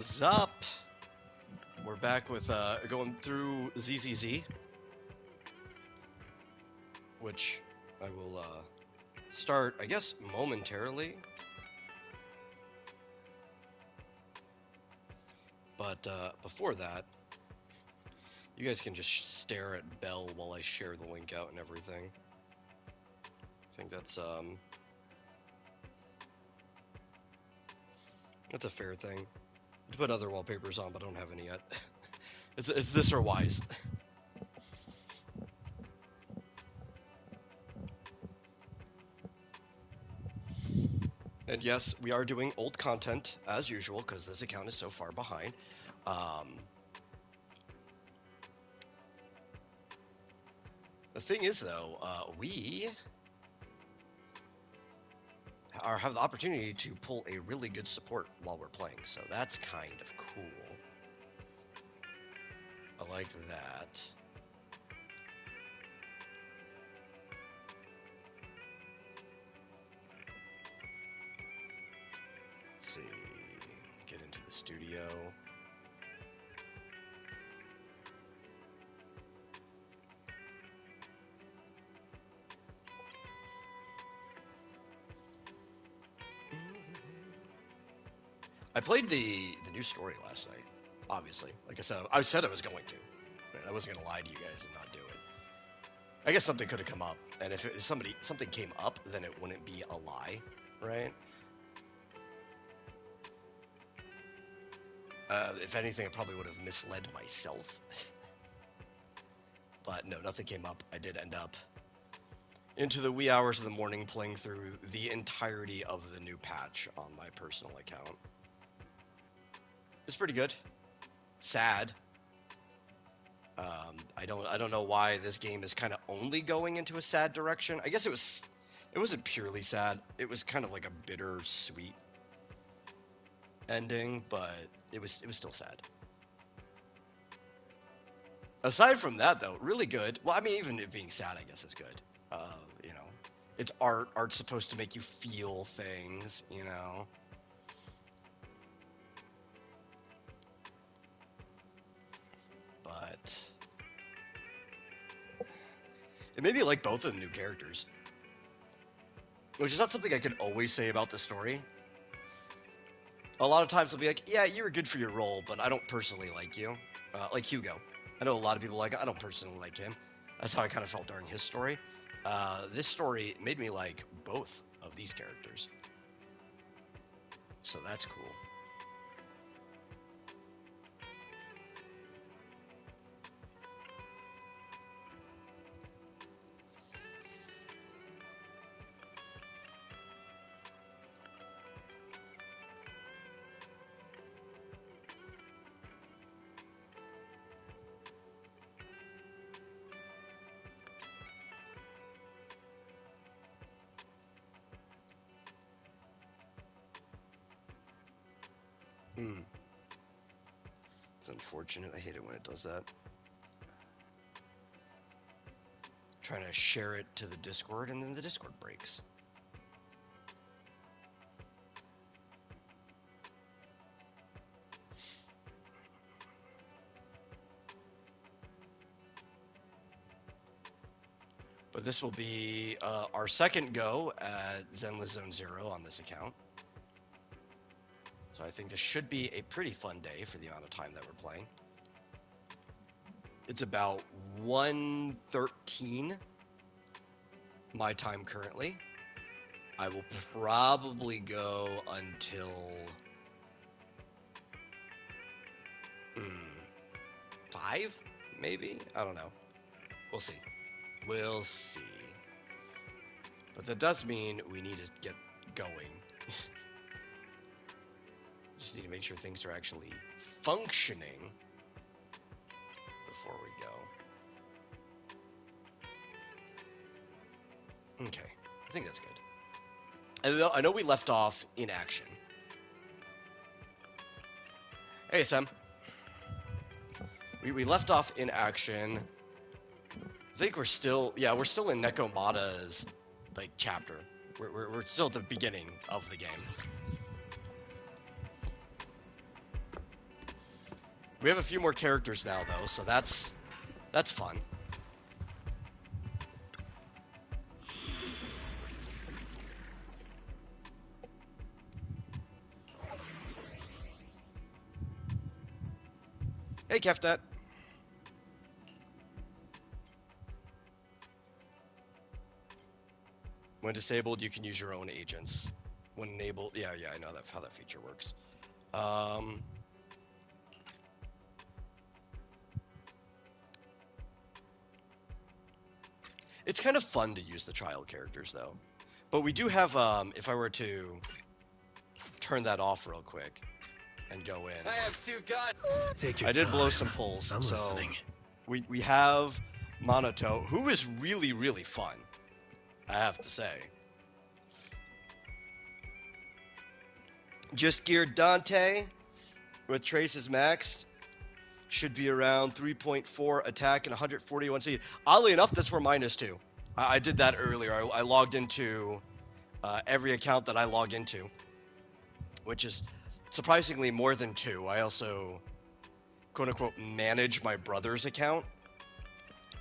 What's up? We're back with going through ZZZ, which I will start, I guess, momentarily. But before that, you guys can just stare at Bell while I share the link out and everything. I think that's a fair thing. To put other wallpapers on, but I don't have any yet. it's this or Wise. And yes, we are doing old content as usual because this account is so far behind. The thing is, though, we have the opportunity to pull a really good support while we're playing, so that's kind of cool. I like that. Let's see, get into the studio. I played the new story last night. Obviously, like I said I was going to. I wasn't gonna lie to you guys and not do it. I guess something could have come up, and if something came up, then it wouldn't be a lie, right? If anything, I probably would have misled myself. But no, nothing came up. I did end up into the wee hours of the morning playing through the entirety of the new patch on my personal account. It's pretty good. Sad. I don't know why this game is kind of only going into a sad direction. I guess it wasn't purely sad. It was kind of like a bittersweet ending, but it was still sad. Aside from that, though, really good. Well, I mean, even it being sad, I guess, is good. You know, it's art. Art's supposed to make you feel things, you know. But it made me like both of the new characters, which is not something I could always say about the story. A lot of times I'll be like, yeah, you were good for your role, but I don't personally like you. Like Hugo. I know a lot of people like I don't personally like him. That's how I kind of felt during his story. This story made me like both of these characters. So that's cool. Hmm. It's unfortunate. I hate it when it does that. Trying to share it to the Discord and then the Discord breaks. But this will be our second go at Zenless Zone Zero on this account. So I think this should be a pretty fun day for the amount of time that we're playing. It's about 1:13 my time currently. I will probably go until 5, maybe? I don't know. We'll see. We'll see. But that does mean we need to get going. Just need to make sure things are actually functioning before we go. Okay, I think that's good. And I know we left off in action. Hey, Sam. We left off in action. I think we're still in Nekomata's like chapter. We're still at the beginning of the game. We have a few more characters now, though, so that's fun. Hey, Kefnet. When disabled, you can use your own agents. When enabled, yeah, I know how that feature works. It's kind of fun to use the trial characters, though. But we do have, if I were to turn that off real quick and go in. I have 2 guns. Take your I did time. blow some pulls, I'm so listening. we have Monoto, who is really, really fun, I have to say. Just geared Dante with Trace's max. Should be around 3.4 attack and 141 speed. Oddly enough, that's where mine is too. I did that earlier. I logged into every account that I log into, which is surprisingly more than 2. I also, quote unquote, manage my brother's account.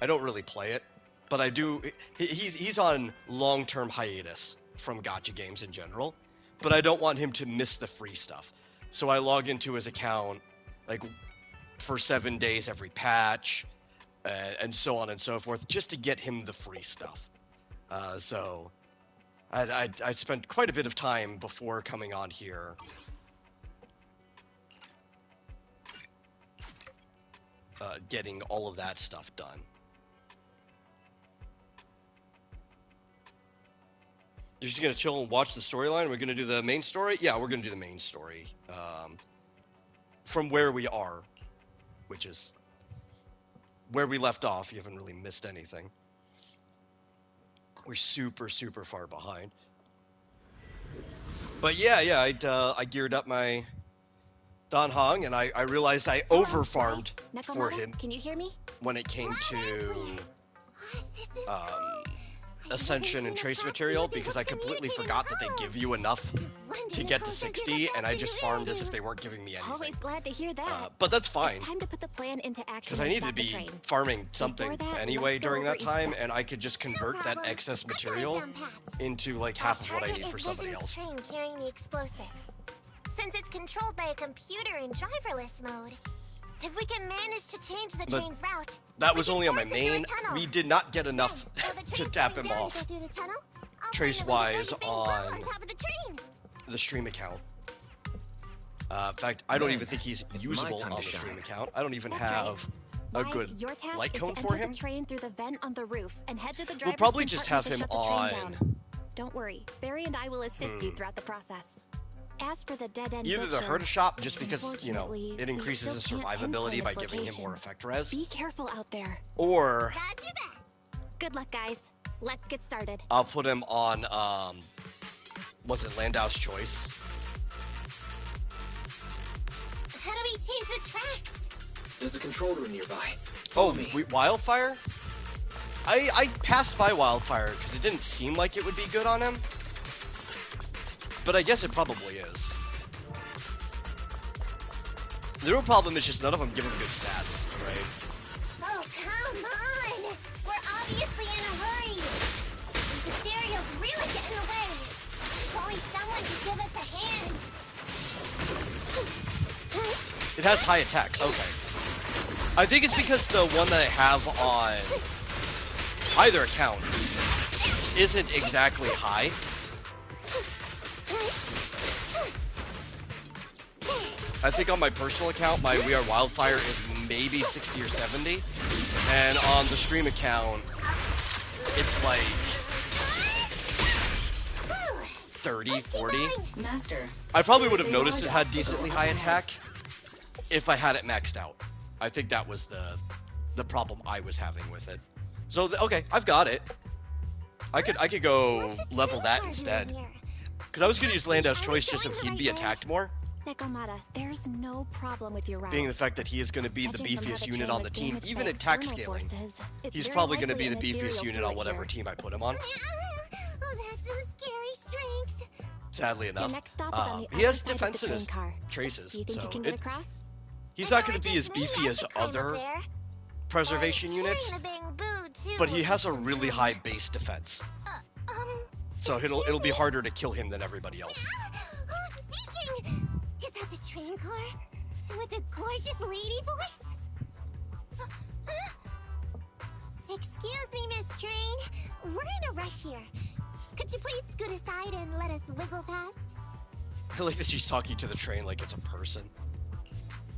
I don't really play it, but I do. He's on long-term hiatus from gacha games in general, but I don't want him to miss the free stuff. So I log into his account like for 7 days every patch, and so on and so forth, just to get him the free stuff. So I spent quite a bit of time before coming on here getting all of that stuff done. You're just gonna chill and watch the storyline? We're gonna do the main story? Yeah, we're gonna do the main story. From where we are, which is where we left off. You haven't really missed anything. We're super, super far behind. But yeah, I geared up my Dan Hong, and I realized I over-farmed for him. Can you hear me? When it came to Ascension and Trace material, because I completely forgot that they give you enough to get to 60, and I just farmed as if they weren't giving me anything. Always glad to hear that. But that's fine. It's time to put the plan into action. Because I needed to be farming something anyway during that time, and I could just convert that excess material into like half of what I need for somebody else. Train carrying the explosives. Since it's controlled by a computer in driverless mode, if we can manage to change the train's route, that was only on my main. We did not get enough to tap him off trace-wise on the stream account. In fact, I don't even think he's usable on the stream account. I don't even have a good light cone for him. Train through the vent on the roof and head to the we'll probably just have him on. Don't worry, Barry and I will assist you throughout the process. As for the dead end either the Herta shop, just because, you know, it increases his survivability by giving him more effect res. Be careful out there. Or good luck, guys. Let's get started. I'll put him on was it Landau's choice? How do we change the tracks? There's a control room nearby. Oh, Wildfire? I passed by Wildfire because it didn't seem like it would be good on him. But I guess it probably is. The real problem is just none of them give him good stats, right? Oh, come on! We're obviously in a hurry! The stereo's really getting away! If only someone could give us a hand! It has high attack, okay. I think it's because the one that I have on either account isn't exactly high. I think on my personal account, my We Are Wildfire is maybe 60 or 70. And on the stream account, it's like 30, 40. Master. I probably would have noticed it had decently high attack if I had it maxed out. I think that was the problem I was having with it. So, okay, I've got it. I could go level that instead. Because I was going to use Landau's choice just so he'd be attacked more. Nekomata, there's no problem with your route. Being the fact that he is going to be the beefiest unit on the team, even at attack scaling, he's probably going to be the beefiest unit on whatever team I put him on. Oh, that's some scary strength. Sadly enough. Next stop is on the he has other side of defense the in his train car. traces, Do you think so you can get across? He's not going to be as beefy as other preservation units, but he has a really high base defense. So it'll be harder to kill him than everybody else. Who's speaking? Is that the train car? With a gorgeous lady voice? Excuse me, Miss Train. We're in a rush here. Could you please scoot aside and let us wiggle past? I like that she's talking to the train like it's a person.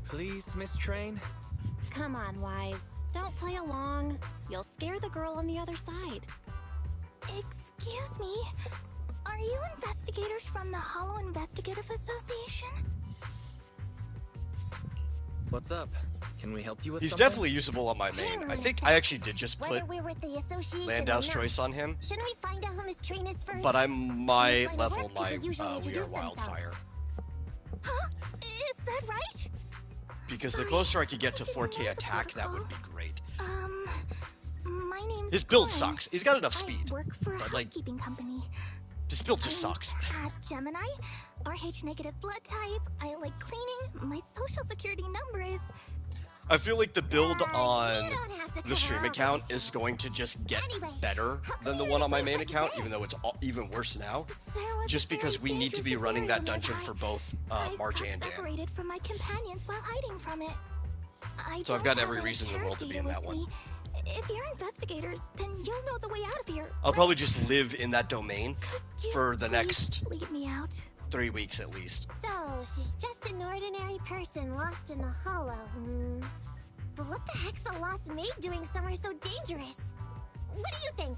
Please, Miss Train. Come on, Wise. Don't play along. You'll scare the girl on the other side. Excuse me. Are you investigators from the Hollow Investigative Association? What's up? Can we help you with He's something? definitely usable on my main. I think I actually did just put Whether we're with the association Landau's or not, choice on him, shouldn't we find out who Miss Train is first? but I'm my Like, level, where my people usually we are introduce wildfire. Huh? Is that right? Because the Sorry, closer I could get to I didn't 4K know the attack, that would be protocol. great. My name's His build Corin. sucks. He's got enough I speed, work for a but, like, housekeeping company. this build just I'm sucks. At Gemini, RH negative blood type. I like cleaning. My social security number is. I feel like the build You on don't have to the cover stream all account bases. is going to just get Anyway, better how than the come one you on my look main like account, this? even though it's even worse now. There was Just a very because we need to be dangerous running that area dungeon nearby. for both I March got and Dan. separated from my companions while hiding from it. I So I've don't got have every any reason in the world to be in character that with one. me. If you're investigators, then you'll know the way out of here. I'll probably just live in that domain Could you for the please next lead me out. 3 weeks at least. So, she's just an ordinary person lost in the hollow. But what the heck's a lost maid doing somewhere so dangerous? What do you think?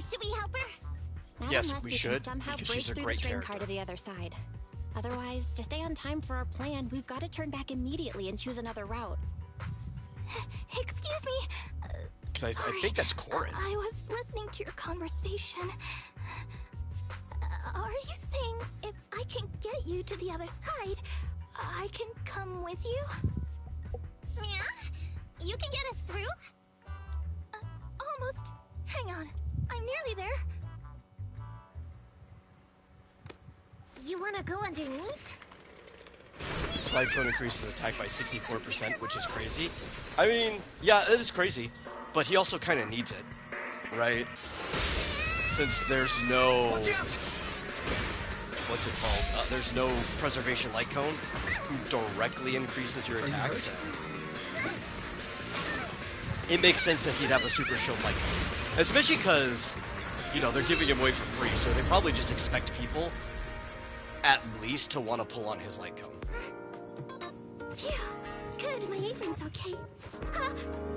Should we help her? Not Yes, unless we you should, can somehow because break she's a through great the train character. car to the other side. Otherwise, to stay on time for our plan, we've got to turn back immediately and choose another route. Excuse me. 'Cause I Sorry. think that's Corin. I was listening to your conversation. Are you saying if I can get you to the other side, I can come with you? Yeah? You can get us through? Almost. Hang on. I'm nearly there. You wanna go underneath? Slide cone increases attack by 64%, which is crazy. I mean, yeah, it is crazy, but he also kind of needs it, right? Since there's no... What's it called? There's no preservation light cone who directly increases your attacks. It makes sense that he'd have a super shield light cone. Especially because, you know, they're giving him away for free, so they probably just expect people at least to want to pull on his light cone. Phew. Good, my apron's okay.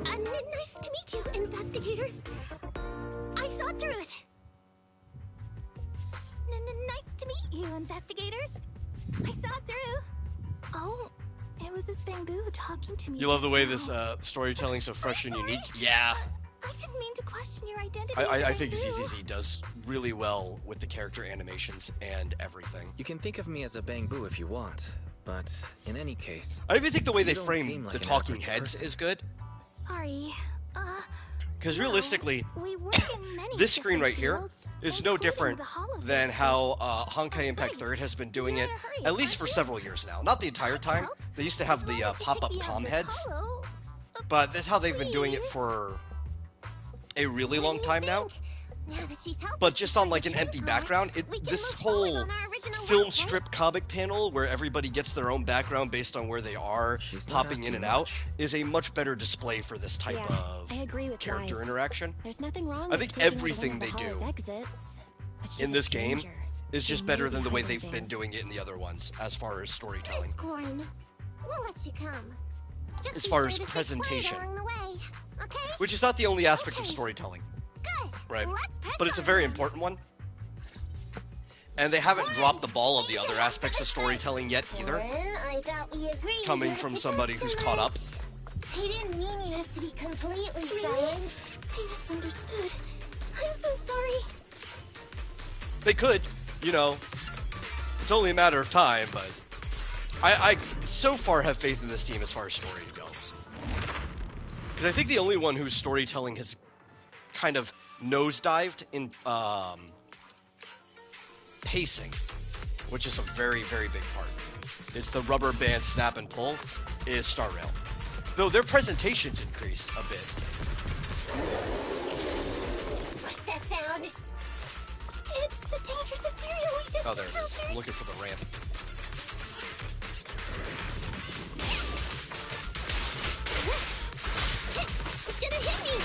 Nice to meet you, investigators. I saw through it. Nice to meet you, investigators. I saw through. Oh, it was this bamboo talking to me. You love the way just this now. storytelling's so fresh and Sorry. unique? Yeah. I didn't mean to question your identity. I think Bamboo. ZZZ does really well with the character animations and everything. You can think of me as a bangbu if you want, but in any case, I even think the way You they don't frame seem like the an talking average heads person. is good. Sorry. Because no, realistically, we work in many this screen different right here fields, is no including different the hollow than services. how Honkai Impact Right. 3rd has been doing You're it, in a hurry, at least aren't for you? several years now. Not the entire time. Help? They used to have As the long as you pop-up take me out comm of this heads, hollow. but that's how they've been doing it Please? for a really What long do you time now. think? Now that she's helped But us just to on start like the an train empty car, background, we can this move forward whole on our original film route, right? strip comic panel where everybody gets their own background based on where they are, She's not popping in asking and out, much. is a much better display for this type Yeah, of I agree with character Wise. interaction. There's nothing wrong I with think taking out everything one of they the do hollow's exits. But she's in a this game stranger. is She just may better be than the way hiding they've been things. doing it in the other ones as far as storytelling. Miss Corin, we'll let you come. Just As be far sure as to stay quiet presentation. along the way, okay? Which is not the only aspect of Okay. storytelling, Good. right? Let's press But it's a on very then. important one. And they haven't dropped the ball of the other aspects of storytelling yet either, Corin, I thought we agreed coming not from to somebody talk who's too caught up. much. I didn't mean you have to be completely Really? silent. I misunderstood. I'm so sorry. They could, you know, it's only a matter of time, but I so far have faith in this team as far as story goes. Because I think the only one whose storytelling has kind of nosedived in pacing, which is a very, very big part. it's the rubber band snap and pull, is Star Rail. Though their presentation's increased a bit. What's that sound? It's the dangerous ethereal we just Oh, there it is. encountered. Looking for the ramp. It's gonna hit me!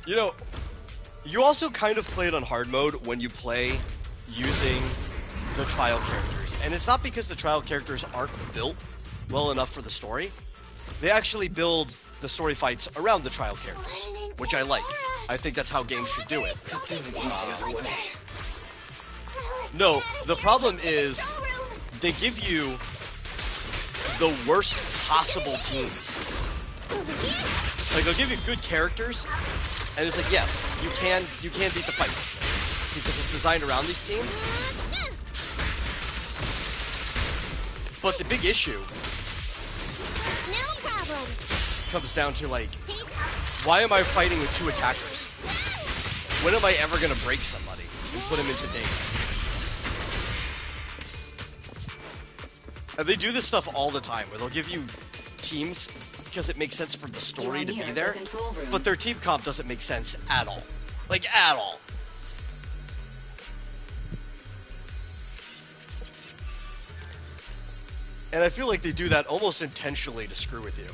You know, you also kind of play it on hard mode when you play using the trial characters. And it's not because the trial characters aren't built well enough for the story. They actually build the story fights around the trial characters, which I like. I think that's how games should do it. No, the problem is they give you the worst possible teams. Like, they'll give you good characters, and it's like, yes, you can beat the fight because it's designed around these teams. But the big issue No problem. comes down to, like, why am I fighting with two attackers? When am I ever gonna break somebody and put him into daze? And they do this stuff all the time, where they'll give you teams because it makes sense for the story to be there, but their team comp doesn't make sense at all. Like, at all. And I feel like they do that almost intentionally to screw with you.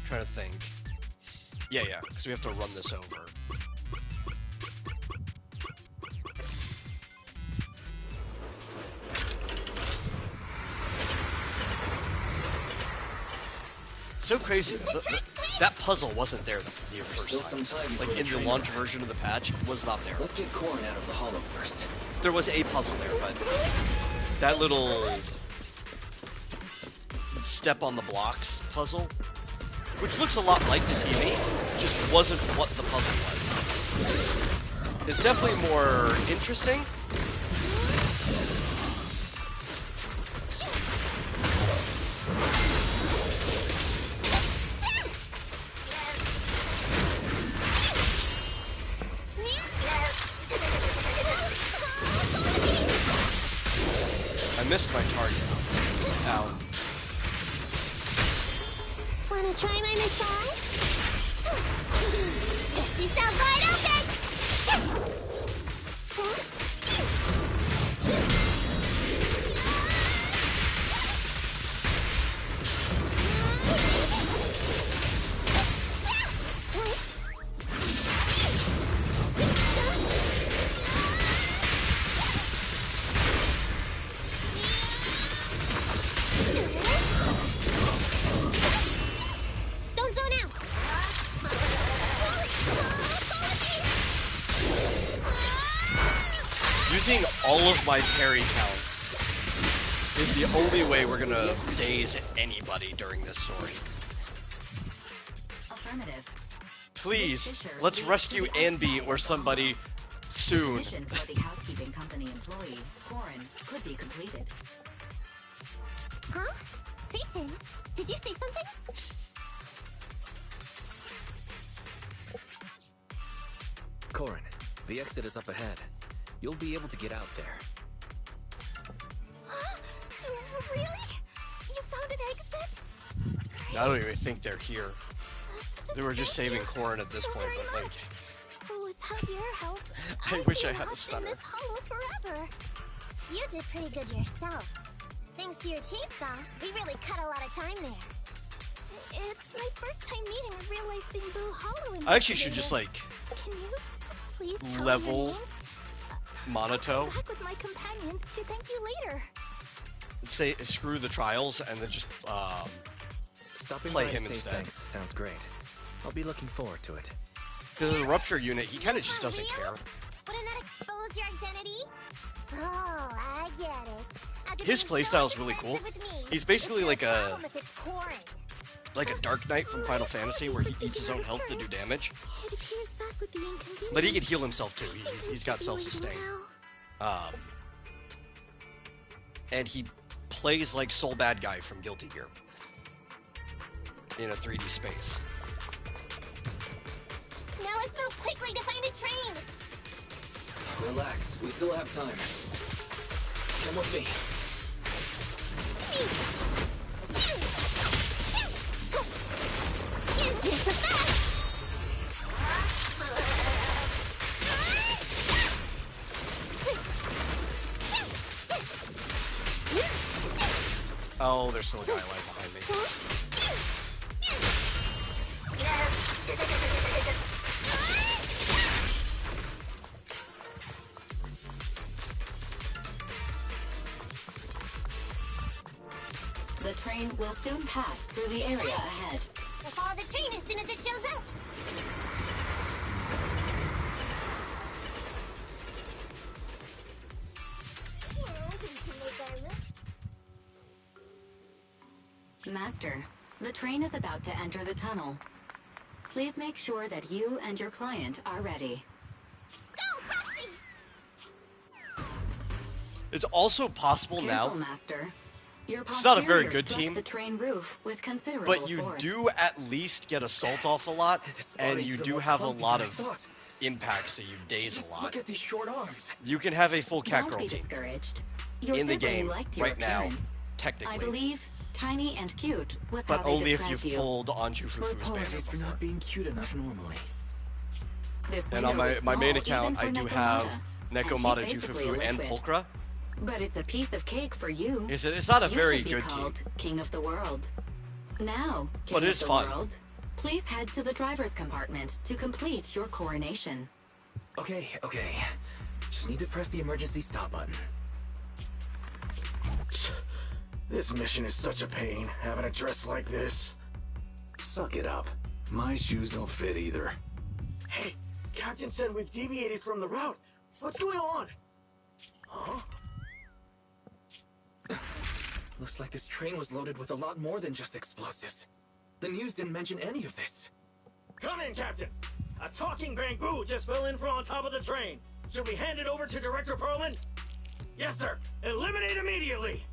Trying to think. Yeah, because we have to run this over. So crazy. That puzzle wasn't there the first time. Like, in the launch version of the patch, it was not there. Let's get Corrin out of the hollow first. There was a puzzle there, but that little step on the blocks puzzle, which looks a lot like the TV, just wasn't what the puzzle was. It's definitely more interesting. I missed my target. Ow. Wanna try my massage? You sound wide open! Don't zone out! Using all of my parry count is the only way we're gonna daze anybody during this story. Affirmative. Please, let's rescue Anby or somebody soon. Mission for the housekeeping company employee, Corrin, could be completed. Huh? Ethan, did you say something? Corrin, the exit is up ahead. You'll be able to get out there. Really? You found an exit? I don't even think they're here. They were just saving Corrin at this point, but like, Without your help, I wish I had a lost in stunner. this hollow forever. You did pretty good yourself. Thanks to your chainsaw, we really cut a lot of time there. It's my first time meeting a real-life Bamboo Hollow I actually should investigator. just like Can you please tell level me your names? Monato, Back with my companions to thank you later. say screw the trials, and then just Stopping play by him to say instead. thanks sounds great. I'll be looking forward to it. Because the Rupture unit, he kind of just doesn't Real? care. Wouldn't that expose your identity? Oh, I get it. After His being playstyle so is really cool. defensive with me, He's basically it's like no a problem if it's Corrin. Dark Knight from Final Fantasy, where he eats his own health to do damage. It appears that would be inconvenient. But he can heal himself too. He's got self-sustain. And he plays like Soul Bad Guy from Guilty Gear in a 3D space. Now let's move quickly to find a train. Relax, we still have time. Come with me. Into the back. Oh, there's still a guy alive behind me. The train will soon pass through the area ahead. We'll follow the train as soon as it shows up. Master, the train is about to enter the tunnel. Please make sure that you and your client are ready. Go, Proxy! It's also possible Careful, now, Master. Your It's not a very posterior good struck team, the train roof with considerable but you force. do at least get assault off a lot, This and body's you even do more have a clumsy lot than I of thought. impacts, so you daze Just a lot. look at these short arms. You can have a full cat Don't girl be team discouraged. Your in the sibling game liked your right now, appearance. I technically, believe tiny and cute was but how they only if described you've you. pulled Anju Fufu's banner Apologies for before. not being cute enough normally. This And on window is my main small, account, even I for do have Nekomata, Nekomata, she's basically a Jufufu, and liquid. Pulchra. But it's a piece of cake for you. It's not a You very should be good team. called King of the World. Now, King But of it's the fun. World, please head to the driver's compartment to complete your coronation. Okay. Just need to press the emergency stop button. This mission is such a pain, having a dress like this. Suck it up. My shoes don't fit either. Hey, Captain said we've deviated from the route. What's going on? Huh? Looks like this train was loaded with a lot more than just explosives. The news didn't mention any of this. Come in, Captain. A talking bamboo just fell in from on top of the train. Should we hand it over to Director Perlman? Yes, sir. Eliminate immediately.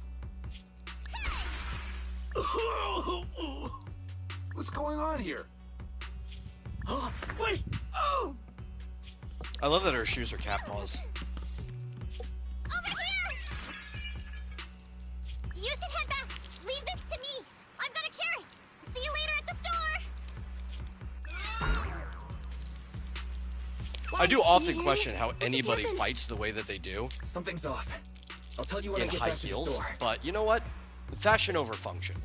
What's going on here? Huh? Wait! Oh! I love that her shoes are cat paws. Over here! You should head back. Leave this to me. I've got a carrot. See you later at the store. I do Guys, often you question how What's anybody happened? fights the way that they do Something's off. I'll tell you when in I get high back to the heels, store. but you know what? Fashion over function.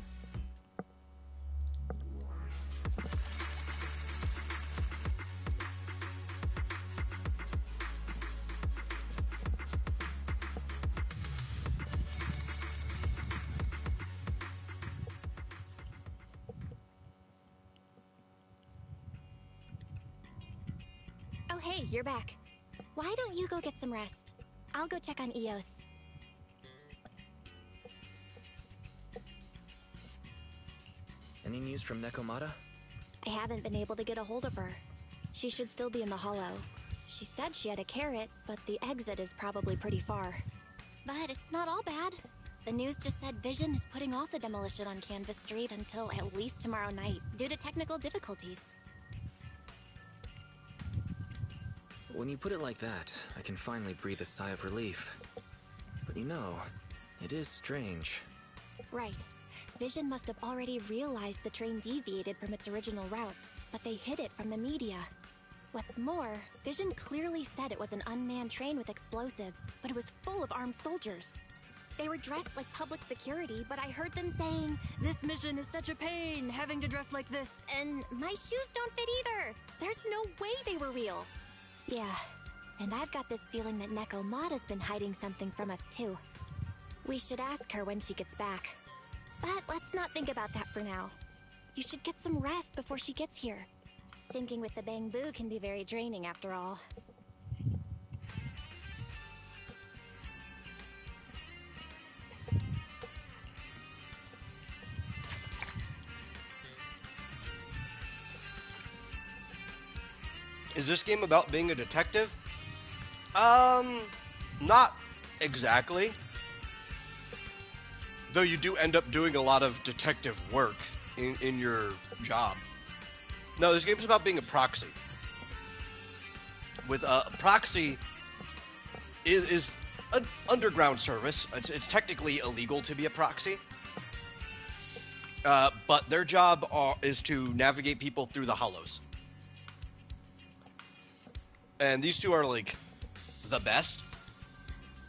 Oh, hey, you're back. Why don't you go get some rest? I'll go check on Eos. Any news from Nekomata? I haven't been able to get a hold of her. She should still be in the hollow. She said she had a carrot, but the exit is probably pretty far. But it's not all bad. The news just said Vision is putting off the demolition on Canvas Street until at least tomorrow night, due to technical difficulties. When you put it like that, I can finally breathe a sigh of relief. But you know, it is strange. Right. Vision must have already realized the train deviated from its original route, but they hid it from the media. What's more, Vision clearly said it was an unmanned train with explosives, but it was full of armed soldiers. They were dressed like public security, but I heard them saying, "This mission is such a pain, having to dress like this." And my shoes don't fit either. There's no way they were real. Yeah, and I've got this feeling that Neko Mata's been hiding something from us too. We should ask her when she gets back. But let's not think about that for now. You should get some rest before she gets here. Syncing with the Bang-Boo can be very draining after all. Is this game about being a detective? Not exactly. Though you do end up doing a lot of detective work in your job. No, this game's about being a proxy. With a proxy is an underground service. It's technically illegal to be a proxy. But their job is to navigate people through the hollows. And these two are, like, the best.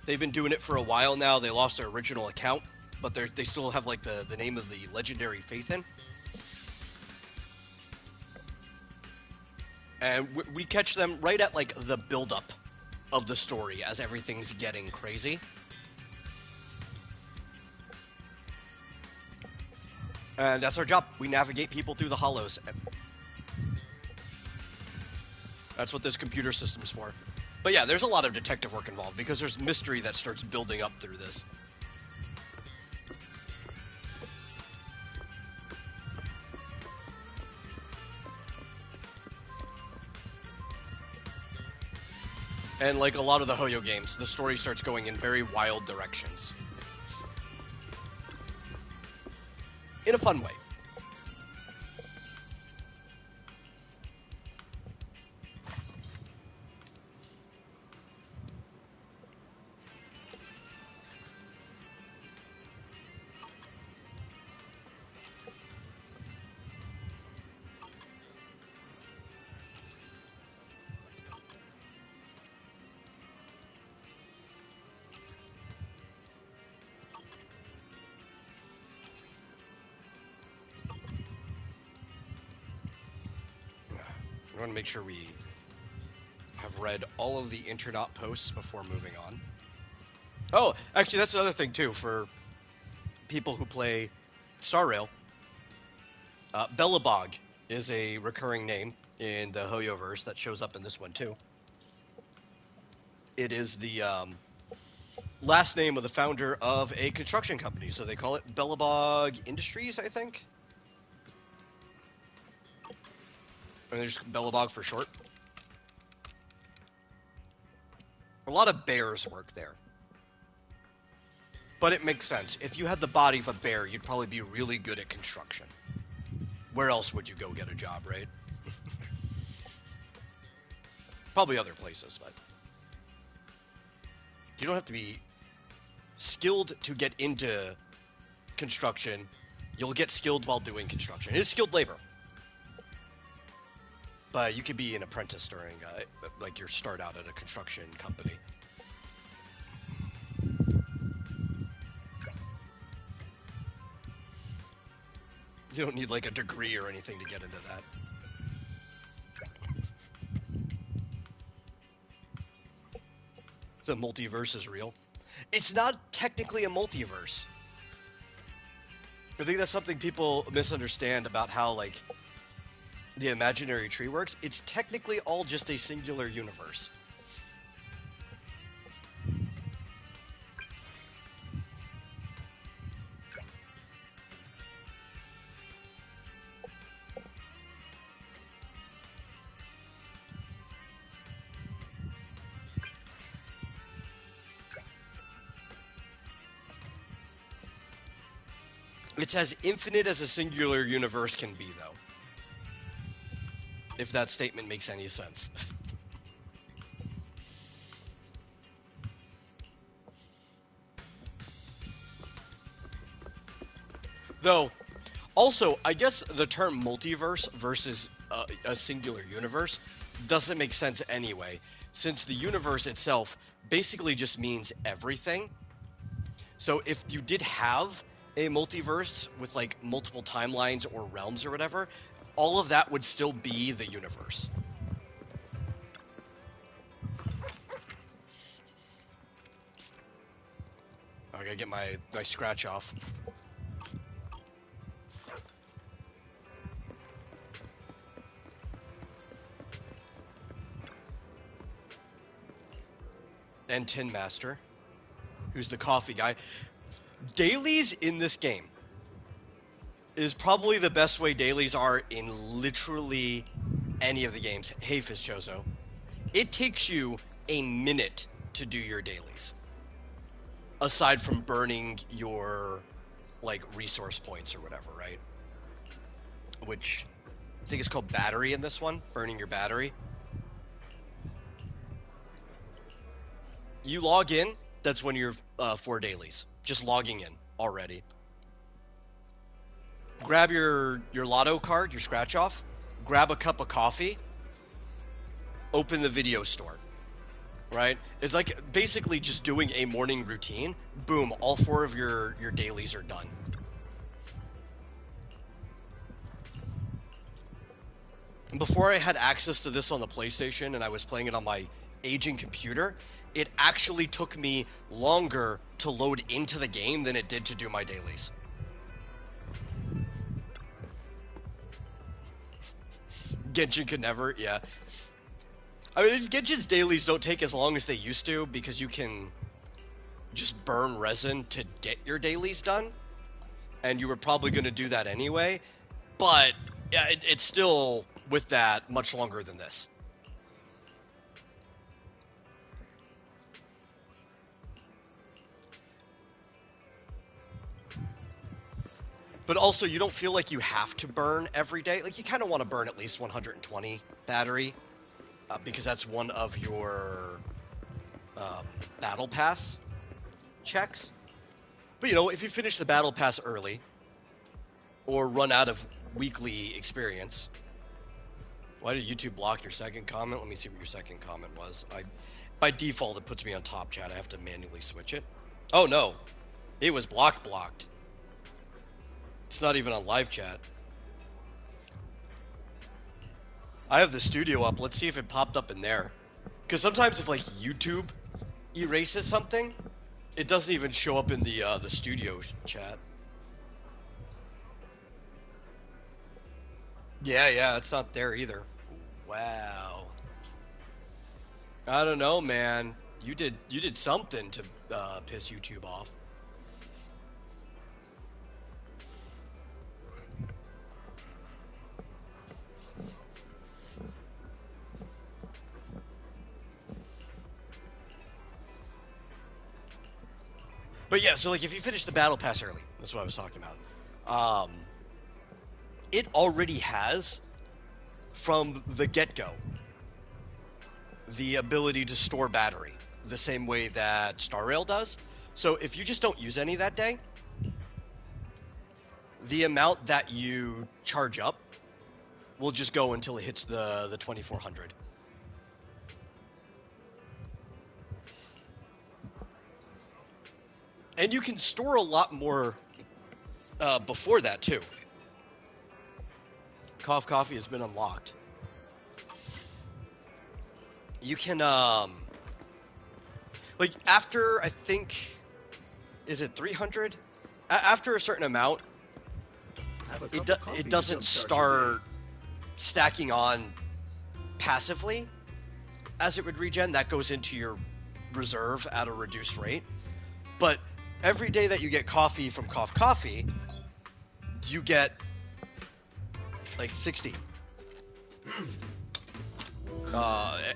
They've been doing it for a while now. They lost their original account, but they still have, like, the name of the legendary Faithin. And we catch them right at, like, the build-up of the story as everything's getting crazy. And that's our job. We navigate people through the hollows. That's what this computer system's for. But yeah, there's a lot of detective work involved because there's mystery that starts building up through this. And like a lot of the Hoyo games, the story starts going in very wild directions. In a fun way. I want to make sure we have read all of the Internet posts before moving on. Oh, actually, that's another thing, too, for people who play Star Rail. Bellabog is a recurring name in the Hoyoverse that shows up in this one, too. It is the last name of the founder of a construction company, so they call it Bellabog Industries, I think. And there's Bellabog for short. A lot of bears work there. But it makes sense. If you had the body of a bear, you'd probably be really good at construction. Where else would you go get a job, right? Probably other places, but... You don't have to be skilled to get into construction. You'll get skilled while doing construction. It is skilled labor. But you could be an apprentice during, like, your start out at a construction company. You don't need, like, a degree or anything to get into that. The multiverse is real. It's not technically a multiverse. I think that's something people misunderstand about how, like, the imaginary tree works. It's technically all just a singular universe. It's as infinite as a singular universe can be, though. If that statement makes any sense. Though, also, I guess the term multiverse versus a singular universe doesn't make sense anyway, since the universe itself basically just means everything. So if you did have a multiverse with like multiple timelines or realms or whatever, all of that would still be the universe. I gotta get my scratch off. And Tin Master, who's the coffee guy. Dailies in this game is probably the best way dailies are in literally any of the games. Hey, Fizchozo. It takes you a minute to do your dailies. Aside from burning your, like, resource points or whatever, right? Which I think is called battery in this one, burning your battery. You log in, that's when you're for dailies. Just logging in already. Grab your lotto card, your scratch off, grab a cup of coffee, open the video store, right? It's like basically just doing a morning routine. Boom, all 4 of your dailies are done. Before I had access to this on the PlayStation and I was playing it on my aging computer, it actually took me longer to load into the game than it did to do my dailies. Genshin could never, yeah. I mean, Genshin's dailies don't take as long as they used to because you can just burn resin to get your dailies done. And you were probably going to do that anyway. But yeah, it's still, with that, much longer than this. But also, you don't feel like you have to burn every day. Like, you kind of want to burn at least 120 battery, because that's one of your battle pass checks. But, you know, if you finish the battle pass early, or run out of weekly experience... Why did YouTube block your second comment? Let me see what your second comment was. By default, it puts me on top chat. I have to manually switch it. Oh, no. It was blocked. It's not even on live chat. I have the studio up. Let's see if it popped up in there. Because sometimes if, like, YouTube erases something, it doesn't even show up in the studio chat. Yeah, it's not there either. Wow. I don't know, man. You did something to piss YouTube off. But yeah, so like if you finish the battle pass early, that's what I was talking about. It already has, from the get-go, the ability to store battery, the same way that Star Rail does. So if you just don't use any that day, the amount that you charge up will just go until it hits the 2400. And you can store a lot more before that, too. Coffee has been unlocked. You can, like, after, I think, is it 300? After a certain amount, it doesn't start stacking on passively as it would regen. That goes into your reserve at a reduced rate. But every day that you get coffee from Coffee, you get like 60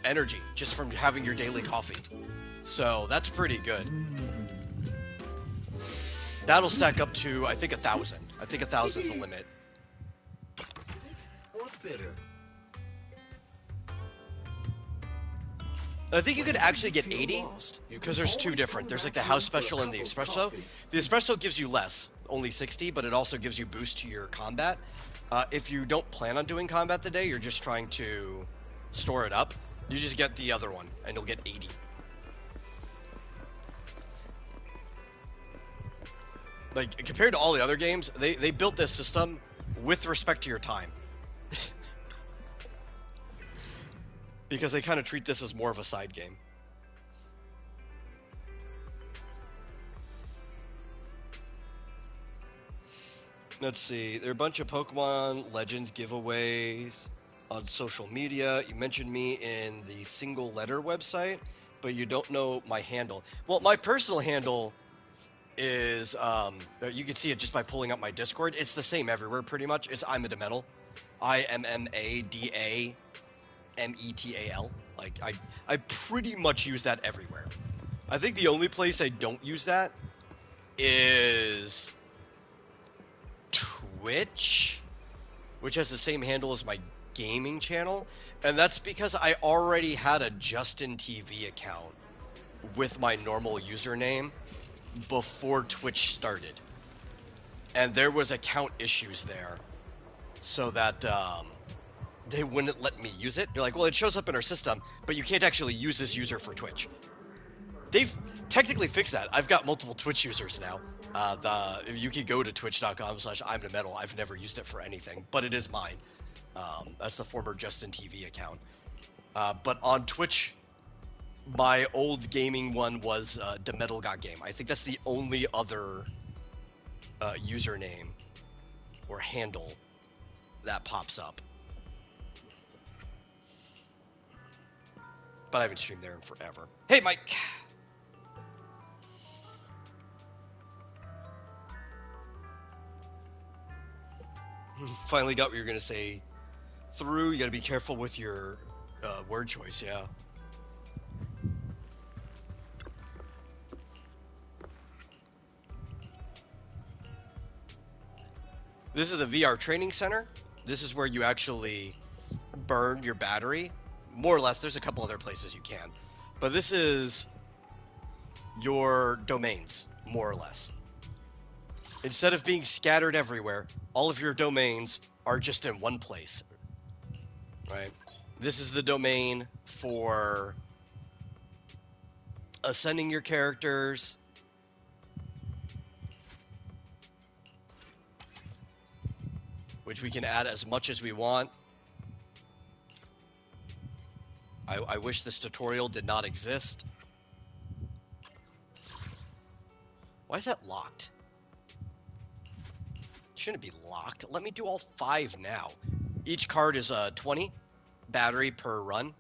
energy just from having your daily coffee. So that's pretty good. That'll stack up to, I think, 1,000. I think 1,000 is the limit. Or bitter. I think you could actually get 80, because there's two different. There's like the house special and the espresso. The espresso gives you less, only 60, but it also gives you boost to your combat. If you don't plan on doing combat today, you're just trying to store it up, you just get the other one, and you'll get 80. Like, compared to all the other games, they built this system with respect to your time. Because they kind of treat this as more of a side game. Let's see. There are a bunch of Pokemon Legends giveaways on social media. You mentioned me in the single letter website, but you don't know my handle. Well, my personal handle is, you can see it just by pulling up my Discord. It's the same everywhere, pretty much. It's I'm a Demetal. IMMADAMETAL. Like, I pretty much use that everywhere. I think the only place I don't use that is Twitch, which has the same handle as my gaming channel, and that's because I already had a Justin TV account with my normal username before Twitch started, and there was account issues there, so that they wouldn't let me use it. They're like, well, it shows up in our system, but you can't actually use this user for Twitch. They've technically fixed that. I've got multiple Twitch users now. If you could go to twitch.com/I'mTheMetal. I've never used it for anything, but it is mine. That's the former Justin TV account. But on Twitch, my old gaming one was DeMetalGotGame. I think that's the only other username or handle that pops up. But I haven't streamed there in forever. Hey, Mike! Finally got what you're going to say through. You got to be careful with your word choice, yeah. This is the VR training center. This is where you actually burn your battery. More or less, there's a couple other places you can. But this is your domains, more or less. Instead of being scattered everywhere, all of your domains are just in one place, right? This is the domain for ascending your characters, which we can add as much as we want. I wish this tutorial did not exist. Why is that locked? Shouldn't be locked. Let me do all 5 now. Each card is 20 battery per run.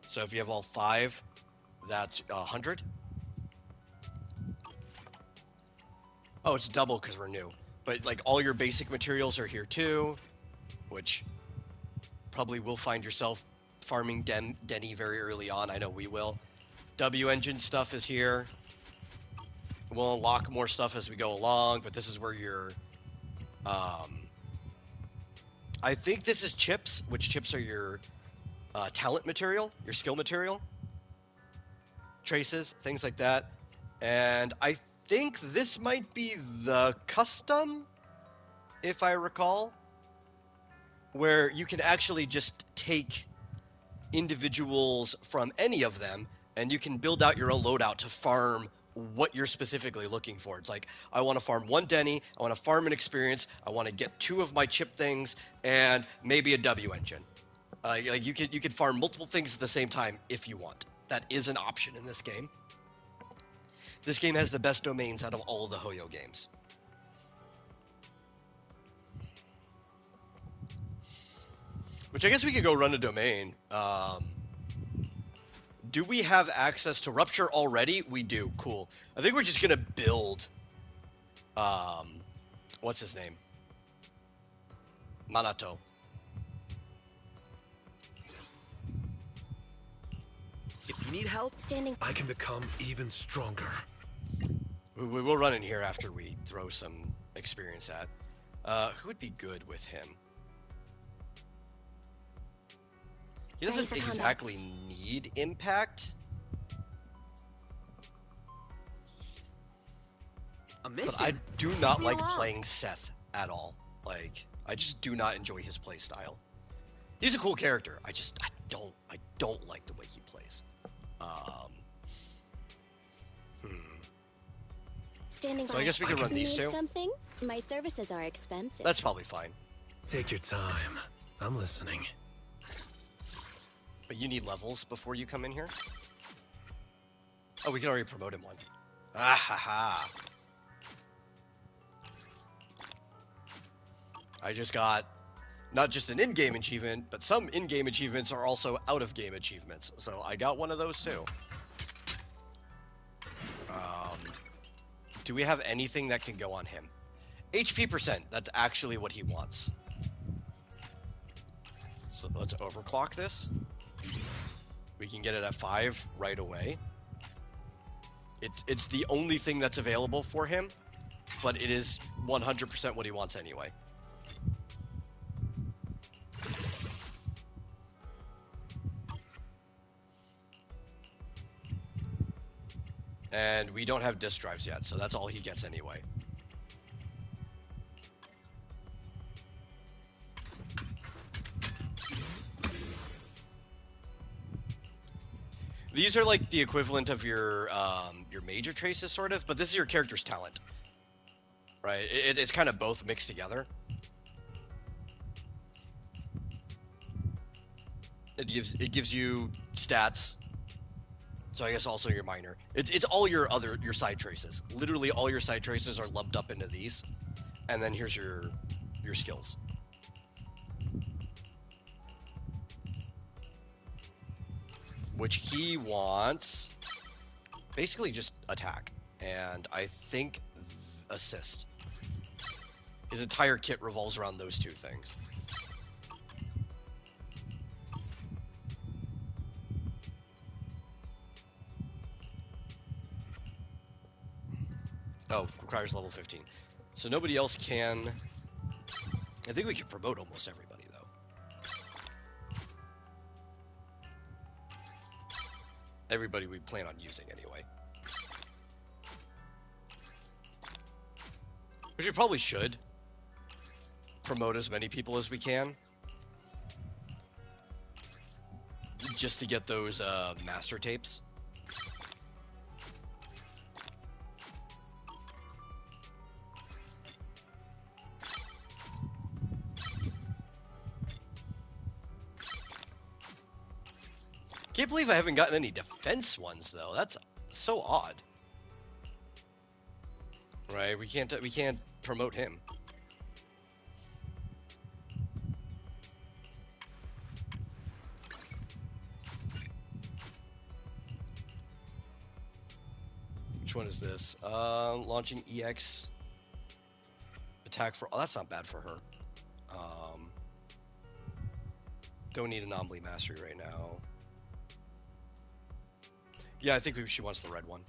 So if you have all 5, that's 100. Oh, it's double because we're new. But like all your basic materials are here too, which probably will find yourself farming Denny very early on. I know we will. W engine stuff is here. We'll unlock more stuff as we go along, but this is where your I think this is chips, which chips are your talent material, your skill material, traces, things like that. And I think this might be the custom, if I recall, where you can actually just take individuals from any of them and you can build out your own loadout to farm what you're specifically looking for. It's like, I want to farm 1 Denny, I want to farm an experience, I want to get 2 of my chip things, and maybe a W engine. Like you could farm multiple things at the same time if you want. That is an option in this game. This game has the best domains out of all the Hoyo games. Which I guess we could go run a domain. Do we have access to Rupture already? We do. Cool. I think we're just going to build... what's his name? Manato. If you need help, I can become even stronger. We will run in here after we throw some experience at. Who would be good with him? He doesn't exactly need impact. But I do not like playing Seth at all. Like, I just do not enjoy his play style. He's a cool character. I don't like the way he plays. Standing by. So I guess we can run these Need two. something? My services are expensive. That's probably fine. Take your time. I'm listening. But you need levels before you come in here? Oh, we can already promote him one. Ah ha ha. I just got not just an in-game achievement, but some in-game achievements are also out-of-game achievements. So I got one of those too. Do we have anything that can go on him? HP percent, that's actually what he wants. So let's overclock this. We can get it at 5 right away. It's the only thing that's available for him, but it is 100% what he wants anyway. And we don't have disk drives yet, so that's all he gets anyway. These are like the equivalent of your major traces, sort of, but this is your character's talent, right? It's kind of both mixed together. It gives you stats. So I guess also your minor. It's all your side traces. Literally all your side traces are lumped up into these, and then here's your skills. Which he wants basically just attack, and I think assist. His entire kit revolves around those two things. Oh, requires level 15. So nobody else can... I think we can promote almost everybody, though. Everybody we plan on using, anyway. Which we probably should. Promote as many people as we can. Just to get those master tapes. Can't believe I haven't gotten any defense ones though. That's so odd. Right, we can't promote him. Which one is this? Launching EX attack for... Oh, that's not bad for her. Don't need anomaly mastery right now. Yeah, I think she wants the red one.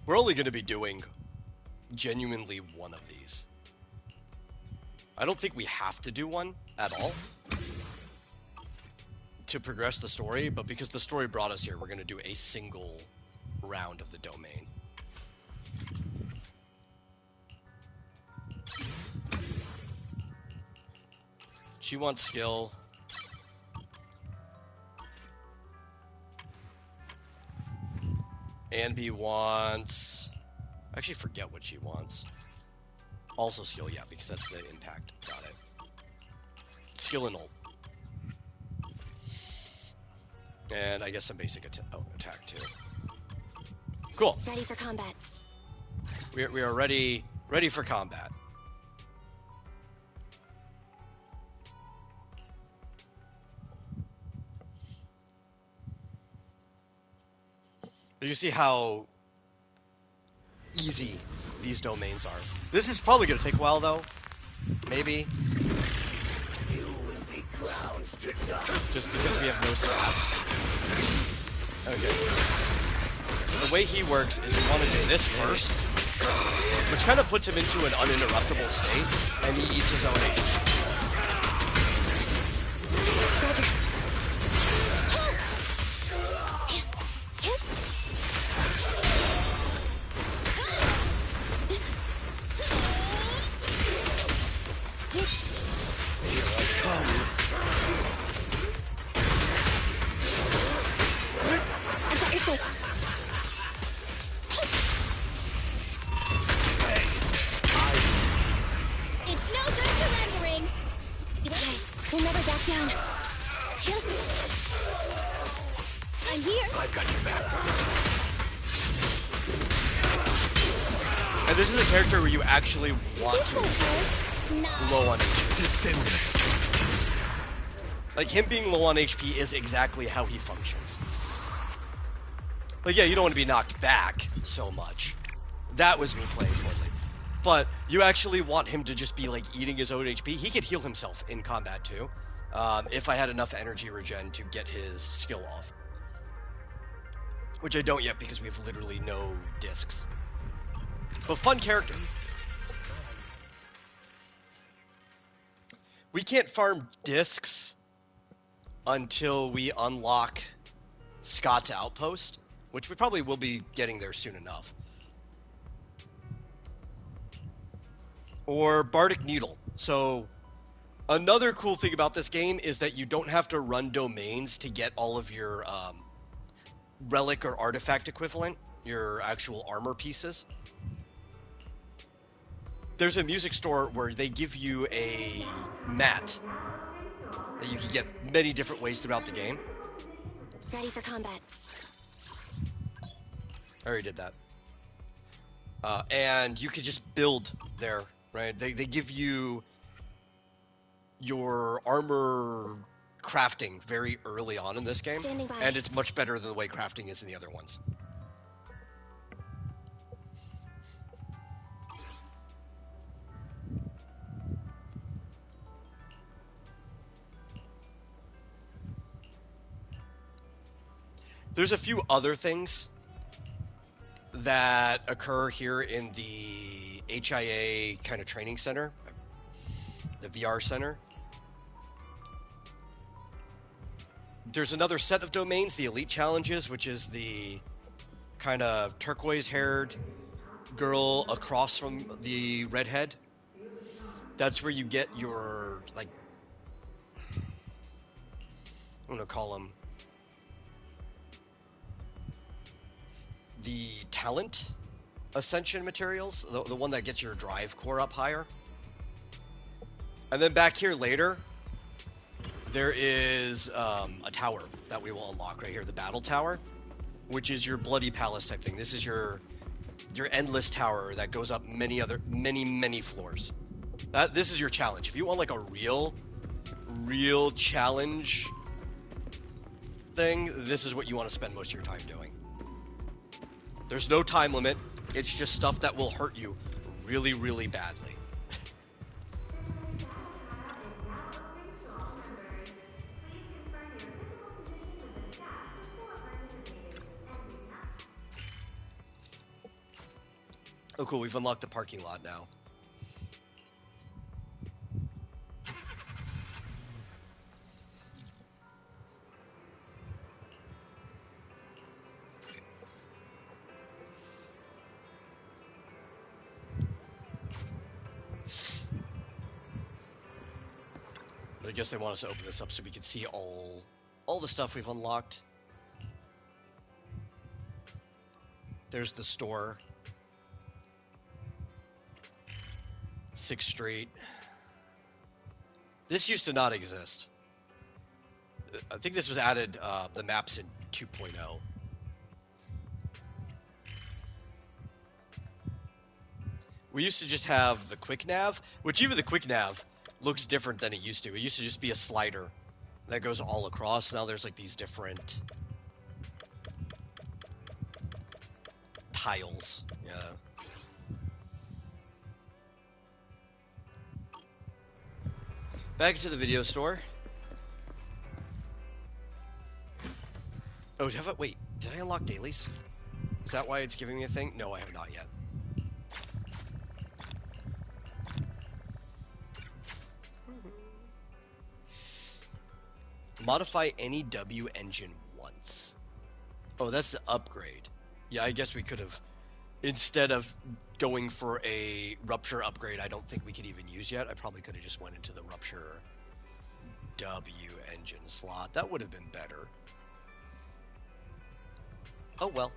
We're only going to be doing genuinely one of these. I don't think we have to do one at all to progress the story, but because the story brought us here, we're going to do a single round of the domain. She wants skill. Anby wants... I actually forget what she wants. Also skill, yeah, because that's the impact. Got it. Skill and ult. And I guess some basic attack too. Cool. Ready for combat. We are ready for combat. You see how easy these domains are. This is probably going to take a while though. Maybe. Just because we have no stats. Okay. The way he works is you want to do this first, which kind of puts him into an uninterruptible state, and he eats his own HP. hits. It's no good surrendering. Okay, we'll never back down. I'm here. I've got your back. And this is a character where you actually want This to won't hurt. low on HP. Descendants. Like, him being low on HP is exactly how he functions. Like, yeah, you don't want to be knocked back so much. That was me playing poorly. But you actually want him to just be, like, eating his own HP. He could heal himself in combat, too. If I had enough energy regen to get his skill off. Which I don't yet because we have literally no discs. But fun character. We can't farm discs until we unlock Scott's Outpost, which we probably will be getting there soon enough. Or Bardic Needle. So, another cool thing about this game is that you don't have to run domains to get all of your relic or artifact equivalent, your actual armor pieces. There's a music store where they give you a mat that you can get many different ways throughout the game. Ready for combat. I already did that. And you could just build there, right? They give you your armor crafting very early on in this game. Standing by. And it's much better than the way crafting is in the other ones. There's a few other things that occur here in the HIA kind of training center, the VR center. There's another set of domains, the Elite Challenges, which is the kind of turquoise-haired girl across from the redhead. That's where you get your, like, I'm going to call them the talent ascension materials, the one that gets your drive core up higher. And then back here later, there is a tower that we will unlock right here, the battle tower, which is your bloody palace type thing. This is your endless tower that goes up many floors. This is your challenge. If you want like a real challenge thing, this is what you want to spend most of your time doing. There's no time limit. It's just stuff that will hurt you really badly. Oh, cool. We've unlocked the parking lot now. But I guess they want us to open this up so we can see all the stuff we've unlocked. There's the store. 6th Street. This used to not exist. I think this was added, the maps in 2.0. We used to just have the quick nav, which even the quick nav looks different than it used to. It used to just be a slider that goes all across. Now there's like these different tiles. Yeah. Back into the video store. Oh, wait, did I unlock dailies? Is that why it's giving me a thing? No, I have not yet. Modify any W engine once. Oh, that's the upgrade. Yeah, I guess we could have, instead of going for a Rupture upgrade I don't think we could even use yet, I probably could have just went into the Rupture W engine slot. That would have been better. Oh well.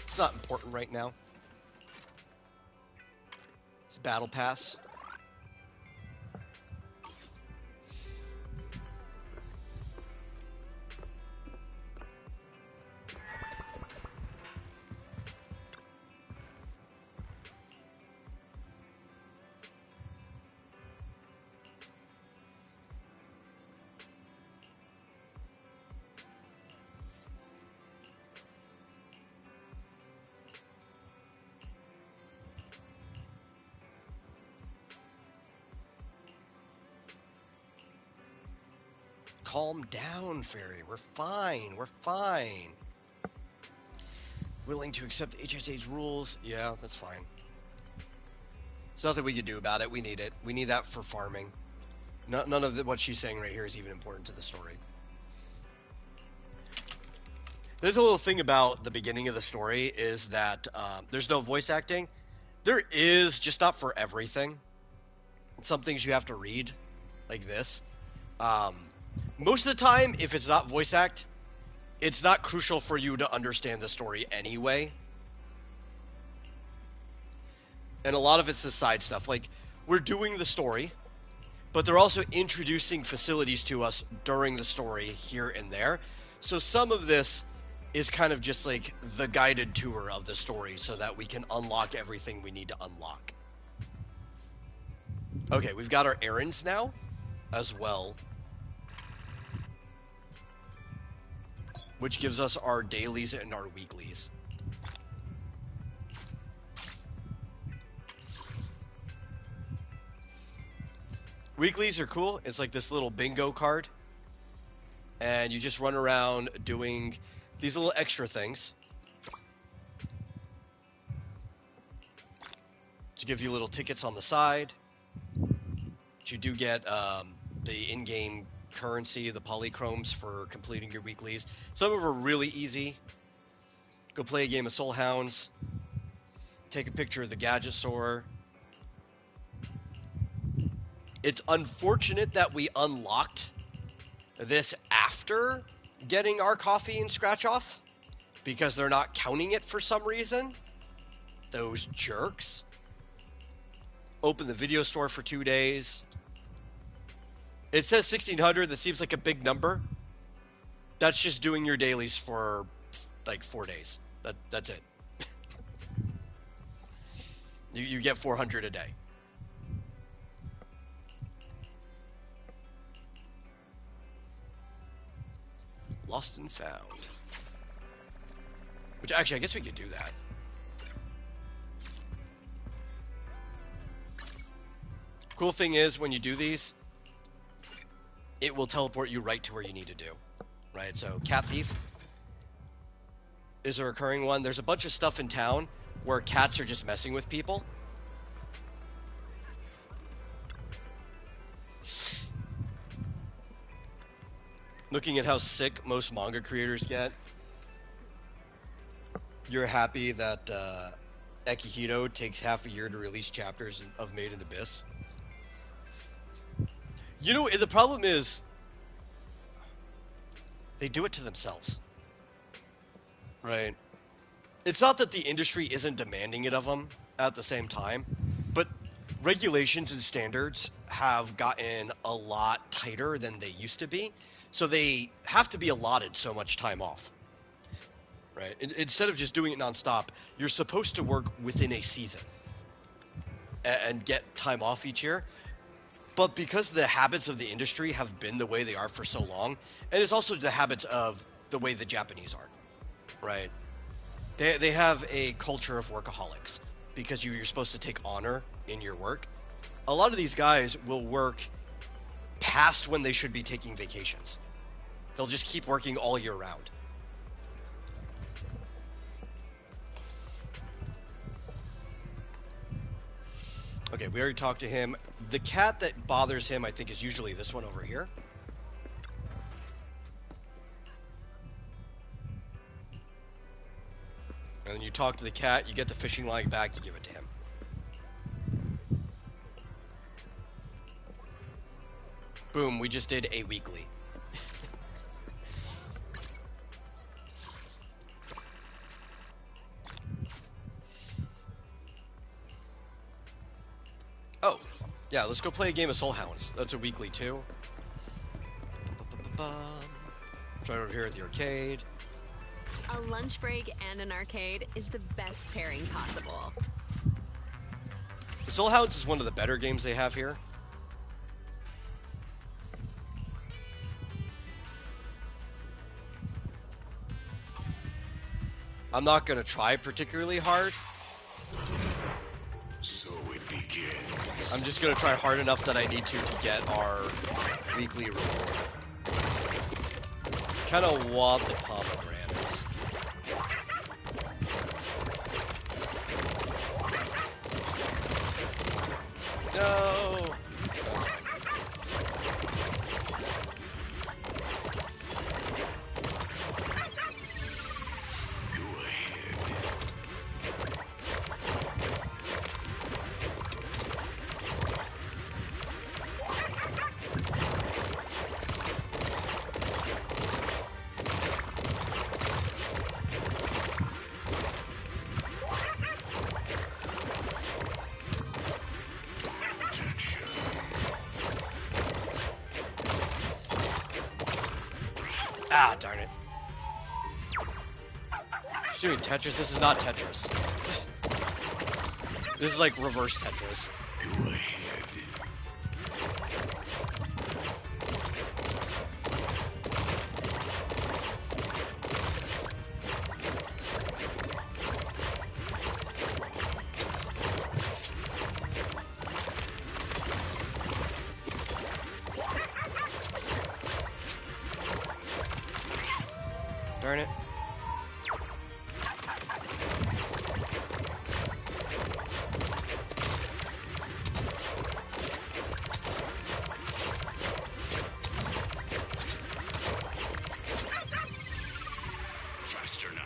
It's not important right now. It's Battle Pass. Calm down, Fairy. We're fine. We're fine. Willing to accept HSA's rules. Yeah, that's fine. There's nothing we can do about it. We need it. We need that for farming. None of what she's saying right here is even important to the story. There's a little thing about the beginning of the story is that there's no voice acting. There is, just not for everything. Some things you have to read, like this. Most of the time, if it's not voice act, it's not crucial for you to understand the story anyway. And a lot of it's the side stuff. Like, we're doing the story, but they're also introducing facilities to us during the story here and there. So some of this is kind of just like the guided tour of the story so that we can unlock everything we need to unlock. Okay, we've got our errands now as well, which gives us our dailies and our weeklies. Weeklies are cool. It's like this little bingo card, and you just run around doing these little extra things to give you little tickets on the side. But you do get the in-game currency, the polychromes for completing your weeklies. Some of them are really easy. Go play a game of Soul Hounds. Take a picture of the gadget store. It's unfortunate that we unlocked this after getting our coffee and scratch off, because they're not counting it for some reason. Those jerks. Open the video store for 2 days. It says 1,600. That seems like a big number. That's just doing your dailies for like 4 days. That's it. You get 400 a day. Lost and found. Which actually, I guess we could do that. Cool thing is, when you do these, it will teleport you right to where you need to do. Right, so Cat Thief is a recurring one. There's a bunch of stuff in town where cats are just messing with people. Looking at how sick most manga creators get, you're happy that Ekihito takes half a year to release chapters of Made in Abyss. You know, the problem is they do it to themselves. Right? It's not that the industry isn't demanding it of them at the same time, but regulations and standards have gotten a lot tighter than they used to be. So they have to be allotted so much time off, right? Instead of just doing it nonstop, you're supposed to work within a season and get time off each year. But because the habits of the industry have been the way they are for so long, and it's also the habits of the way the Japanese are, right? They have a culture of workaholics because you're supposed to take honor in your work. A lot of these guys will work past when they should be taking vacations. They'll just keep working all year round. Okay, we already talked to him. The cat that bothers him, I think, is usually this one over here. And then you talk to the cat, you get the fishing line back, you give it to him. Boom, we just did a weekly. Yeah, let's go play a game of Soul Hounds. That's a weekly too. Try over here at the arcade. A lunch break and an arcade is the best pairing possible. Soul Hounds is one of the better games they have here. I'm not going to try particularly hard. So it begins. I'm just going to try hard enough that I need to get our weekly reward. Kind of want the pomegranates. No! Ah, darn it. She's doing Tetris? This is not Tetris. This is like reverse Tetris. Go ahead. Darn it. Faster now.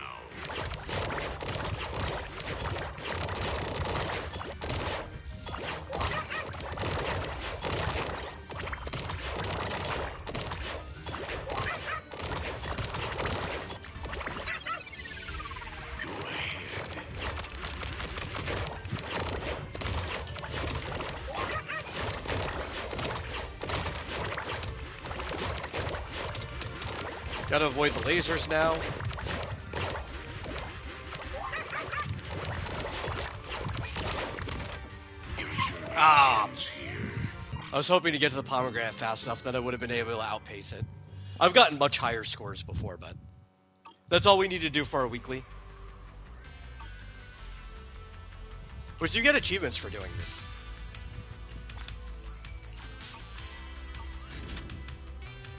Go ahead. Gotta avoid the lasers now. Ah! I was hoping to get to the pomegranate fast enough that I would have been able to outpace it. I've gotten much higher scores before, but that's all we need to do for our weekly. Which you get achievements for doing this.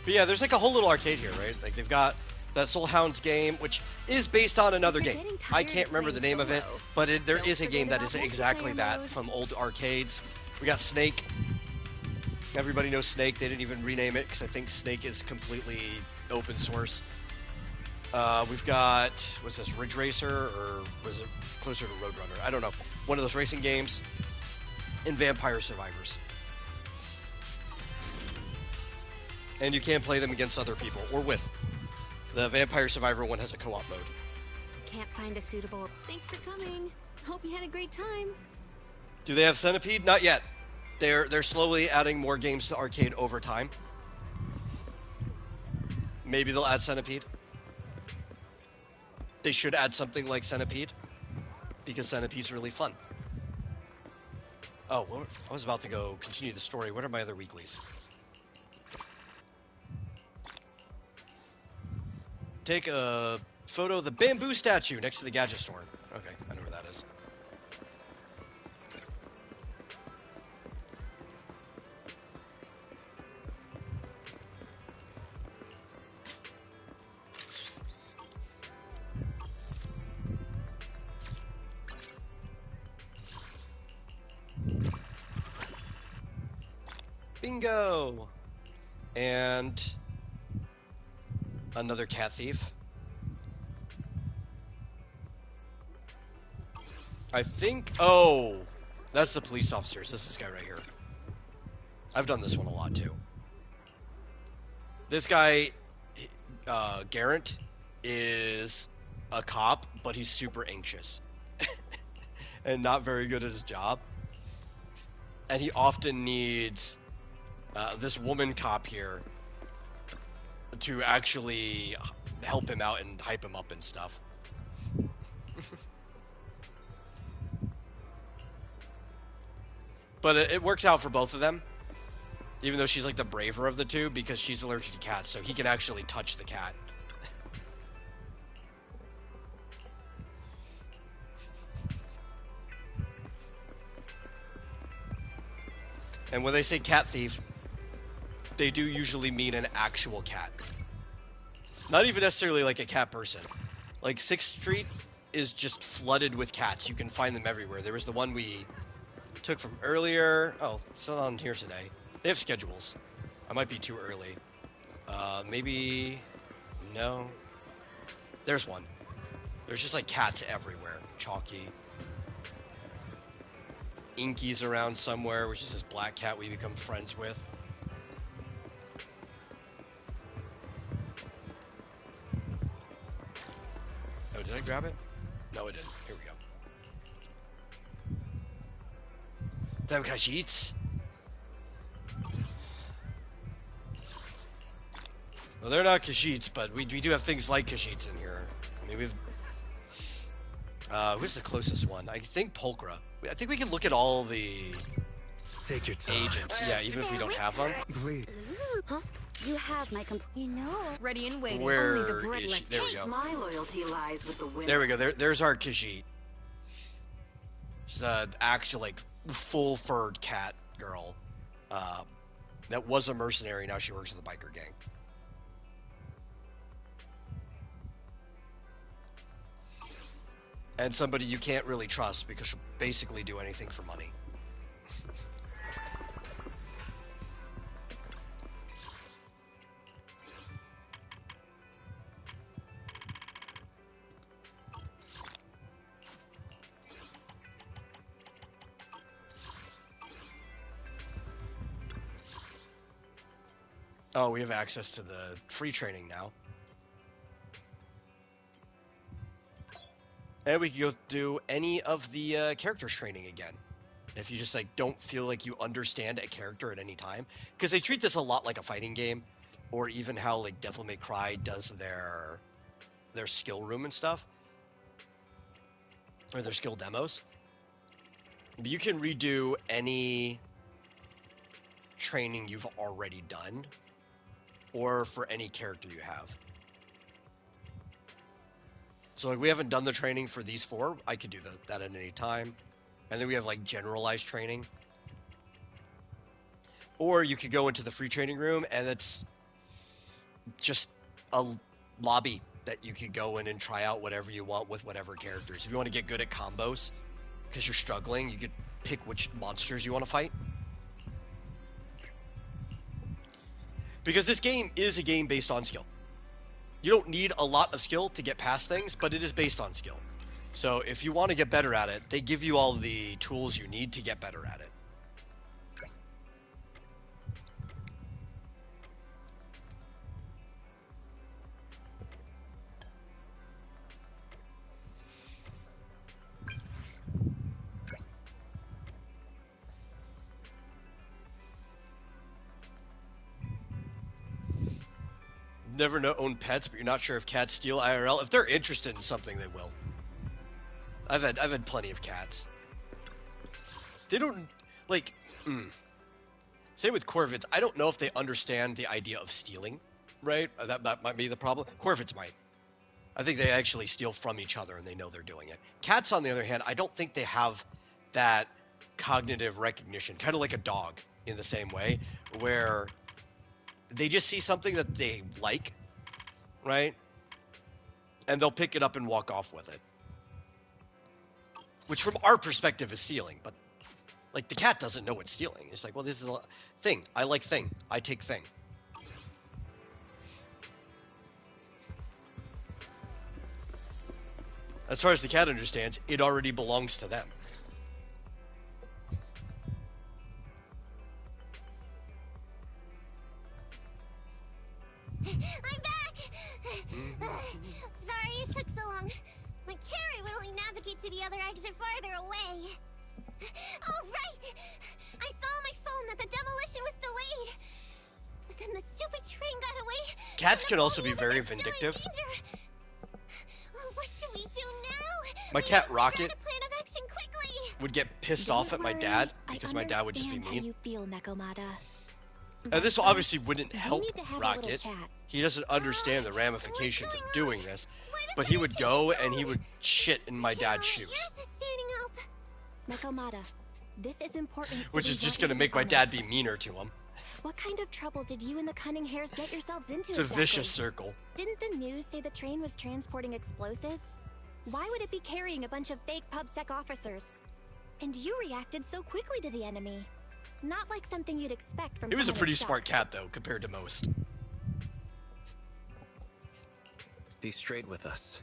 But yeah, there's like a whole little arcade here, right? Like they've got that Soul Hounds game, which is based on another game. I can't remember the name of it, but there is a game that is exactly that from old arcades. We got Snake. Everybody knows Snake. They didn't even rename it because I think Snake is completely open source. We've got, what's this, Ridge Racer, or was it closer to Roadrunner? I don't know. One of those racing games. And Vampire Survivors. And you can play them against other people, or with. The Vampire Survivor one has a co-op mode. Can't find a suitable... Thanks for coming. Hope you had a great time. Do they have Centipede? Not yet. They're slowly adding more games to arcade over time. Maybe they'll add Centipede. They should add something like Centipede, because Centipede's really fun. Oh, well, I was about to go continue the story. What are my other weeklies? Take a photo of the bamboo statue next to the gadget store. Okay, I know where that is. Bingo! And another cat thief. I think, oh, that's the police officers. This is this guy right here. I've done this one a lot too. This guy, Garrett, is a cop, but he's super anxious and not very good at his job. and he often needs this woman cop here to actually help him out and hype him up and stuff. But it works out for both of them, even though she's like the braver of the two, because she's allergic to cats, so he can actually touch the cat. And when they say cat thief, they do usually mean an actual cat. Not even necessarily like a cat person. Like 6th Street is just flooded with cats. You can find them everywhere. There was the one we took from earlier. Oh, it's not on here today. They have schedules. I might be too early. Maybe... No. There's one. There's just like cats everywhere. Chalky. Inky's around somewhere, which is this black cat we become friends with. Oh, did I grab it? No, I didn't. Here we go. Them Khajiits. Well, they're not Khajiits, but we do have things like Khajiits in here. I mean, we've... who's the closest one? I think Pulchra. I think we can look at all the Take your time. agents, yeah, even if we don't have them. Please. Huh? You have my complete. Ready and waiting. Where Only the bread is she? left. There we go. My loyalty lies with the winner. There we go. There's our Khajiit. She's an actual, like, full-furred cat girl. That was a mercenary, now she works with the biker gang. And somebody you can't really trust because she'll basically do anything for money. Oh, we have access to the free training now. And we can go do any of the characters training again. If you just like don't feel like you understand a character at any time. Because they treat this a lot like a fighting game. Or even how like Devil May Cry does their skill room and stuff. Or their skill demos. But you can redo any training you've already done. Or for any character you have. So like we haven't done the training for these 4. I could do that at any time. And then we have like generalized training. Or you could go into the free training room and it's just a lobby that you could go in and try out whatever you want with whatever characters. If you want to get good at combos because you're struggling, you could pick which monsters you want to fight. Because this game is a game based on skill. You don't need a lot of skill to get past things, but it is based on skill. So if you want to get better at it, they give you all the tools you need to get better at it. Never own pets, but you're not sure if cats steal IRL. If they're interested in something, they will. I've had plenty of cats. They don't like. Same with Corvids. I don't know if they understand the idea of stealing, right? That might be the problem. Corvids might. I think they actually steal from each other and they know they're doing it. Cats, on the other hand, I don't think they have that cognitive recognition, kind of like a dog in the same way, where they just see something that they like, right? And they'll pick it up and walk off with it. Which from our perspective is stealing, but like the cat doesn't know it's stealing. It's like, well, this is a thing. I like thing. I take thing. As far as the cat understands, it already belongs to them. I'm back! Sorry it took so long. My carrot would only navigate to the other exit farther away. Oh, right! I Cats can also be very vindictive. What should we do now? My cat Rocket Plan of action quickly. would get pissed off at my dad because my dad would just be How mean. you feel, Nekomata. And this obviously wouldn't You help need to have a little Rocket. chat. He doesn't understand the ramifications of doing this, but he would go and he would shit in my dad's shoes, Yours is standing up. Nekomata, this is important. so which we is just want going to you make my honest. dad be meaner to him. What kind of trouble did you and the Cunning Hares get yourselves into It's a exactly? vicious circle. Didn't the news say the train was transporting explosives? Why would it be carrying a bunch of fake PubSec officers? And you reacted so quickly to the enemy. Not like something you'd expect from He was a someone in pretty shock. smart cat, though, compared to most. Be straight with us.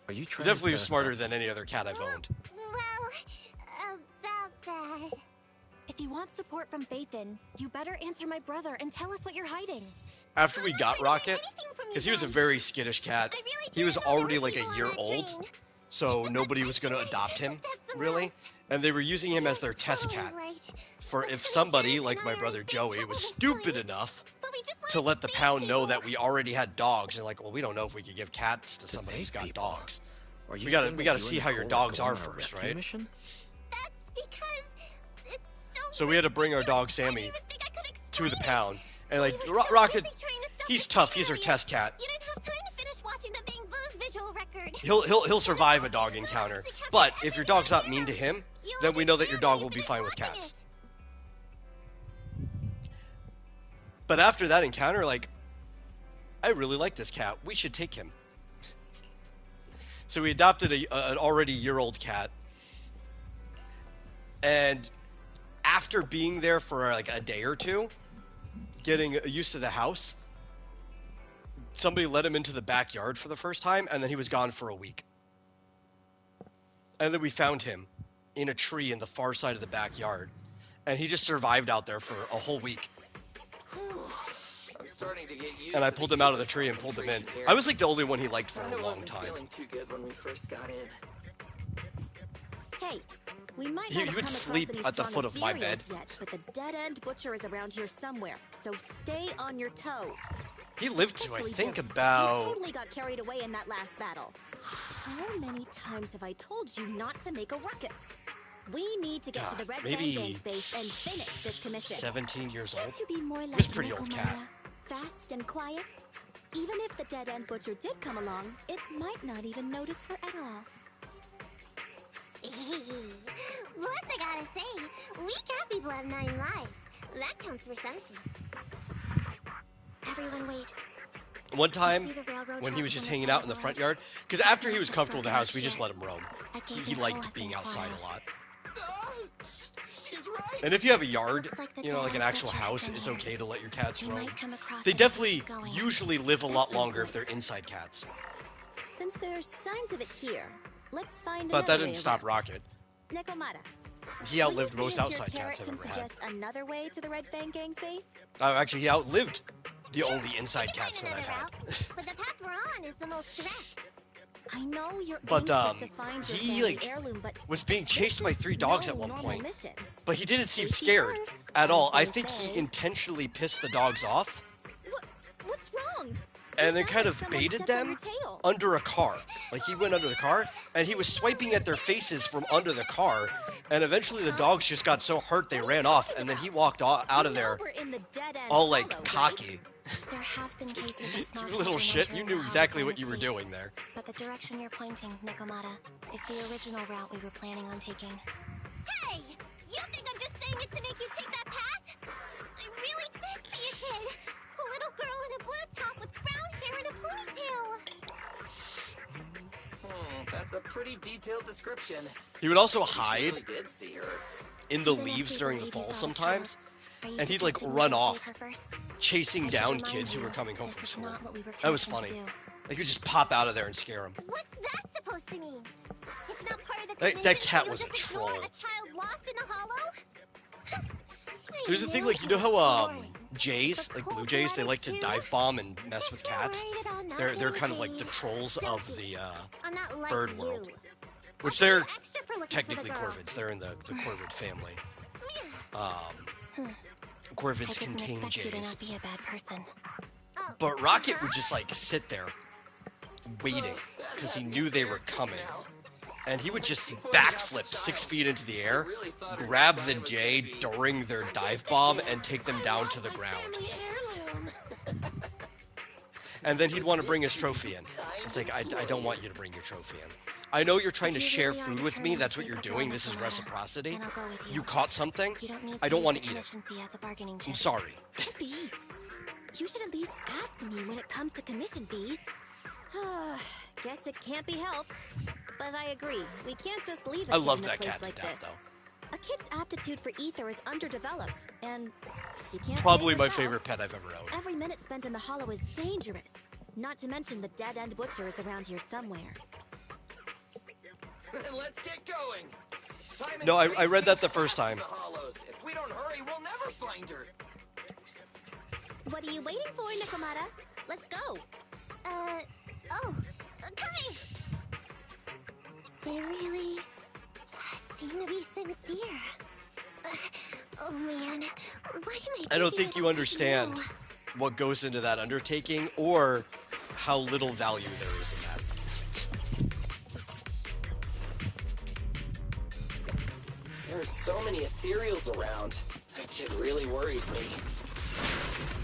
Are you He's trying definitely to set us smarter up? than any other cat I've owned. Well, about that. If you want support from Phaethon, you better answer my brother and tell us what you're hiding. After we got Rocket, Anything from you because he was a guys. very skittish cat, I really he was didn't know there already were like people a on year that old, train. so nobody was going to adopt him, really. And they were using him as their test Totally cat right. for if somebody, like my brother Joey, was stupid enough But we just to wanted let the save pound know people. that we already had dogs. And like, well, we don't know if we could give cats to somebody who's save got people? dogs. Are you We gotta saying we that gotta you see and how your Nicole are dogs going are on a first, rescue right? mission? That's because it's So we had to bring our dog I Sammy didn't even think I could to the explain it. pound, and like We were so Rocket, busy trying to stop he's the tough. train He's our earlier. test cat. You didn't have time to finish watching the Bang Boo's visual record. He'll survive a dog encounter, but if your dog's not mean to him, then we know that your dog will be fine with cats. But after that encounter, like, I really like this cat. We should take him. So we adopted an already year-old cat, and after being there for like a day or two, getting used to the house, somebody let him into the backyard for the first time, and then he was gone for a week. And then we found him in a tree in the far side of the backyard, and he just survived out there for a whole week. I'm starting to get used And I to pulled the him out of the use tree and pulled him in. concentration here. I was like the only one he liked for I a long wasn't time. feeling too good when we first got in. Hey, we might He not have would come sleep across any at the strong foot of my Ethereals bed. yet, but the dead-end butcher is around here somewhere, so stay on your toes. He lived to, I Especially think, Billy. about... You totally got carried away in that last battle. How many times have I told you not to make a ruckus? We need to get to the Red maybe Fang Gang's base and finish this commission. 17 years old. Can't you be more like was a pretty old cat. Nekomata? Fast and quiet? Even if the dead-end butcher did come along, it might not even notice her at all. Plus, I gotta say, we cat people have 9 lives. That counts for something. Everyone wait. One time, see the railroad when he was tracks just on the hanging side out of in the the front road? yard, because It's after he not was just comfortable with the broken house, up we just shit. let him roam. I He gave liked Nicole being some outside quiet. a lot. She's right. And if you have a yard, Looks like the you know, like an dead-end actual butcher is house, in it's here. okay to let your cats We roam. might come across They him as definitely he's going. usually live a That's lot not longer good. if they're inside cats. Since there's signs of it here, let's find But that another didn't way stop around. Rocket. Nekomata, He will you outlived see most if your outside carrot cats I've can ever had. suggest another way to the Red Fang Gang's base? Actually, he outlived the only inside We can cats find that I've had. another route, but the path we're on is the most direct. I know you're But, anxious to find your he, family like, heirloom, but Was being chased this by is 3 dogs no at one normal point. mission. But he didn't seem Safety scared first, at as all. I they think say. he intentionally pissed the dogs off What's wrong? and then You kind sound of like someone baited stepped on them your tail. under a car. Like he went under the car and he was swiping at their faces from under the car, and eventually the dogs just got so hurt they ran off, and then he walked out of You know there we're in the dead-end all like hollow, cocky. There have been cases of small You little children shit, you entering knew the exactly hollows what by you were mistake. doing there. But the direction you're pointing, Nekomata, is the original route we were planning on taking. Hey! You think I'm just saying it to make you take that path? I really did see a kid! A little girl in a blue top with brown hair and a ponytail! That's a pretty detailed description. He would also She hide really did see her. in the Even if leaves we during the believe you fall saw sometimes, Are you and he'd like suggesting we run go off, save her first? chasing I should down remind kids who you, were coming home this from is school. not what we were That was commissioned funny. to do. Like you just pop out of there and scare him. What's that supposed to mean? It's not part of the That commission, cat so was you'll a just ignore troll. a child lost in the hollow? Here's the thing, like, you know how jays, like blue jays, they like to dive bomb and mess with cats. They're kind of like the trolls of the I'm not like bird you. world, which I'll they're pay extra for looking technically for the girl. corvids. They're in the corvid family. I Corvids didn't contain expect you to jays. not be a bad person. But Rocket would just like sit there waiting because he knew they were coming. And he would just backflip 6 feet into the air, grab the J during their dive bomb, and take them down to the ground. And then he'd want to bring his trophy in. It's like, I don't want you to bring your trophy in. I know you're trying to share food with me. That's what you're doing. This is reciprocity. You caught something. I don't want to eat it. I'm sorry. You should at least ask me when it comes to commission fees. Guess it can't be helped. But I agree. We can't just leave a kid in a place like this. A kid's aptitude for ether is underdeveloped, and she can't. Probably my favorite pet I've ever owned. Every minute spent in the hollow is dangerous. Not to mention the dead-end butcher is around here somewhere. Let's get going. No, I read that the first time. If we don't hurry, we'll never find her. What are you waiting for, Nikomata? Let's go. Coming. They really seem to be sincere. Oh man, why am I don't think you understand what goes into that undertaking or how little value there is in that. There are so many ethereals around. That kid really worries me.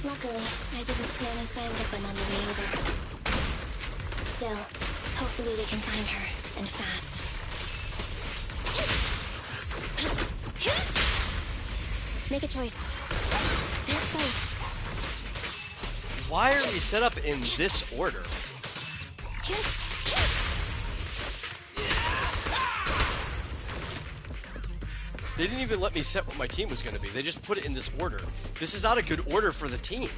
Luckily, I didn't see any signs of them on the way over. Still, hopefully we can find her, and fast. Make a choice. This place. Why are we set up in this order? They didn't even let me set what my team was going to be. They just put it in this order. This is not a good order for the team.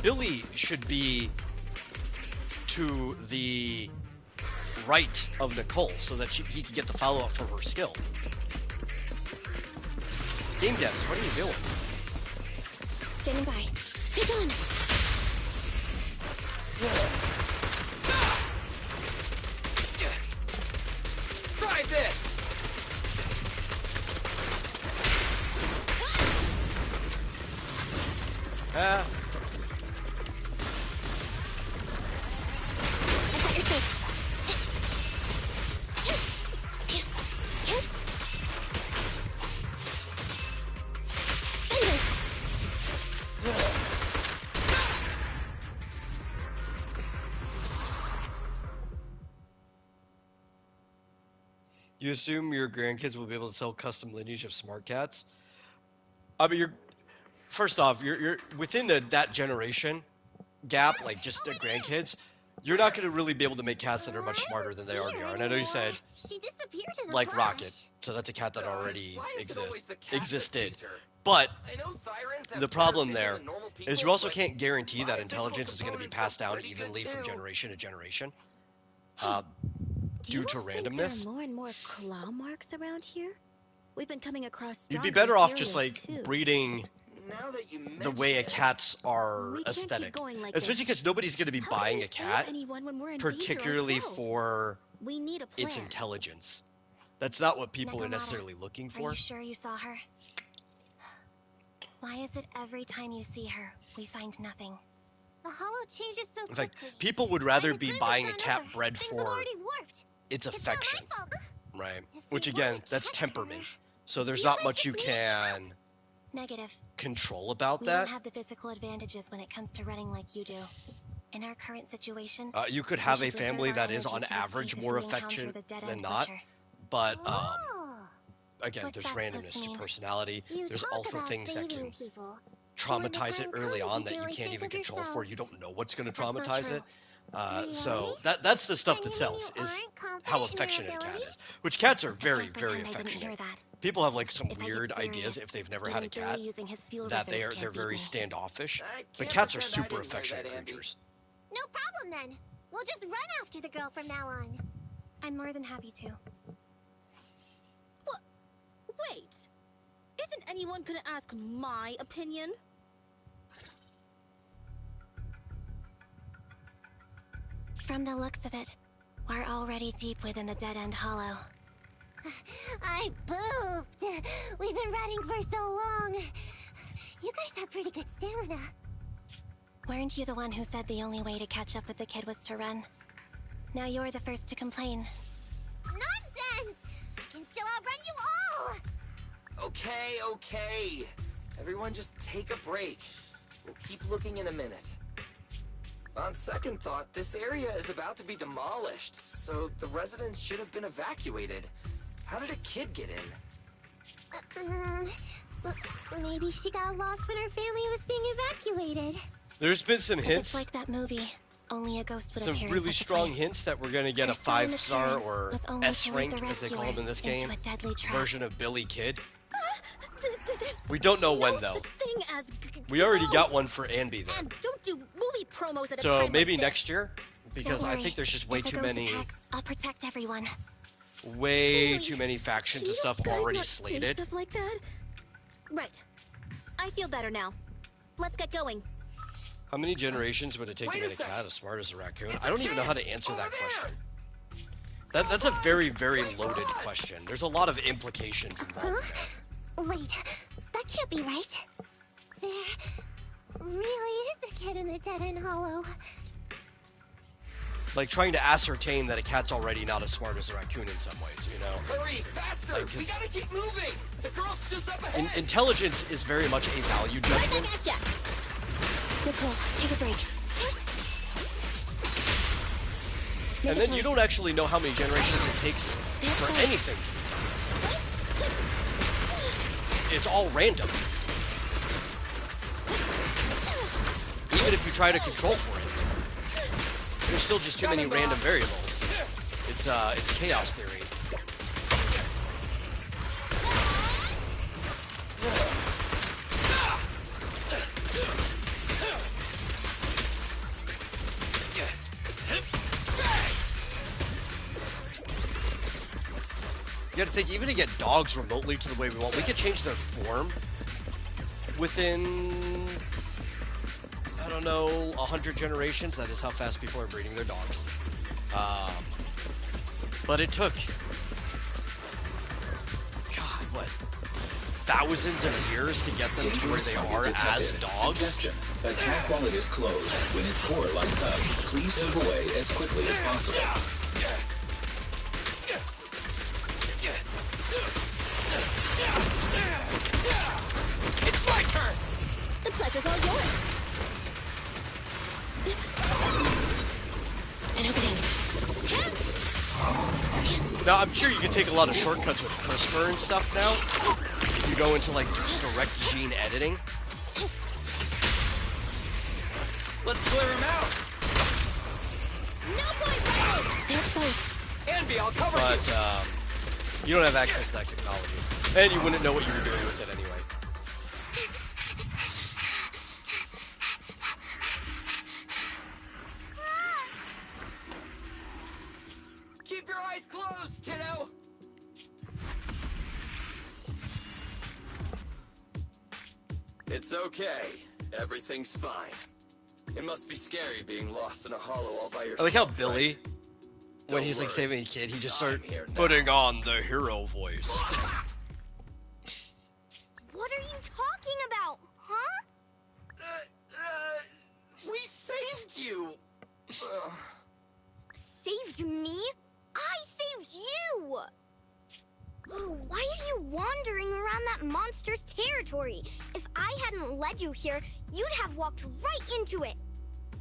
Billy should be to the right of Nicole so that he can get the follow-up for her skill. Game devs, what are you doing? Standing by. Be gone! Try this! I got your face. You assume your grandkids will be able to sell custom lineage of smart cats? I mean, first off, you're within that generation gap, like just the grandkids. You're not going to really be able to make cats that are much smarter than they already are. And I know you said like Rocket, so that's a cat that already existed. But the problem there is you also can't guarantee that intelligence is going to be passed down evenly from generation to generation. Due to randomness. There are more and more claw marks around here? We've been coming across. You'd be better off just like breeding the way cats are aesthetic. Especially because nobody's going to be buying a cat particularly for its intelligence. That's not what people are necessarily looking for. Are you sure you saw her? Why is it every time you see her, we find nothing? The hollow changes so quickly. In fact, people would rather be buying a cat bred for its affection, right? Which again, that's temperament. So there's not much you can control about that. We don't have the physical advantages when it comes to running like you do. In our current situation, you could have a family that is on average more affectionate than not, but again, there's randomness to personality. There's also things that can traumatize it early on that you can't even control for. You don't know what's going to traumatize it. So that's the stuff that sells, is how affectionate a cat is. Which cats are very, very affectionate. People have like some weird ideas if they've never had a cat that they're very standoffish. But cats are super affectionate creatures. No problem then. We'll just run after the girl from now on. I'm more than happy to. What? Wait. Isn't anyone gonna ask my opinion? From the looks of it, we're already deep within the dead-end hollow. I pooped. We've been running for so long. You guys have pretty good stamina. Weren't you the one who said the only way to catch up with the kid was to run? Now you're the first to complain. Nonsense! I can still outrun you all! Okay. Everyone just take a break. We'll keep looking in a minute. On second thought, this area is about to be demolished, so the residents should have been evacuated. How did a kid get in? Maybe she got lost when her family was being evacuated. There's been some hints. It's like that movie. Only a ghost would Some appear really in such a strong place. hints that we're gonna get Their a sudden 5-star appearance or was only S to lead rank, the as they call it in this rescuers game, into a deadly trap. version of Billy Kid. There's We don't know no when though. such thing as We already ghosts. got one for Anby though. And don't do movie promos at a So time maybe like next year, because Don't I worry. think there's just way If a too ghost many, attacks, I'll protect everyone. way too many factions and Can you stuff guys already not say slated. stuff like that? Right. I feel better now. Let's get going. How many generations would it take to Wait a get a sec. cat as smart as a raccoon? It's I a don't even know kid how to answer over that there. question. That's a very, very Wait for loaded us. question. There's a lot of implications involved in that. Wait, that can't be right. There really is a kid in the dead-end hollow. Like trying to ascertain that a cat's already not as smart as a raccoon in some ways, you know? Hurry, faster! Like, We gotta keep moving! The girl's just up ahead! Intelligence is very much a value judgment. Gotcha. Nicole, take a break. Make And a then you choice. don't actually know how many generations it takes for anything to be done. It's all random. Even if you try to control for it, there's still just too many random variables. It's chaos theory. You gotta think, even to get dogs remotely to the way we want, we could change their form within, I don't know, 100 generations. That is how fast people are breeding their dogs. But it took, God, what, thousands of years to get them to where they are as dogs? Suggestion. Attack while it is closed. When its core lights up, please move away as quickly as possible. It's my turn! The pleasure's all yours. An opening. Now, I'm sure you can take a lot of shortcuts with CRISPR and stuff now. If you go into, like, direct gene editing. Let's clear him out! No point, Riley! They're exposed. Anby, I'll cover But, you! you don't have access to that technology. And you wouldn't know what you were doing with it anyway. Keep your eyes closed, kiddo! It's okay. Everything's fine. It must be scary being lost in a hollow all by yourself. I like how Billy, right? when Don't he's like worry. saving a kid, he just started here now. putting on the hero voice. What are you talking about, huh? We saved you! Saved me? I saved you! Why are you wandering around that monster's territory? If I hadn't led you here, you'd have walked right into it.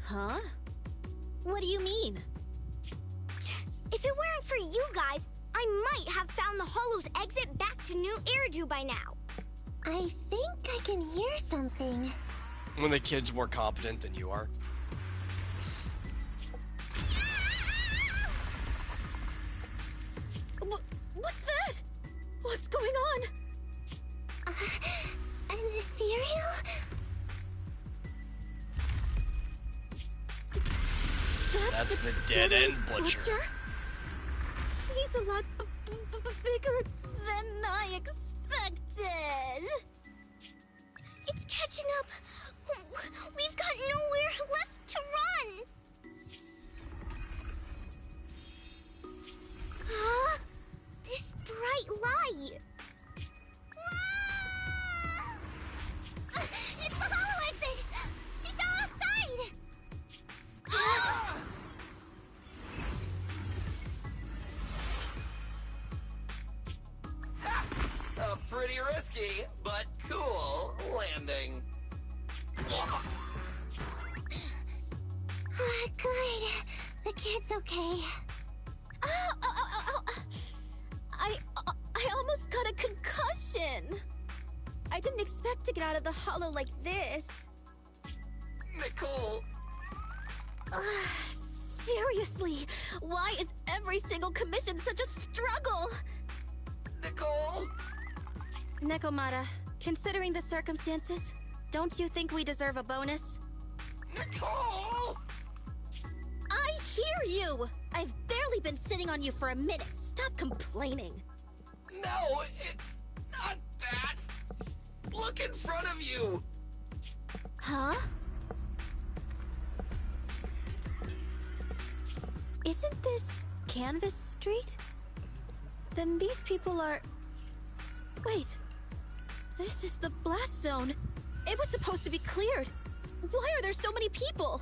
Huh? What do you mean? If it weren't for you guys, I might have found the Hollow's exit back to New Eridu by now. I think I can hear something. When the kid's more competent than you are. What's that? What's going on? An ethereal? That's the dead-end butcher. He's a lot bigger than I expected. It's catching up. We've got nowhere left to run. Huh? This bright light. Ah! risky, but cool landing. Good. The kid's okay. Oh. I almost got a concussion. I didn't expect to get out of the hollow like this. Nicole! Seriously, why is every single commission such a struggle? Nicole! Nekomata, considering the circumstances, don't you think we deserve a bonus? Nicole! I hear you! I've barely been sitting on you for a minute. Stop complaining. No, it's not that! Look in front of you! Huh? Isn't this Canvas Street? Then these people are... Wait. This is the blast zone. It was supposed to be cleared. Why are there so many people?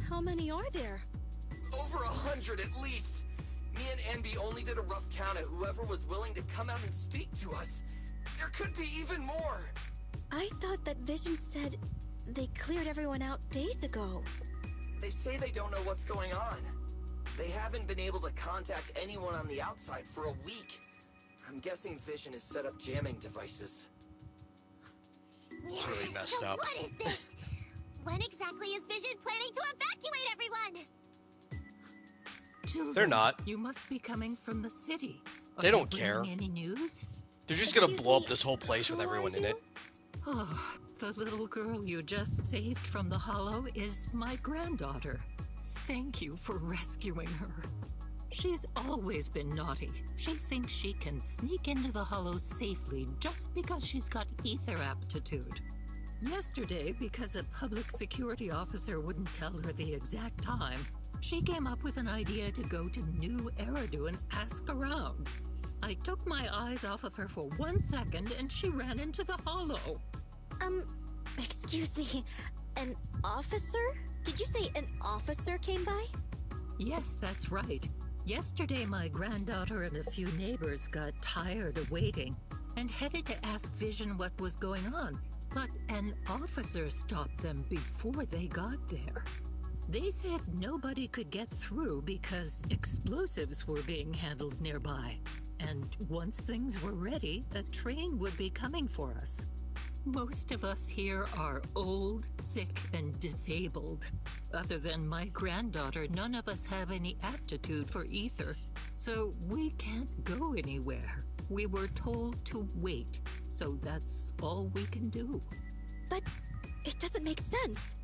How many are there? Over 100 at least. Me and Anby only did a rough count of whoever was willing to come out and speak to us. There could be even more. I thought that Vision said they cleared everyone out days ago. They say they don't know what's going on. They haven't been able to contact anyone on the outside for a week. I'm guessing Vision has set up jamming devices. It's really messed So up. what is this? When exactly is Vision planning to evacuate everyone? Children, They're not. You must be coming from the city. They Are don't you care. bringing any news? They're just gonna blow up this whole place with everyone in it. Oh, the little girl you just saved from the hollow is my granddaughter. Thank you for rescuing her. She's always been naughty. She thinks she can sneak into the hollow safely just because she's got ether aptitude. Yesterday, because a public security officer wouldn't tell her the exact time, she came up with an idea to go to New Eridu and ask around. I took my eyes off of her for 1 second and she ran into the hollow. Excuse me, an officer? Did you say an officer came by? Yes, that's right. Yesterday, my granddaughter and a few neighbors got tired of waiting and headed to ask Vision what was going on, but an officer stopped them before they got there. They said nobody could get through because explosives were being handled nearby, and once things were ready, a train would be coming for us. Most of us here are old, sick, and disabled. Other than my granddaughter, none of us have any aptitude for ether, so we can't go anywhere. We were told to wait, so that's all we can do. But it doesn't make sense.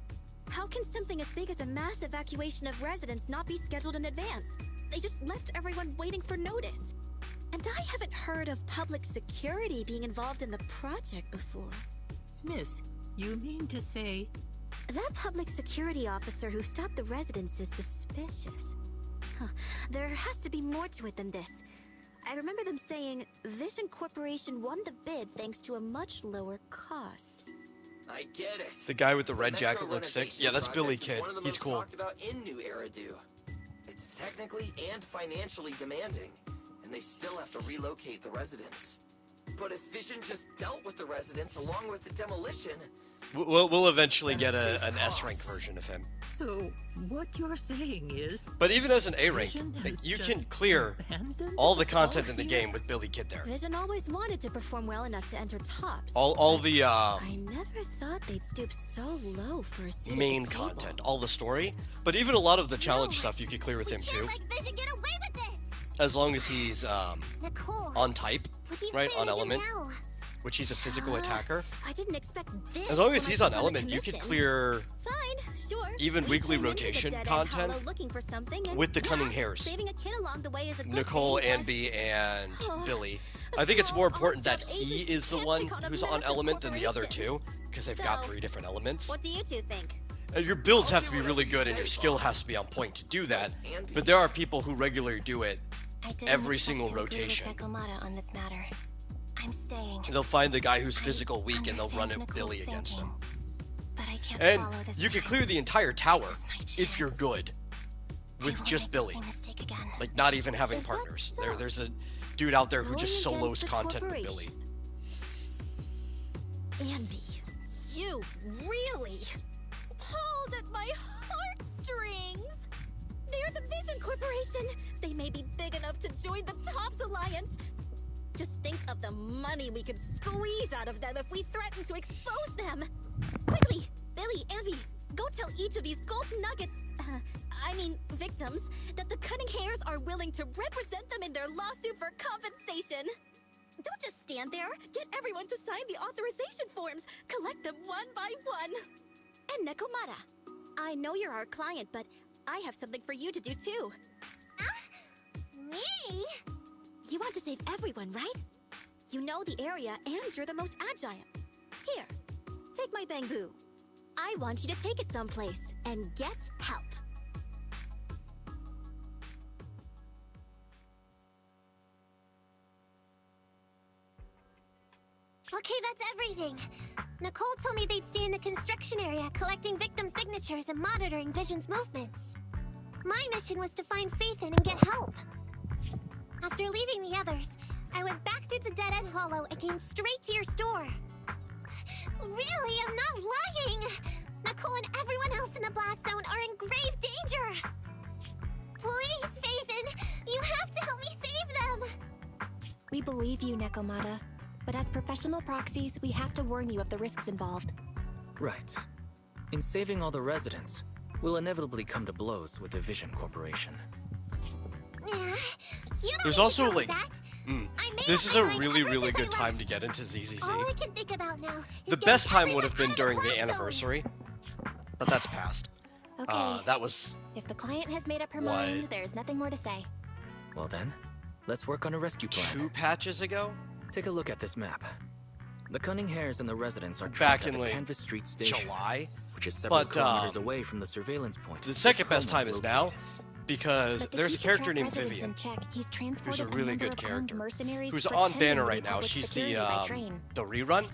How can something as big as a mass evacuation of residents not be scheduled in advance? They just left everyone waiting for notice. And I haven't heard of public security being involved in the project before. Miss, you mean to say... That public security officer who stopped the residents is suspicious. There has to be more to it than this. I remember them saying Vision Corporation won the bid thanks to a much lower cost. I get it. The guy with the red Metro jacket looks sick. renovation Yeah, that's Billy project is Kid. one of the He's most cool. talked about in New Eridu. It's technically and financially demanding, and they still have to relocate the residents. But if Vision just dealt with the residents along with the demolition... We'll eventually get an S-rank version of him. So, what you're saying is... But even as an A-rank, Vision has you can just clear abandoned all the us content all in the here? game with Billy Kid there. Vision always wanted to perform well enough to enter tops. All the I never thought they'd stoop so low for a seat main at the table. content, all the story, but even a lot of the challenge stuff you could clear with him too, Like Vision get away with this! as long as he's Nicole, on type, what do you right, plan on to do element, now? which he's a physical attacker. I didn't expect this. As long as when I he's took on the element, you could commission. clear Fine, sure. even We weekly came into the rotation dead-end content hollow looking for something, and with the yeah, cunning hairs. Saving a kid along the way is a good Nicole, thing, but- Anby, and Oh, Billy. a I think it's more small important that arms of he agents is the can't one take on a who's on massive element than the other corporation. two, because they've got So, 3 different elements. What do you two think? And your builds I'll have to do be really whatever you good, and say, your skill boss. has to be on point to do that. Anby. But there are people who regularly do it I didn't every expect single to agree with rotation. Nekomata on this matter. I'm staying. They'll find the guy who's I physical weak and they'll run understand it Billy Nicole's against him. thinking, but I can't And follow this you can time. clear the entire tower This is my if you're chance. good. with just Billy. Same mistake again. Like, not even having Is that partners. so? There's a dude out there who just Going solos against the content with Billy. Anby, you really pulled at my heartstrings. They're the Vision Corporation. They may be big enough to join the Tops Alliance. Just think of the money we could squeeze out of them if we threaten to expose them. Quickly, Billy, Anby, go tell each of these gold nuggets, victims, that the Cunning Hairs are willing to represent them in their lawsuit for compensation. Don't just stand there. Get everyone to sign the authorization forms. Collect them one by one. And Nekomata, I know you're our client, but I have something for you to do too. Me? You want to save everyone, right? You know the area and you're the most agile. Here, take my bamboo. I want you to take it someplace and get help. Okay, that's everything. Nicole told me they'd stay in the construction area, collecting victim signatures and monitoring Vision's movements. My mission was to find Faithin and get help. After leaving the others, I went back through the dead-end hollow and came straight to your store. Really, I'm not lying! Nicole and everyone else in the blast zone are in grave danger! Please, Faithin, you have to help me save them! We believe you, Nekomata. But as professional proxies, we have to warn you of the risks involved. Right. In saving all the residents, we'll inevitably come to blows with the Vision Corporation. There's also like, this is a really good time to get into ZZZ. All I can think about now is the best time would have been during the anniversary, but that's past. Okay. That was. If the client has made up her mind, there's nothing more to say. Well then, let's work on a rescue plan. 2 patches ago? Take a look at this map. The Cunning Hairs and the residents are back trapped in at the like Canvas Street station, July, which is several kilometers away from the surveillance point. The second best time is now, because there's a character named Vivian, who's a really good character, who's on banner right now. She's the rerun.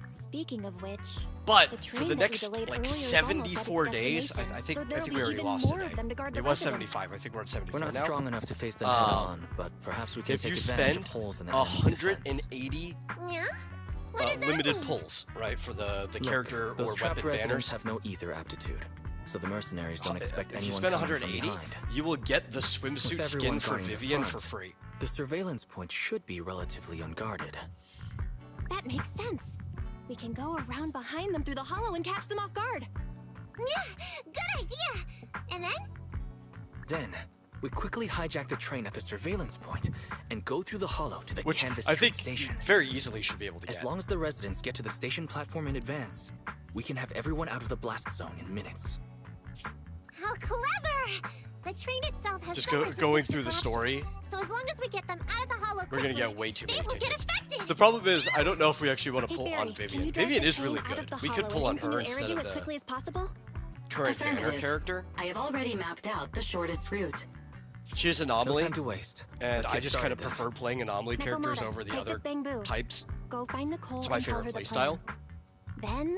Speaking of which, but for the next like 74 days, I think we already lost today. It was 75. I think we're at 74 now. We're not now. strong enough to face them head on, but perhaps we can take advantage of holes in their 180 limited pulls, right, for the character those or trapped weapon banners. Have no ether aptitude, so the mercenaries don't expect if anyone you spend coming 180, from behind. you will get the swimsuit skin for Vivian for free. The surveillance point should be relatively unguarded. That makes sense. We can go around behind them through the hollow and catch them off guard. Good idea! And then? Then, we quickly hijack the train at the surveillance point and go through the hollow to the Canvas I Street think station. Very easily should be able to get. As long as the residents get to the station platform in advance, we can have everyone out of the blast zone in minutes. How clever! The train itself has just going through the story. So as long as we get them out of the hollow quickly, we're gonna get way too many tickets. The problem is, I don't know if we actually want to pull on Vivian. Vivian is really good. We could pull on her instead of the current banner character. I have already mapped out the shortest route. She has Anomaly, no time to waste. And I just kind of prefer playing Anomaly characters over the other types. Go find Nicole. It's my favorite playstyle. Then,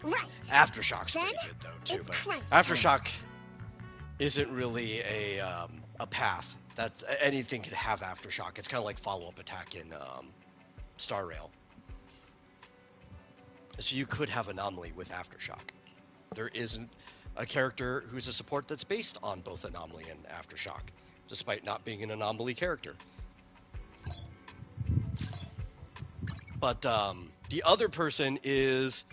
right. Aftershock's pretty good though too, but Aftershock isn't really a path. That anything could have Aftershock. It's kind of like follow-up attack in Star Rail. So you could have Anomaly with Aftershock. There isn't a character who's a support that's based on both Anomaly and Aftershock, despite not being an Anomaly character. But the other person is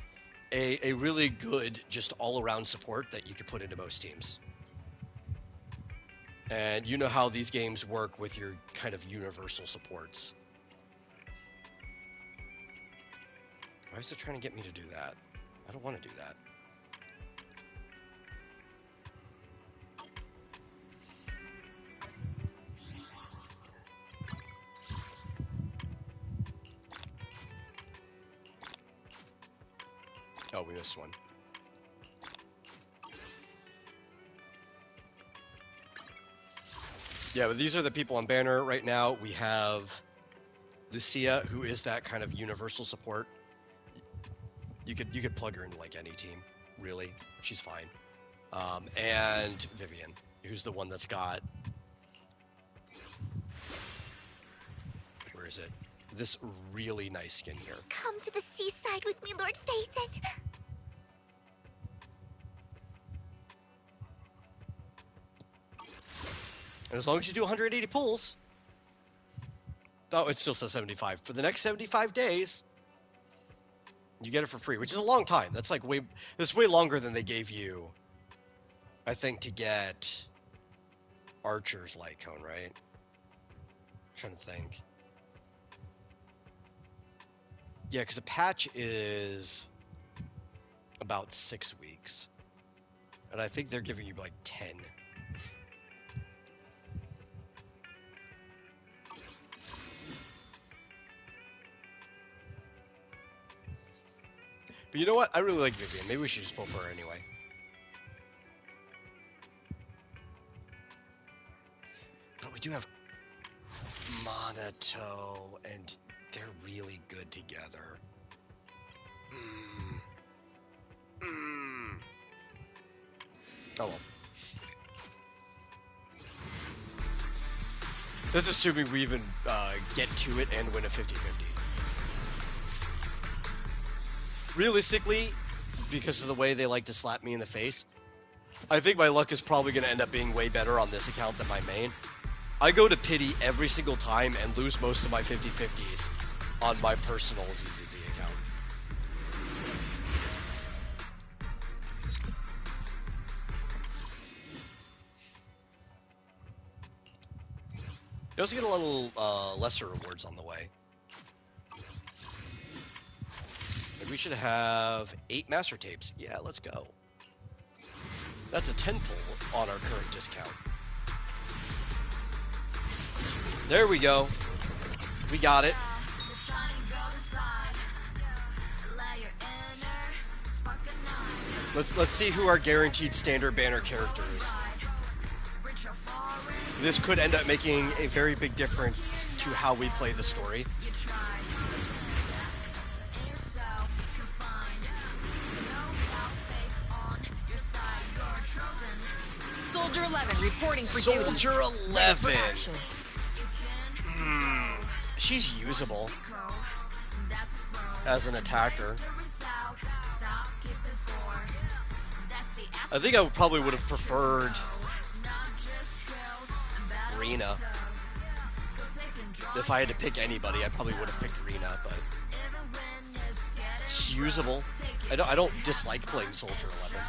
a really good, just all-around support that you could put into most teams. And you know how these games work with your kind of universal supports. Why is it trying to get me to do that? I don't want to do that. Oh, we missed one. Yeah, but these are the people on banner right now. We have Lucia, who is that kind of universal support. You could plug her into like any team, really. She's fine. And Vivian. who's the one that's got... Where is it? This really nice skin here. Come to the seaside with me, Lord Phaethon. And as long as you do 180 pulls... Oh, it still says 75. For the next 75 days, you get it for free, which is a long time. That's like it's way longer than they gave you, I think, to get Archer's light cone, right? I'm trying to think. Yeah, because a patch is about 6 weeks. And I think they're giving you like 10. But you know what? I really like Vivian. Maybe we should just pull for her anyway. But we do have Monato, and they're really good together. Oh well. That's assuming we even get to it and win a 50-50. Realistically, because of the way they like to slap me in the face, I think my luck is probably going to end up being way better on this account than my main. I go to pity every single time and lose most of my 50-50s on my personal ZZZ account. You also get a little lesser rewards on the way. We should have 8 master tapes. Yeah, let's go. That's a 10 pull on our current discount. There we go. We got it. Let's see who our guaranteed standard banner character is. This could end up making a very big difference to how we play the story. Soldier 11 reporting for duty. Soldier 11. She's usable as an attacker. I think I probably would have preferred Rena. If I had to pick anybody, I probably would have picked Rena, but it's usable. I don't dislike playing Soldier 11.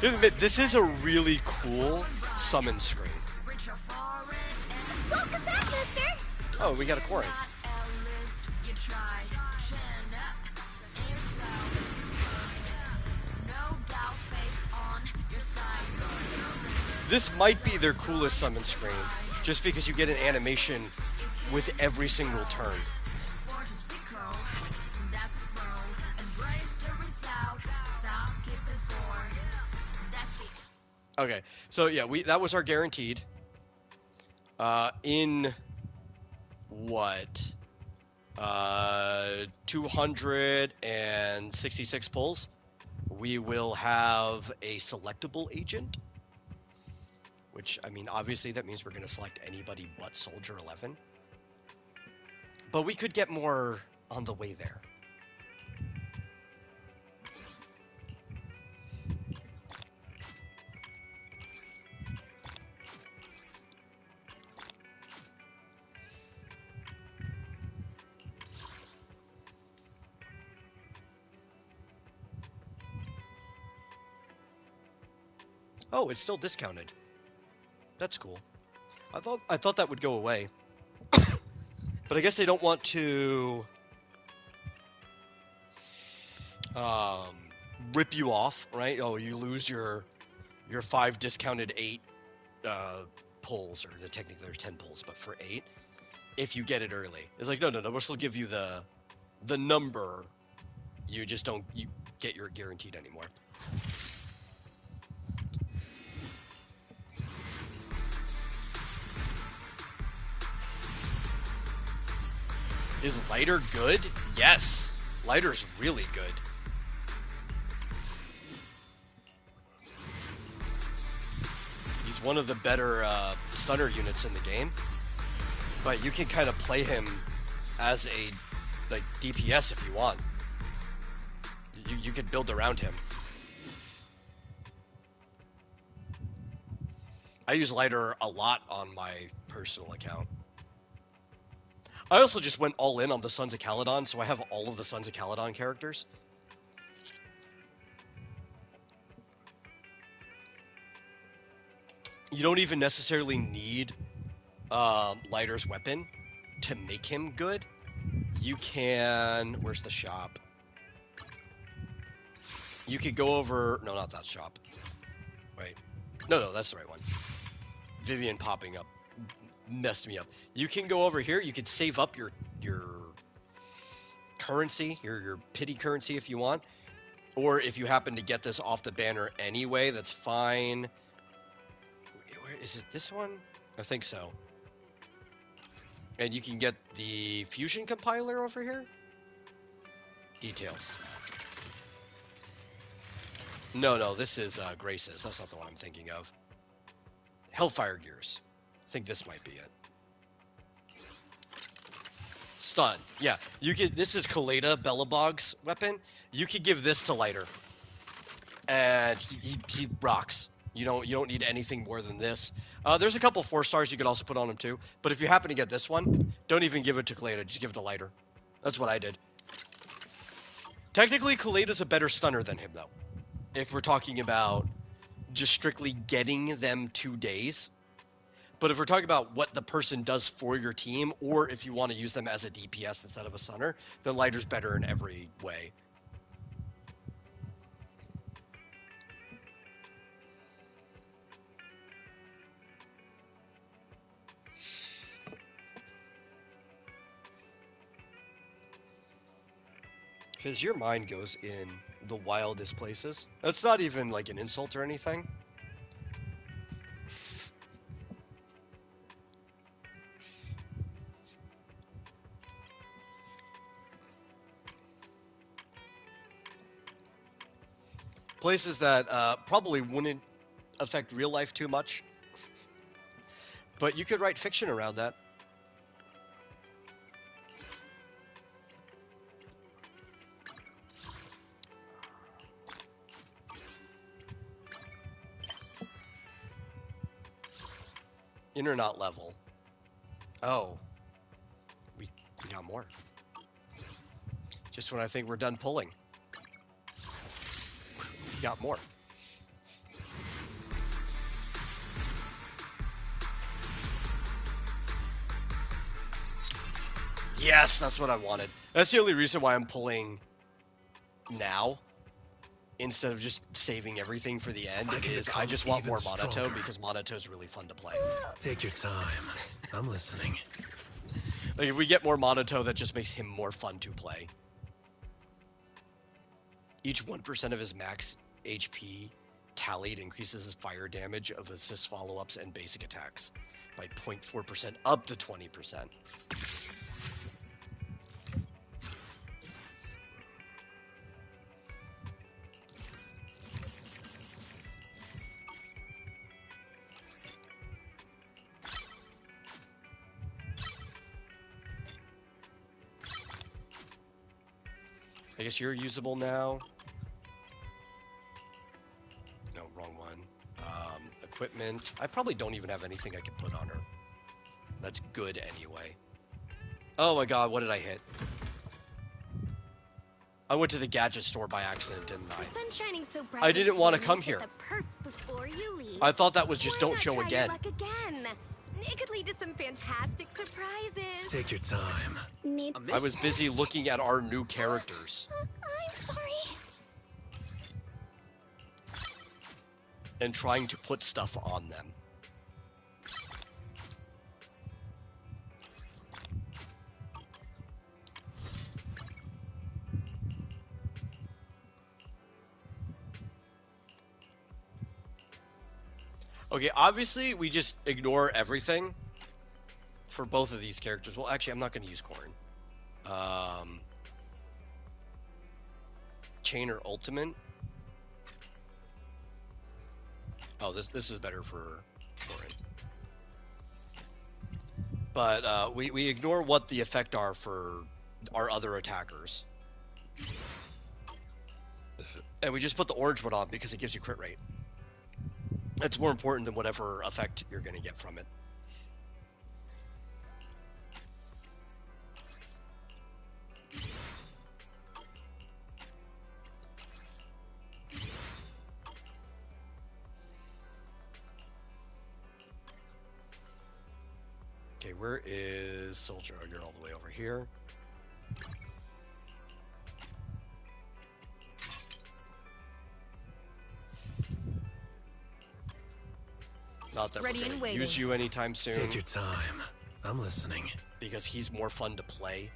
Admit, this is a really cool summon screen. Welcome back, mister! Oh, we got a quarry. This might be their coolest summon screen, just because you get an animation with every single turn. Okay, so yeah, that was our guaranteed. In what? 266 pulls, we will have a selectable agent. Which, I mean, obviously that means we're going to select anybody but Soldier 11. But we could get more on the way there. Oh, it's still discounted. That's cool. I thought that would go away. But I guess they don't want to rip you off, right? Oh, you lose your 5 discounted 8 pulls, or technically there's 10 pulls, but for 8 if you get it early. It's like, no, we'll still give you the number. You just don't get your guaranteed anymore. Is Lighter good? Yes. Lighter's really good. He's one of the better stunner units in the game. But you can kind of play him as a like DPS if you want. You could build around him. I use Lighter a lot on my personal account. I also just went all in on the Sons of Caledon, so I have all of the Sons of Caledon characters. You don't even necessarily need Lighter's weapon to make him good. You can... Where's the shop? You could go over... No, not that shop. Wait. No, that's the right one. Vivian popping up messed me up. You can go over here. You could save up your currency, your pity currency if you want. Or if you happen to get this off the banner anyway, that's fine. Where, is it this one? I think so. And you can get the fusion compiler over here. Details. No, this is Grace's. That's not the one I'm thinking of. Hellfire Gears. I think this might be it. Stun. Yeah, you could. This is Kaleda Bellabog's weapon. You could give this to Lighter, and he rocks. You don't need anything more than this. There's a couple 4 stars you could also put on him too. But if you happen to get this one, don't even give it to Kaleda. Just give it to Lighter. That's what I did. Technically, Kaleda's a better stunner than him though. If we're talking about just strictly getting them 2 days. But if we're talking about what the person does for your team, or if you want to use them as a DPS instead of a stunner, then Lighter's better in every way. Because your mind goes in the wildest places. That's not even like an insult or anything. Places that probably wouldn't affect real life too much. But you could write fiction around that. In or not level. Oh. We got more. Just when I think we're done pulling. We got more. Yes, that's what I wanted. That's the only reason why I'm pulling now instead of just saving everything for the end. I just want more Monoto because Monoto is really fun to play. Take your time. I'm listening. Like if we get more Monoto, that just makes him more fun to play. Each 1% of his max HP tallied increases his fire damage of assist follow-ups and basic attacks by 0.4% up to 20%. I guess you're usable now. No, wrong one. Equipment. I probably don't even have anything I can put on her. That's good anyway. Oh my god, what did I hit? I went to the gadget store by accident, didn't I? The sun's shining so bright. I didn't want to come here. Before you leave. I thought that was just Why don't not show try again. Your luck again. It could lead to some fantastic surprises. Take your time. I was busy looking at our new characters. I'm sorry. And trying to put stuff on them. Okay, obviously we just ignore everything for both of these characters. Well, actually, I'm not going to use Corrin. Chainer Ultimate. Oh, this is better for it. But we ignore what the effect are for our other attackers. And we just put the orange one on because it gives you crit rate. It's more important than whatever effect you're going to get from it. Okay, where is Soldier? Oh, you're all the way over here. Not that we're going to use you anytime soon. Take your time. I'm listening. Because he's more fun to play.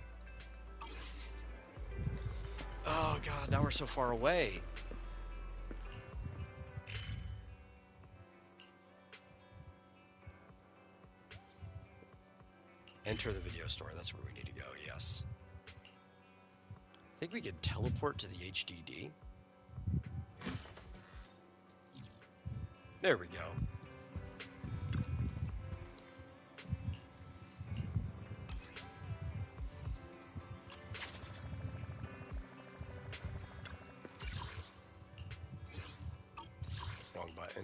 Oh god, now we're so far away. Enter the video store, that's where we need to go, yes. I think we could teleport to the HDD. There we go. Wrong button.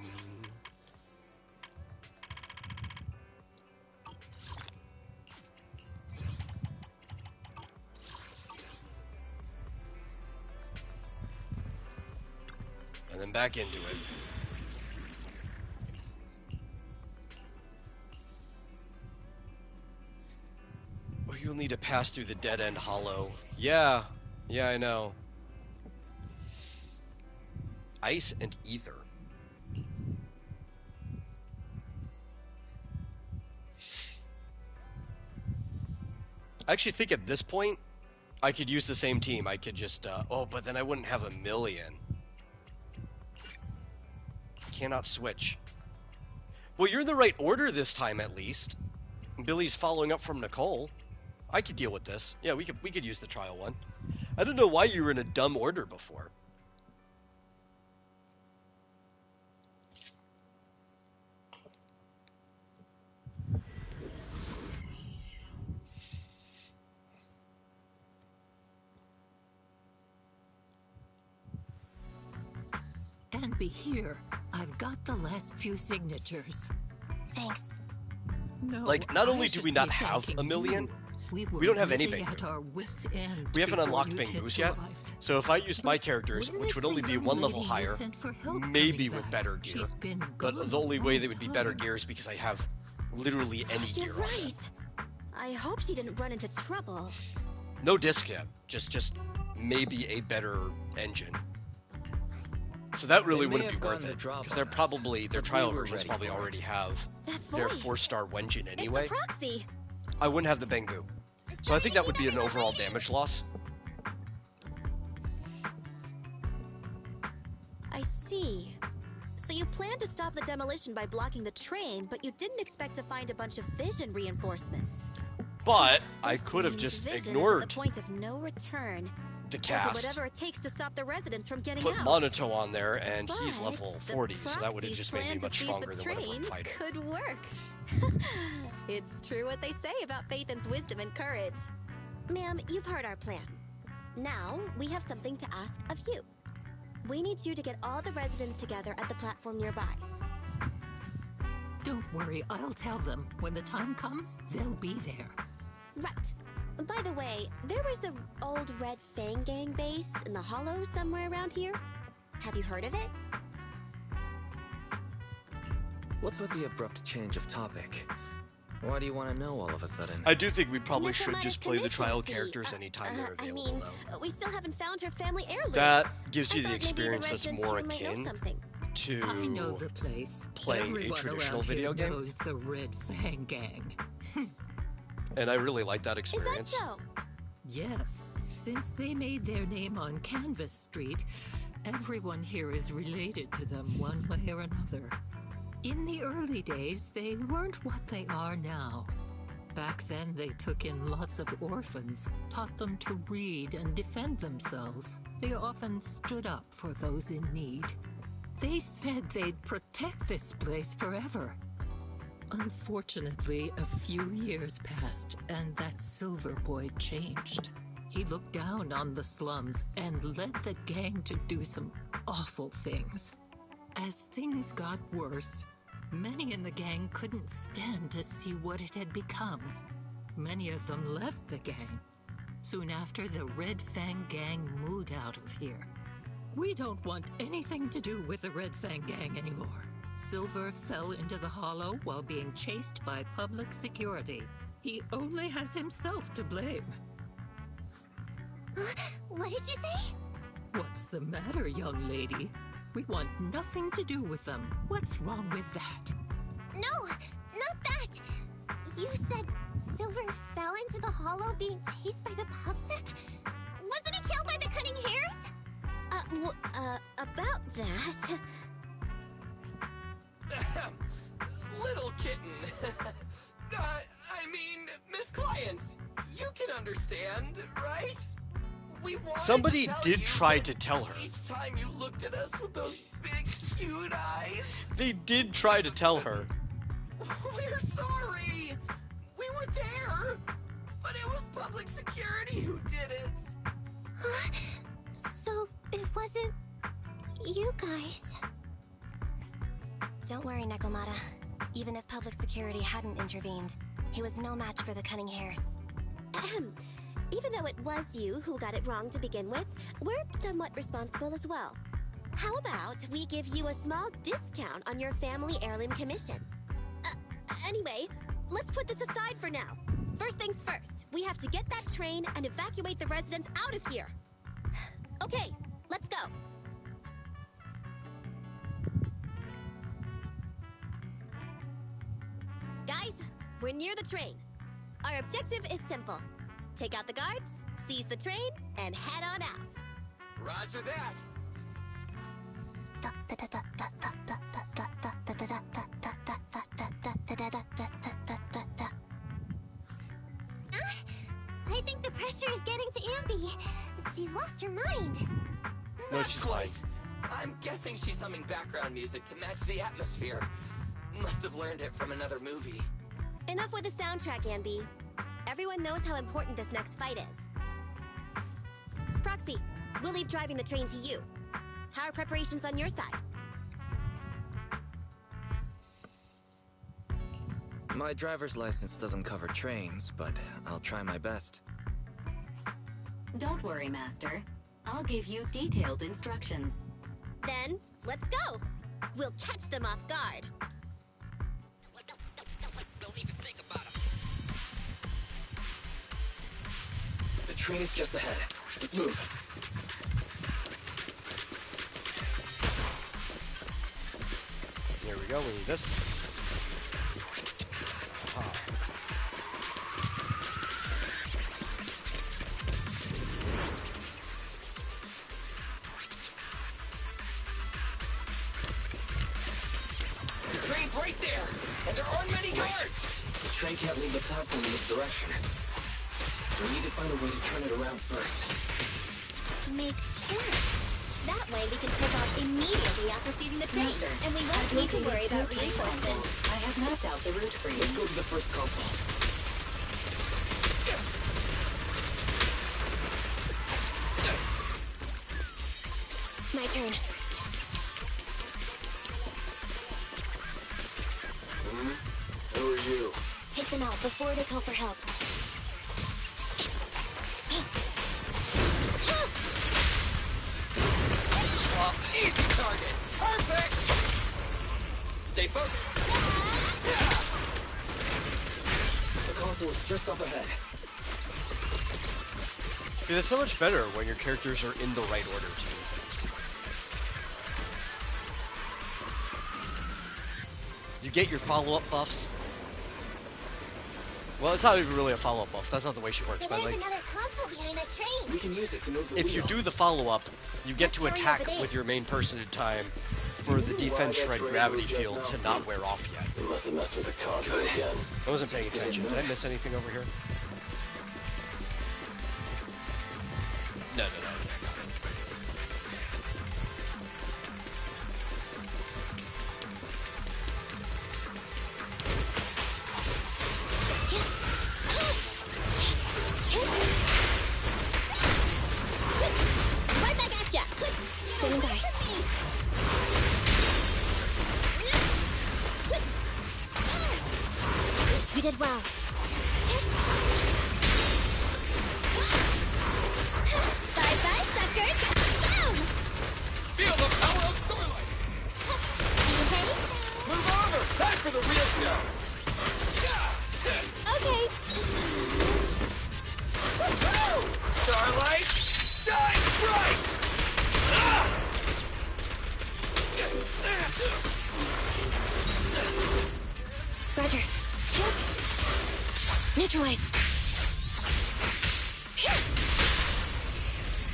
And then back into it. Oh, you'll need to pass through the dead-end hollow. Yeah, I know. Ice and ether. I actually think at this point, I could use the same team. I could just, oh, but then I wouldn't have 1,000,000. Cannot switch. Well, you're in the right order this time, at least. Billy's following up from Nicole. I could deal with this. Yeah, we could use the trial one. I don't know why you were in a dumb order before. And be here. I've got the last few signatures. Thanks. No, like, not only do we not have 1,000,000, we don't have any Bangboo. We haven't unlocked Bangboos yet, so if I used my characters, which would only be one level higher, maybe with better gear, but the only way that would be better gear is because I have literally any gear on it. I hope she didn't run into trouble. No disc tip, just maybe a better engine. So that really wouldn't be worth it, because they're probably, their trial versions probably already have their 4-star engine anyway. Proxy. I wouldn't have the Bangboo. So I think that would be an overall damage loss. I see. So you planned to stop the demolition by blocking the train, but you didn't expect to find a bunch of vision reinforcements. But I could have just ignored the point of no return. The cast. Whatever it takes to stop the residents from getting Put out. Monato on there, and he's level 40, so that would have just made me much stronger than whatever I'm fighting. Could work. It's true what they say about Phaethon's wisdom and courage. Ma'am, you've heard our plan. Now, we have something to ask of you. We need you to get all the residents together at the platform nearby. Don't worry, I'll tell them. When the time comes, they'll be there. Right. By the way, there was an old Red Fang Gang base in the hollow somewhere around here. Have you heard of it? What's with the abrupt change of topic? Why do you want to know all of a sudden? I do think we probably should just play the trial characters anytime they're available, though. We still haven't found her family heirloom. That gives you the experience that's more akin to I know the place. playing a traditional video game. Knows the Red Fang Gang. And I really like that experience. Is that so? Yes. Since they made their name on Canvas Street, everyone here is related to them one way or another. In the early days, they weren't what they are now. Back then, they took in lots of orphans, taught them to read and defend themselves. They often stood up for those in need. They said they'd protect this place forever. Unfortunately, a few years passed, and that silver boy changed. He looked down on the slums and led the gang to do some awful things. As things got worse, many in the gang couldn't stand to see what it had become. Many of them left the gang. Soon after, the Red Fang gang moved out of here. We don't want anything to do with the Red Fang gang anymore. Silver fell into the hollow while being chased by public security. He only has himself to blame. What did you say? What's the matter, young lady? We want nothing to do with them. What's wrong with that? No, not that. You said Silver fell into the hollow being chased by the pubsec? Wasn't he killed by the cunning hares? About that... Little kitten. I mean, Miss Client, you can understand, right? We wanted Somebody to tell did you, try but to tell her. Each time you looked at us with those big, cute eyes. They did try to tell her. We're sorry. We were there, but it was public security who did it. So it wasn't you guys. Don't worry, Nekomata. Even if public security hadn't intervened, he was no match for the cunning hares. Ahem. Even though it was you who got it wrong to begin with, we're somewhat responsible as well. How about we give you a small discount on your family heirloom commission? Anyway, let's put this aside for now. First things first, we have to get that train and evacuate the residents out of here. Okay, let's go. Guys, we're near the train. Our objective is simple. Take out the guards, seize the train, and head on out. Roger that. I think the pressure is getting to Ambi. She's lost her mind. No, she's fine. I'm guessing she's humming background music to match the atmosphere. Must have learned it from another movie. Enough with the soundtrack, Ambi. Everyone knows how important this next fight is. Proxy, we'll leave driving the train to you. How are preparations on your side? My driver's license doesn't cover trains, but I'll try my best. Don't worry, Master. I'll give you detailed instructions. Then, let's go! We'll catch them off guard. Don't even think about it. The train is just ahead. Let's move. There we go, we need this. The train's right there, and there aren't many guards. The train can't leave the platform in this direction. We need to find a way to turn it around first. Makes sense. That way we can take off immediately after seizing the train, Master, and we won't need to worry about reinforcements. I have mapped out the route for you. Let's go to the first console. My turn. Who are you? Take them out before they call for help. Easy target. Perfect. Stay focused. The console is just up ahead. See, that's so much better when your characters are in the right order to do things. You get your follow-up buffs. Well, it's not even really a follow-up buff. That's not the way she works. So But there's like, another console behind that train. We can use it to move the if you wheel. do the follow-up, you get to Let's hurry attack over there. with your main person in time, for the defense shred gravity field to not wear off yet. You must have messed with the console again. I wasn't paying attention. Did I miss anything over here? No, okay, got it. Right back at ya! Standing by. You did well. Bye-bye, suckers! Boom! Feel the power of Starlight! Okay. Move over! Time for the real show! Okay. Starlight, shine bright! Roger. Neutralize.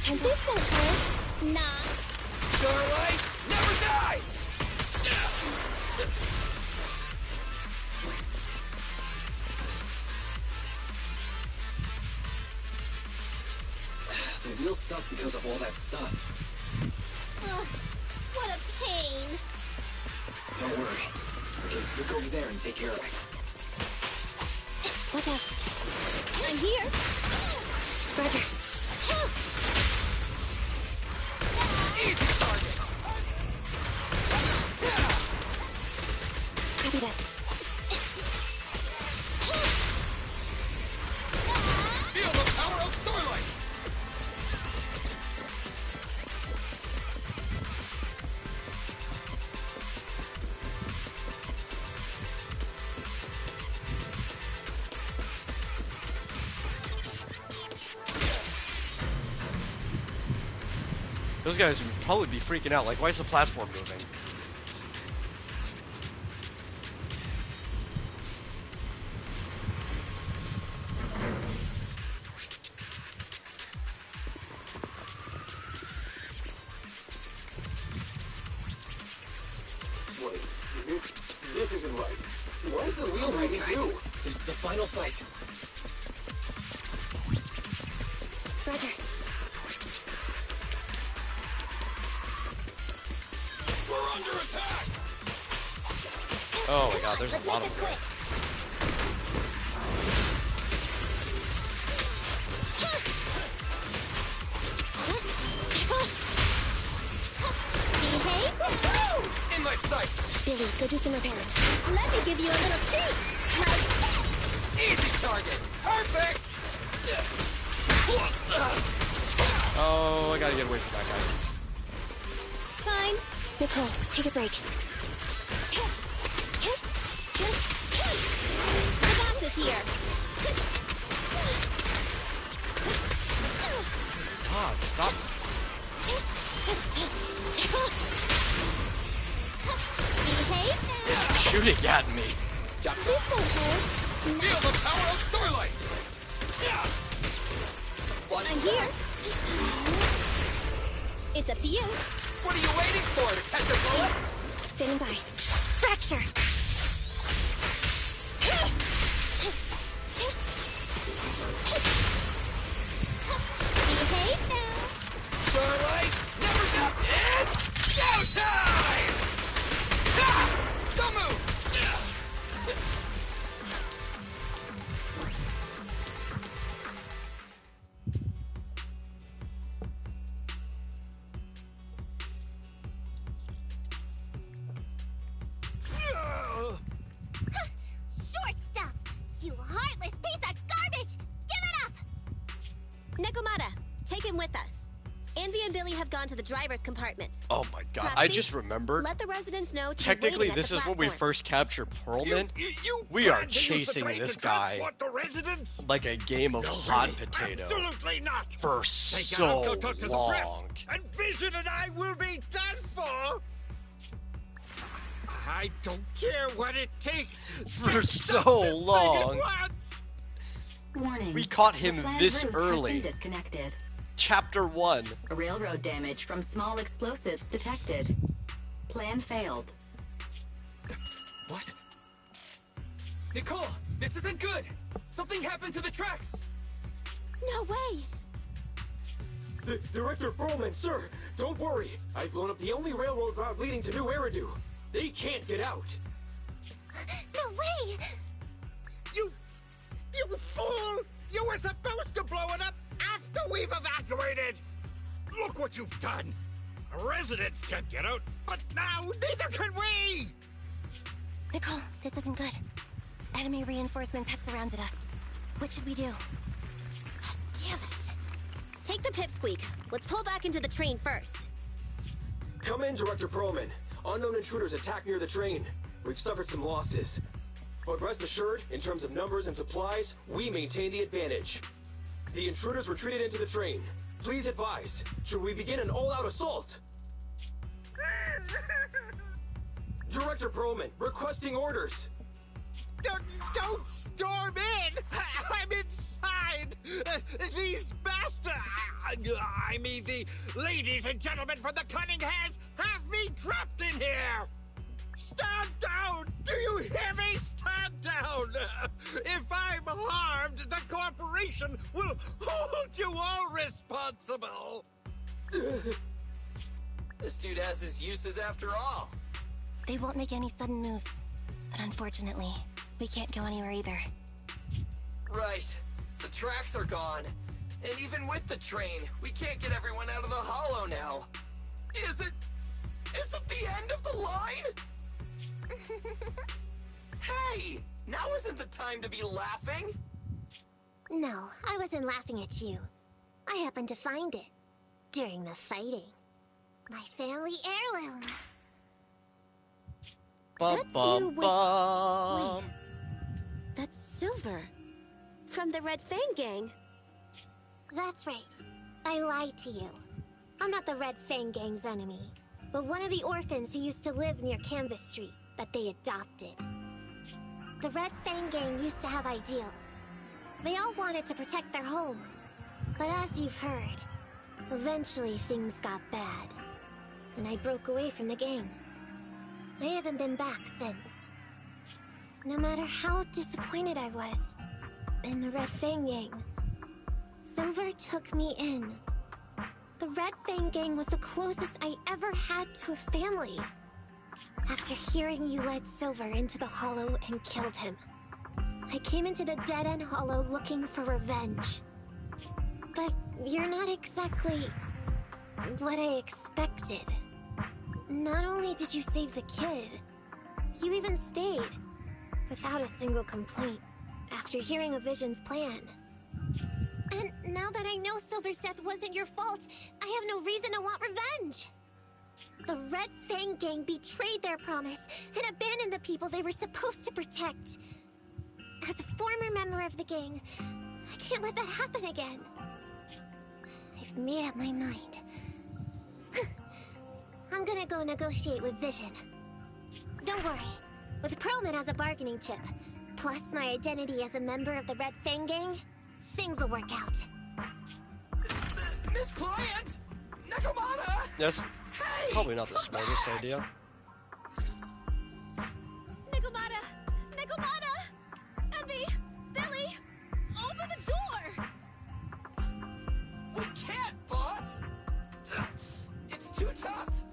Time this won't hurt. Nah. Starlight never dies! The wheel's stuck because of all that stuff. Ugh, what a pain. Don't worry. We can sneak over there and take care of it. Watch out. I'm here. Roger. Easy target! Copy that. Feel the power of Starlight! Those guys would probably be freaking out. Like, why is the platform moving? Wait, this isn't right. Why is the wheel moving too? This is the final fight. Roger. We're under attack! Oh my god, there's a lot of them. Behave. In my sights! Billy, go do some repairs. Let me give you a little treat. Like this. Easy target! Perfect! Oh, I gotta get away from that guy. Fine. Nicole, take a break. The boss is here. God, stop Behave now. shooting at me. This won't hurt. Feel the power of Starlight! I'm here. It's up to you. What are you waiting for? To catch a bullet? Standing by. Fracture. Behave now. Starlight, never stop! It's showtime! Ah! Don't move! Short stuff! You heartless piece of garbage! Give it up! Nekomata, take him with us. Anvi and Billy have gone to the driver's compartment. Oh my god, I Proxy, just remembered. Let the residents know to be Technically, waiting at this the is when we platform. first captured Perlman. You We are plan to use the chasing train this to guy transport the residents? like a game of No, hot really, potato Absolutely not! for Take so out to the long. press, and Vision and I will be done for! I don't care what it takes For Just so stop this thing at long. once! Warning. We caught The him planned this route early. Has been disconnected. Chapter 1. Railroad damage from small explosives detected. Plan failed. What? Nicole, this isn't good! Something happened to the tracks! No way! Director Perlman, sir, don't worry. I've blown up the only railroad route leading to New Eridu. They can't get out. No way! You fool! You were supposed to blow it up after we've evacuated! Look what you've done! Residents can't get out, but now neither can we! Nicole, this isn't good. Enemy reinforcements have surrounded us. What should we do? Damn it. Take the pipsqueak. Let's pull back into the train first. Come in, Director Perlman. Unknown intruders attack near the train. We've suffered some losses. But rest assured, in terms of numbers and supplies, we maintain the advantage. The intruders retreated into the train. Please advise, should we begin an all-out assault? Director Perlman, requesting orders. Don't storm in! I'm inside! These bastards... I mean, the ladies and gentlemen from the Cunning Hands have me trapped in here! Stand down! Do you hear me? Stand down! If I'm harmed, the corporation will hold you all responsible! This dude has his uses after all. They won't make any sudden moves. But unfortunately, we can't go anywhere either. Right. The tracks are gone. And even with the train, we can't get everyone out of the hollow now. Is it the end of the line? Hey! Now isn't the time to be laughing! No, I wasn't laughing at you. I happened to find it. During the fighting. My family heirloom. Wait. That's Silver. From the Red Fang Gang. That's right. I lied to you. I'm not the Red Fang Gang's enemy, but one of the orphans who used to live near Canvas Street that they adopted. The Red Fang Gang used to have ideals. They all wanted to protect their home. But as you've heard, eventually things got bad. And I broke away from the gang. I haven't been back since. No matter how disappointed I was in the Red Fang Gang, Silver took me in. The Red Fang Gang was the closest I ever had to a family. After hearing you led Silver into the Hollow and killed him, I came into the dead-end Hollow looking for revenge. But you're not exactly what I expected. Not only did you save the kid, you even stayed, without a single complaint, after hearing of Vision's plan. And now that I know Silver's death wasn't your fault, I have no reason to want revenge! The Red Fang Gang betrayed their promise and abandoned the people they were supposed to protect. As a former member of the gang, I can't let that happen again. I've made up my mind. I'm gonna go negotiate with Vision. Don't worry. With Perlman as a bargaining chip, plus my identity as a member of the Red Fang Gang, things will work out. Miss Client! Nakamata! Yes. Hey! Probably not the smartest idea. Nakamata! Nakamata! Envy! Billy! Open the door! We can't, boss! It's too tough!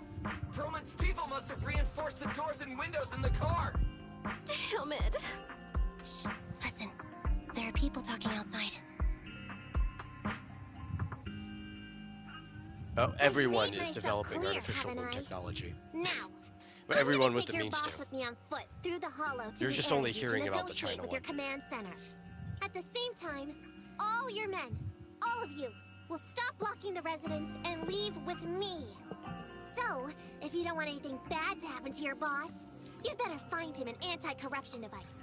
Perlman's people must have reinforced the doors and windows in the car! Damn it! Shh, listen. There are people talking outside. Oh, everyone is developing artificial moon technology. Now, But everyone with the means to. With me on foot through the hollow to You're the just only Eridu hearing to about the negotiate China with one. your command center. At the same time, all your men, all of you, will stop blocking the residents and leave with me. So, if you don't want anything bad to happen to your boss, you'd better find him an anti-corruption device.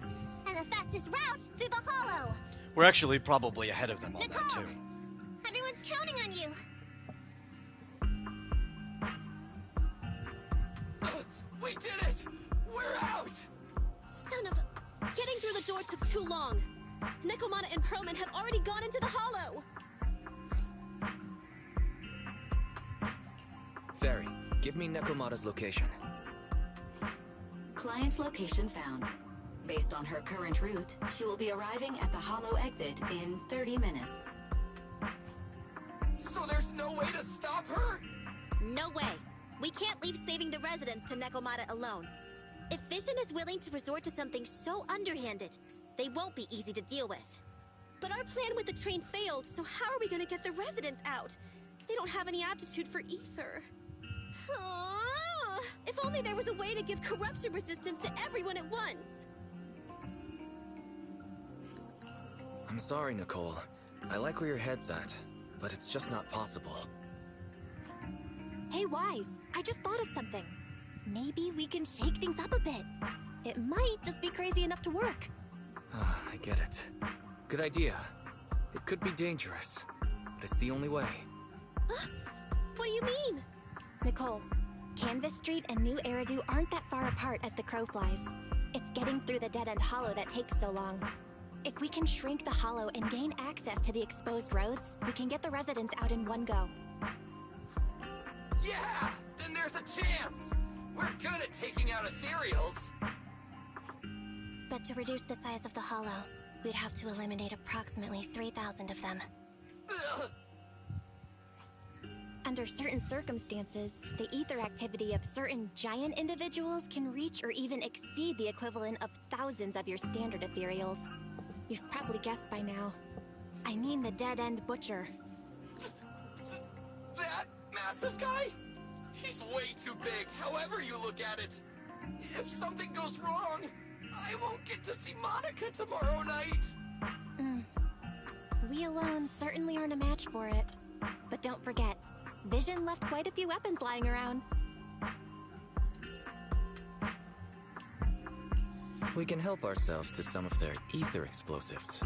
And the fastest route through the hollow. We're actually probably ahead of them on Nicole, that too. Everyone's counting on you. We did it! We're out! Son of a... Getting through the door took too long. Nekomata and Perlman have already gone into the hollow. Fairy, give me Nekomata's location. Client location found. Based on her current route, she will be arriving at the hollow exit in 30 minutes. So there's no way to stop her? No way. We can't leave saving the residents to Nekomata alone. If Vision is willing to resort to something so underhanded, they won't be easy to deal with. But our plan with the train failed, so how are we gonna get the residents out? They don't have any aptitude for ether. If only there was a way to give corruption resistance to everyone at once. I'm sorry, Nicole. I like where your head's at, but it's just not possible. Hey, Wise, I just thought of something. Maybe we can shake things up a bit. It might just be crazy enough to work. I get it. Good idea. It could be dangerous, but it's the only way. What do you mean? Nicole, Canvas Street and New Eridu aren't that far apart as the crow flies. It's getting through the dead-end hollow that takes so long. If we can shrink the hollow and gain access to the exposed roads, we can get the residents out in one go. Yeah! Then there's a chance! We're good at taking out ethereals! But to reduce the size of the hollow, we'd have to eliminate approximately 3,000 of them. Ugh. Under certain circumstances, the ether activity of certain giant individuals can reach or even exceed the equivalent of thousands of your standard ethereals. You've probably guessed by now. I mean the dead-end butcher. That massive guy? He's way too big, however you look at it. If something goes wrong, I won't get to see Monica tomorrow night. We alone certainly aren't a match for it. But don't forget, Vision left quite a few weapons lying around. We can help ourselves to some of their ether explosives.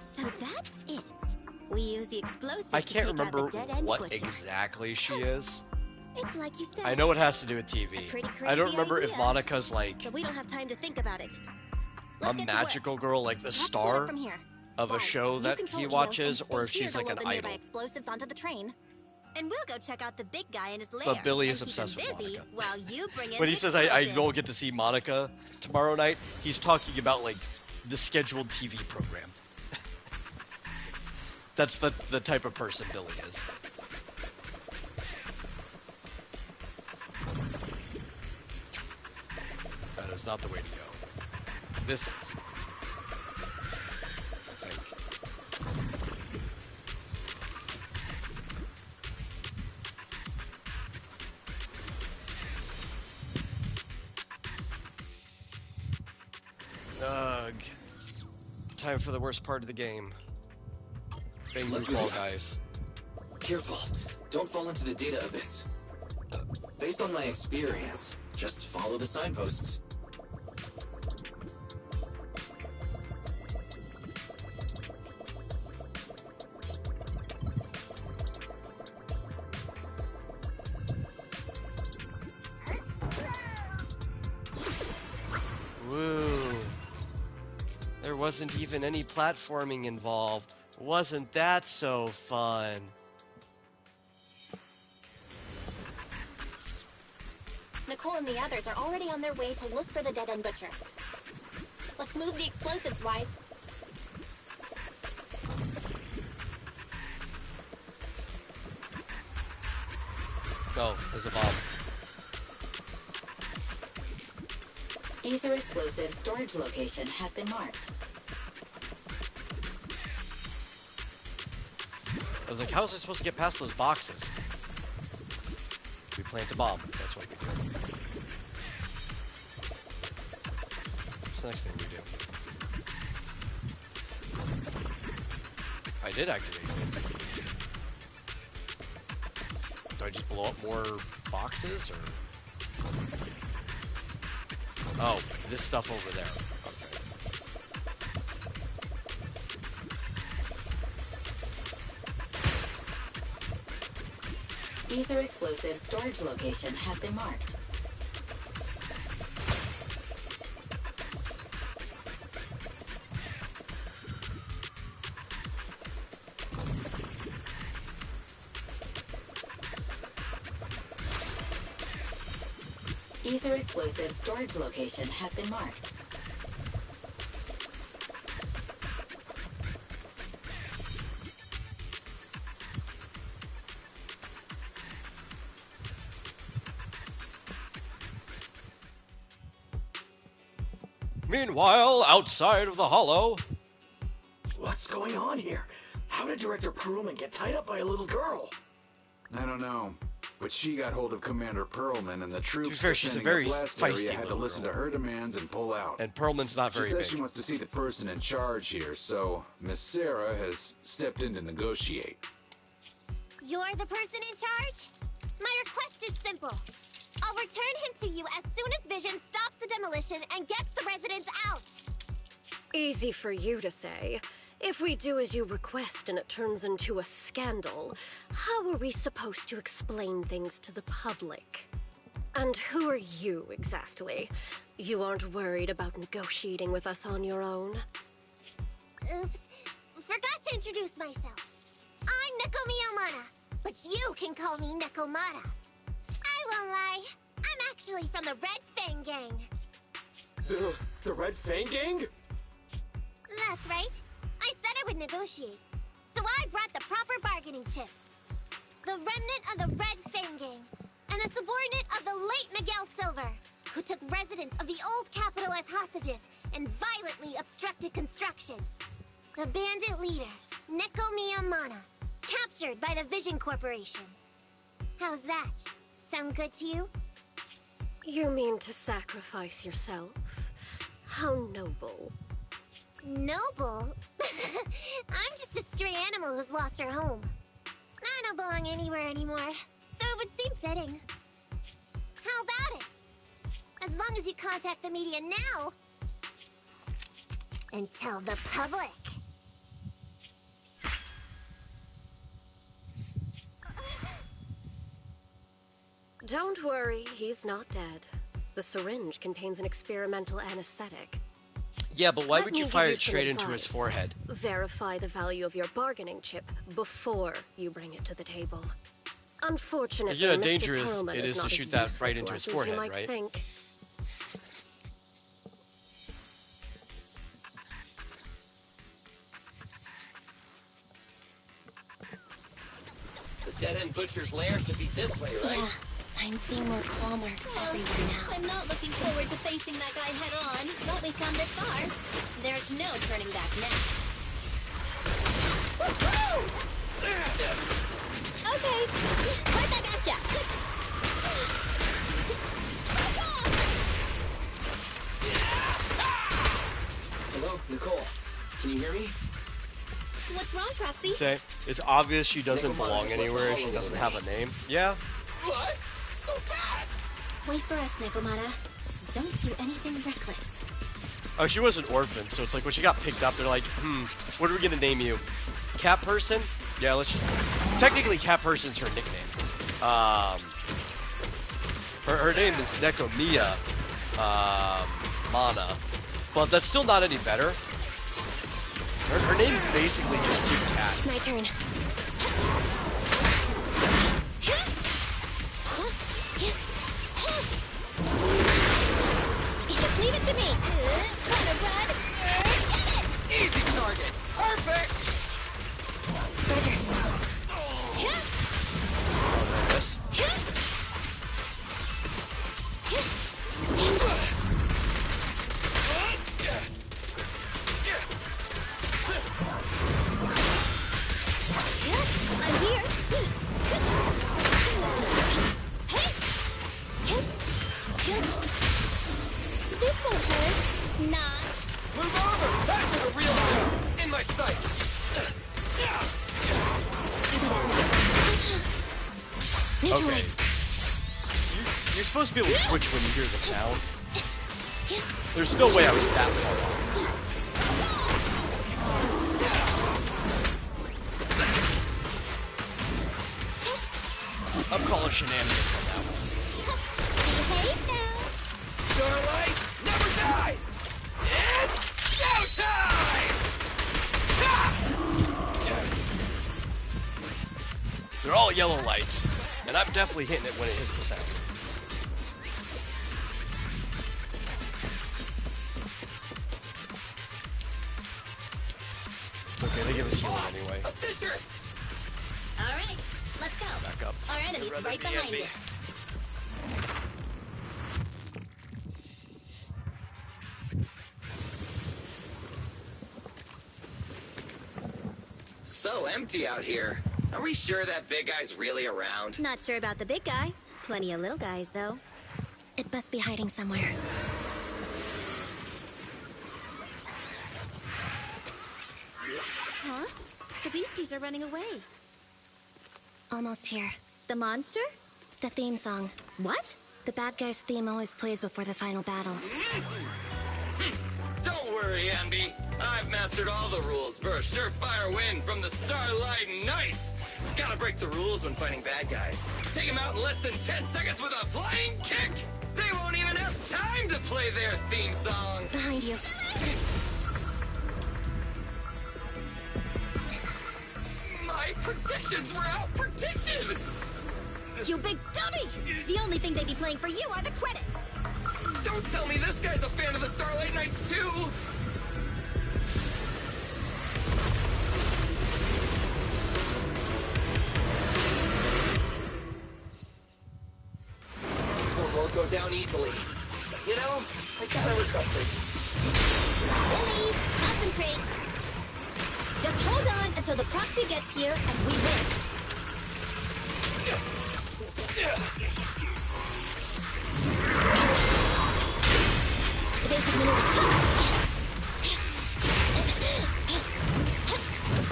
So that's it. We use the explosives I to can't take out remember the dead-end what butcher. exactly she is. It's like you said. I know it has to do with TV. Pretty I don't crazy remember if idea. Monica's like But we don't have time to think about it. a Let's get to work. magical girl, like the Let's split star up from here. of a Wise, show you that control he Eos watches, and stay or if here she's to like load an the nearby idol. explosives onto the train. And we'll go check out the big guy in his lair. But Billy and is keep obsessed him with busy Monica. while you bring in When he the says I explosives. go get to see Monica tomorrow night, he's talking about like the scheduled TV program. That's the type of person Billy is. That is not the way to go. This is. I think. Ugh. Time for the worst part of the game. Bang Let's ball, move. guys. Careful. Don't fall into the data abyss. Based on my experience, just follow the signposts. Woo. There wasn't even any platforming involved. Wasn't that so fun? Nicole and the others are already on their way to look for the dead-end butcher. Let's move the explosives, Wise. Go, there's a bomb. Ether explosive storage location has been marked. I was like, how was I supposed to get past those boxes? We plant a bomb. That's what we do. What's the next thing we do? I did activate it. Do I just blow up more boxes, or? Oh, this stuff over there. Okay. Ether explosive storage location has been marked. Ether explosive storage location has been marked. Meanwhile, outside of the hollow... What's going on here? How did Director Perlman get tied up by a little girl? I don't know, but she got hold of Commander Perlman, and the troops To be fair, she's a very feisty had to listen to her demands and pull out. And Perlman's not very She says big. she wants to see the person in charge here, so Miss Sarah has stepped in to negotiate. You're the person in charge? My request is simple. I'll return him to you as soon as Vision stops the demolition and gets the residents out. Easy for you to say. If we do as you request and it turns into a scandal, how are we supposed to explain things to the public? And who are you, exactly? You aren't worried about negotiating with us on your own? Oops. Forgot to introduce myself. I'm Neko Miyamata, but you can call me Nekomata. I won't lie. I'm actually from the Red Fang Gang. The Red Fang Gang? That's right. I said I would negotiate. So I brought the proper bargaining chips. The remnant of the Red Fang Gang, and a subordinate of the late Miguel Silver, who took residents of the old capital as hostages and violently obstructed construction. The bandit leader, Neko Miyamata, captured by the Vision Corporation. How's that? Sound good to you? You mean to sacrifice yourself? How noble. Noble? I'm just a stray animal who's lost her home. I don't belong anywhere anymore, so it would seem fitting. How about it? As long as you contact the media now and tell the public. Don't worry, he's not dead. The syringe contains an experimental anesthetic. Yeah, but why Let would me you give fire you it some straight into his advice. forehead? Verify the value of your bargaining chip before you bring it to the table. Unfortunately, Yeah, Mr. dangerous Perlman it is not to as shoot that useful right to into us his as forehead, you might right? think. The dead-end butcher's lair should be this way, right? Yeah, I'm seeing more claw marks everywhere now. I'm not looking forward to facing that guy head on, but we've come this far. There's no turning back now. Okay, right back at ya. Hello, Nicole. Can you hear me? What's wrong, Proxy? Say, it's obvious she doesn't Nekomata belong just left the anywhere. She hollow doesn't with have me. a name. Yeah. What? So fast? Wait for us, Nekomata. Don't do anything reckless. Oh, she was an orphan, so it's like when she got picked up, they're like, what are we gonna name you? Cat Person? Yeah, let's just... Technically, Cat Person's her nickname. Her name is Nekomiya Mana, but that's still not any better. Her name's basically just Cute Cat. My turn. Just leave it to me. Wanna run? Get it! Easy target. Perfect. Roger. Yes. I'm here. This won't hurt. Not. Move over. Back to the real zone. In my sights. Okay. You're supposed to be able to switch when you hear the sound. There's no way I was that far off. I'm calling shenanigans on that one. Behave now. Starlight never dies. It's showtime! They're all yellow lights, and I'm definitely hitting it when it hits the sound. Okay, they give us healing anyway. A fisher! Alright, let's go. Back up. Our enemy's right behind it. So empty out here. Are we sure that big guy's really around? Not sure about the big guy. Plenty of little guys, though. It must be hiding somewhere. Huh? The beasties are running away. Almost here. The monster? The theme song. What? The bad guy's theme always plays before the final battle. Don't worry, Ambi. I've mastered all the rules for a surefire win from the Starlight Knights. Gotta break the rules when fighting bad guys. Take them out in less than 10 seconds with a flying kick. They won't even have time to play their theme song. Behind you. My predictions were out-predicted! You big dummy! The only thing they be playing for you are the credits! Don't tell me this guy's a fan of the Starlight Knights, too! This one won't go down easily. You know, I kinda regret this. Lily, concentrate! Just hold on until the proxy gets here and we win.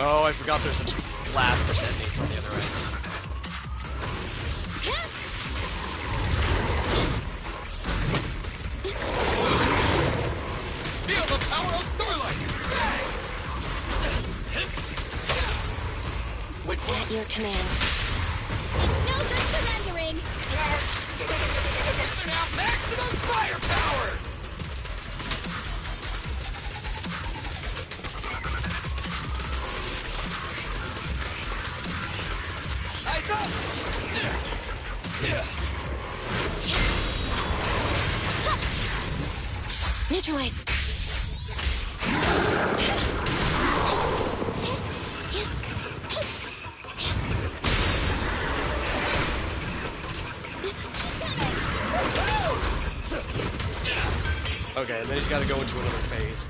Oh, I forgot there's a blast that detonates on the other end. Feel the power of Starlight! Which one? At your command. No good surrendering! Now maximum firepower! Eyes up! Neutralize. Okay, and then he's got to go into another phase.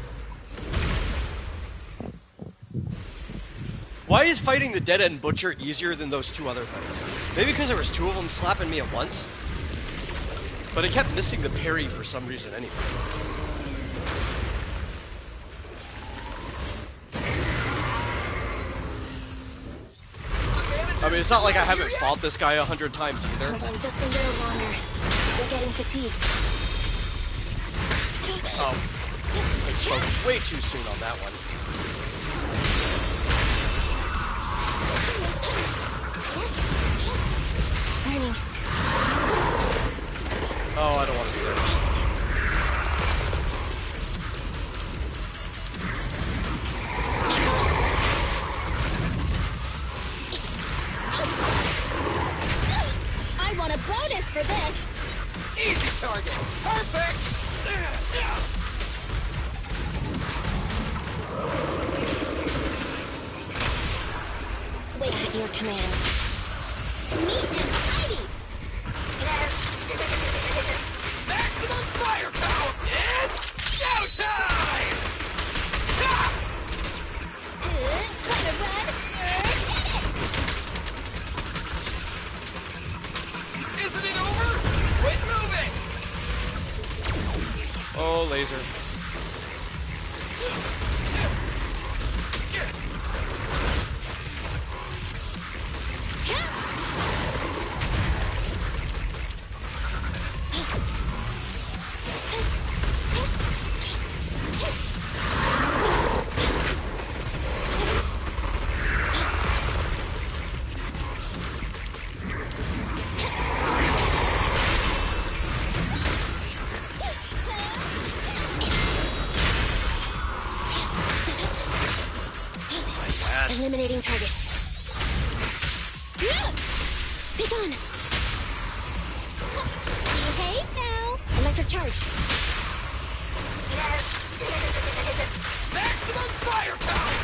Why is fighting the Dead End Butcher easier than those two other things? Maybe because there was two of them slapping me at once? But I kept missing the parry for some reason anyway. I mean, it's not like I haven't fought this guy 100 times either. Hold on just a little longer. We're getting fatigued. Oh, I spoke way too soon on that one. Burning. Oh, I don't want to do that. I want a bonus for this! Easy target! Perfect! Wait at your command. Neat and tidy! Maximum firepower! It's showtime! Wanna run? Get it! Isn't it over? Quit moving! Oh, laser. Eliminating target. Be gone. Behave now! Electric charge. Maximum firepower!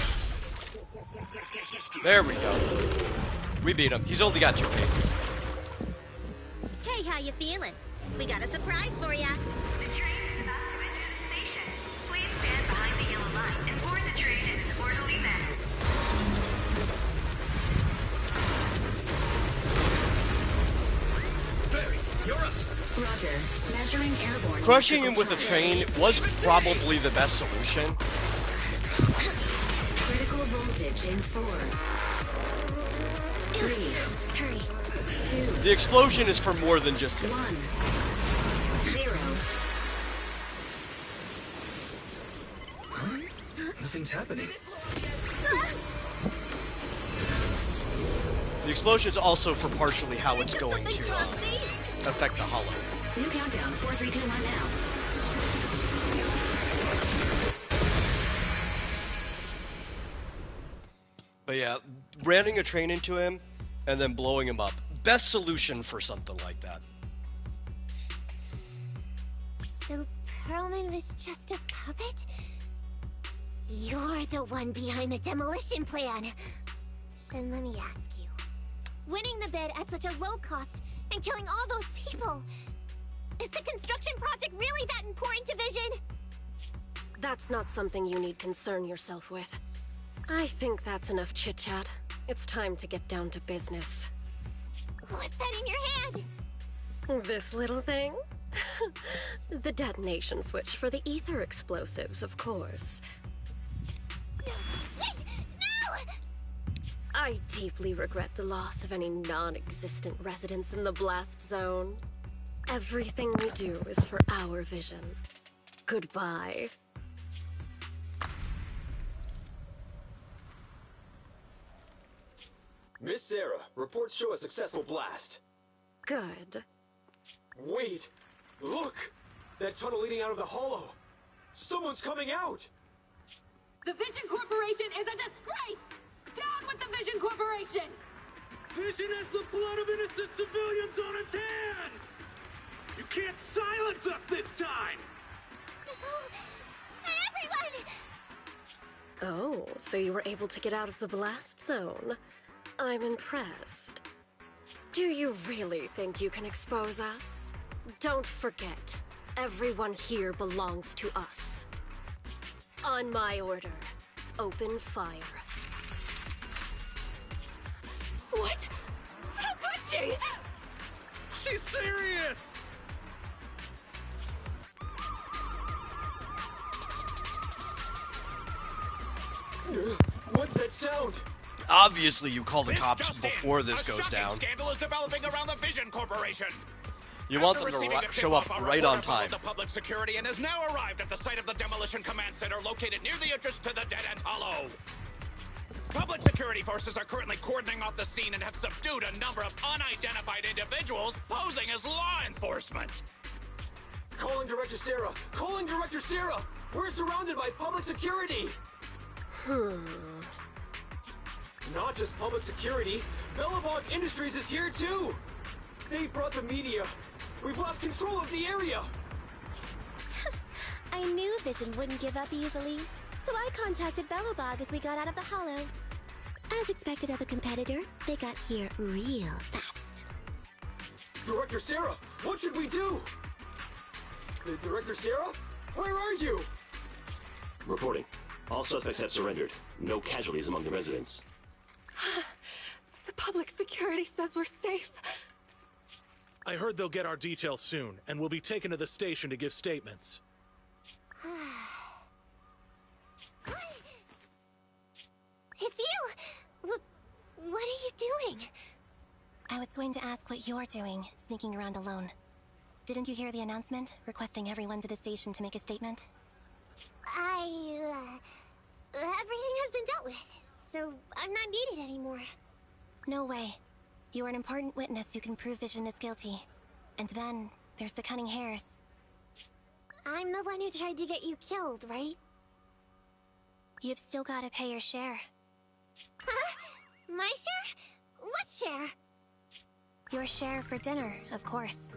There we go. We beat him. He's only got 2 phases. Hey, how you feeling? We got a surprise for ya. The train is about to enter the station. Please stand behind the yellow line and board the train in an orderly manner. Ferry, you're up. Roger. Measuring airborne. Crushing him with a train was probably the best solution. Critical voltage in 4, 3, Hurry. 2, The explosion is for more than just him. 1, 0. Nothing's happening. The explosion's also for partially how it's going to affect the hollow. New countdown. 4, 3, 2, 1 now. But yeah, ramming a train into him and then blowing him up. Best solution for something like that. So Perlman was just a puppet? You're the one behind the demolition plan. Then let me ask you. Winning the bid at such a low cost and killing all those people, is the construction project really that important to Vision? That's not something you need concern yourself with. I think that's enough chit-chat. It's time to get down to business. What's that in your hand? This little thing? The detonation switch for the ether explosives, of course. Wait! No! I deeply regret the loss of any non-existent residents in the blast zone. Everything we do is for our vision. Goodbye. Miss Sarah, reports show a successful blast. Good. Wait! Look! That tunnel leading out of the hollow! Someone's coming out! The Vision Corporation is a disgrace! Down with the Vision Corporation! Vision has the blood of innocent civilians on its hands! You can't silence us this time! And everyone! Oh, so you were able to get out of the blast zone. I'm impressed. Do you really think you can expose us? Don't forget, everyone here belongs to us. On my order, open fire. What? How could she? She's serious! What's that sound? Obviously, you call the cops before this goes down. Scandal is developing around the Vision Corporation. You want them to show up right on time. The public security and has now arrived at the site of the demolition command center located near the entrance to the dead-end hollow. Public security forces are currently cordoning off the scene and have subdued a number of unidentified individuals posing as law enforcement. Calling Director Sarah! Calling Director Sarah! We're surrounded by public security! Not just public security, Belobog Industries is here too! They brought the media. We've lost control of the area! I knew Vision wouldn't give up easily, so I contacted Belobog as we got out of the hollow. As expected of a competitor, they got here real fast. Director Sarah, what should we do? Director Sarah? Where are you? Reporting. All suspects have surrendered. No casualties among the residents. The public security says we're safe. I heard they'll get our details soon, and we'll be taken to the station to give statements. It's you! What are you doing? I was going to ask what you're doing, sneaking around alone. Didn't you hear the announcement, requesting everyone to the station to make a statement? Everything has been dealt with, so I'm not needed anymore. No way. You are an important witness who can prove Vision is guilty. And then, there's the cunning hares. I'm the one who tried to get you killed, right? You've still gotta pay your share. Huh? My share? What share? Your share for dinner, of course.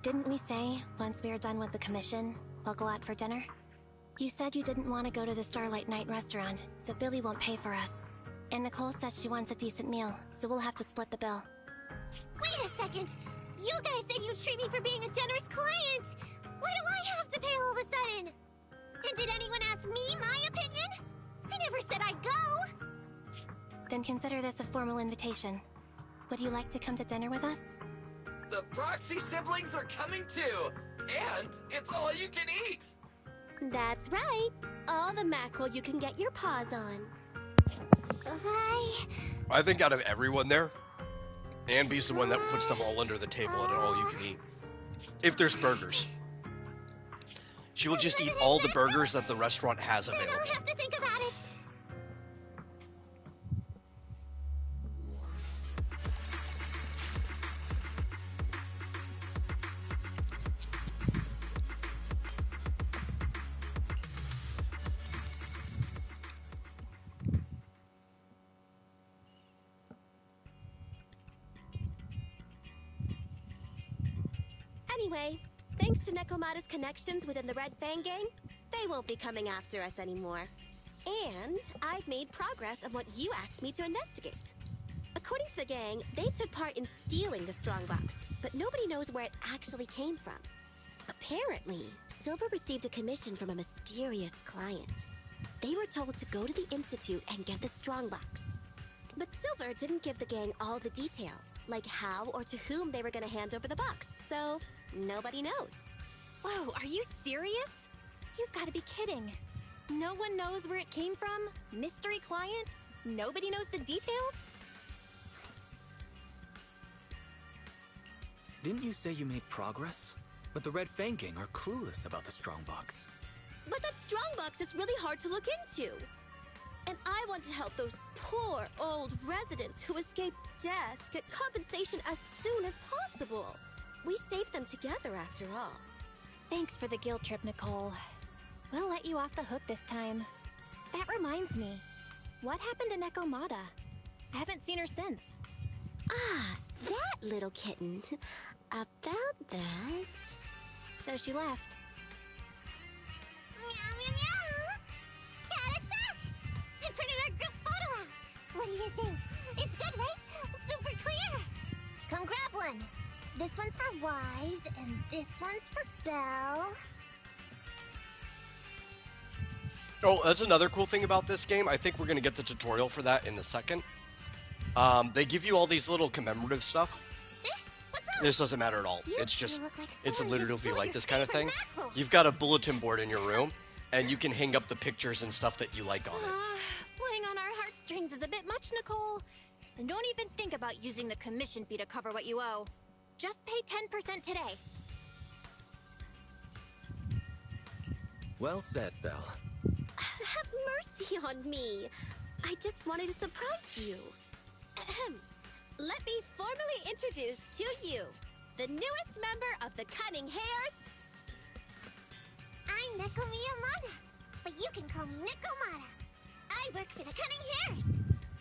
Didn't we say, once we are done with the commission, we'll go out for dinner? You said you didn't want to go to the Starlight Night restaurant, so Billy won't pay for us. And Nicole says she wants a decent meal, so we'll have to split the bill. Wait a second! You guys said you'd treat me for being a generous client! Why do I have to pay all of a sudden? And did anyone ask me my opinion? I never said I'd go! Then consider this a formal invitation. Would you like to come to dinner with us? The Proxy siblings are coming too! And it's all you can eat! That's right. All the mackerel you can get your paws on. I think out of everyone there, Anby's the one that puts them all under the table at an all-you-can-eat. If there's burgers. She will just eat all the burgers that the restaurant has available. I don't have to think about it! Anyway, thanks to Nekomata's connections within the Red Fang gang, they won't be coming after us anymore. And I've made progress on what you asked me to investigate. According to the gang, they took part in stealing the strongbox, but nobody knows where it actually came from. Apparently, Silver received a commission from a mysterious client. They were told to go to the Institute and get the strongbox. But Silver didn't give the gang all the details, like how or to whom they were going to hand over the box, so nobody knows. Whoa, are you serious? You've got to be kidding. No one knows where it came from? Mystery client? Nobody knows the details? Didn't you say you made progress? But the Red Fang gang are clueless about the strongbox. But that strongbox is really hard to look into. And I want to help those poor old residents who escaped death get compensation as soon as possible. We saved them together after all. Thanks for the guilt trip, Nicole. We'll let you off the hook this time. That reminds me. What happened to Nekomata? I haven't seen her since. Ah, that little kitten. About that... So she left. Meow, meow, meow! Cat attack! I printed our group photo out! What do you think? It's good, right? Super clear! Come grab one. This one's for Wise, and this one's for Belle. Oh, that's another cool thing about this game. I think we're going to get the tutorial for that in a second. They give you all these little commemorative stuff. This doesn't matter at all. It's just, it's literally if you like this kind of thing. You've got a bulletin board in your room, and you can hang up the pictures and stuff that you like on it. Playing on our heartstrings is a bit much, Nicole. And don't even think about using the commission fee to cover what you owe. Just pay 10% today. Well said, Belle. Have mercy on me. I just wanted to surprise you. Ahem. Let me formally introduce to you the newest member of the Cunning Hares. I'm Neko Miyamada, but you can call me Nekomata. I work for the Cunning Hares.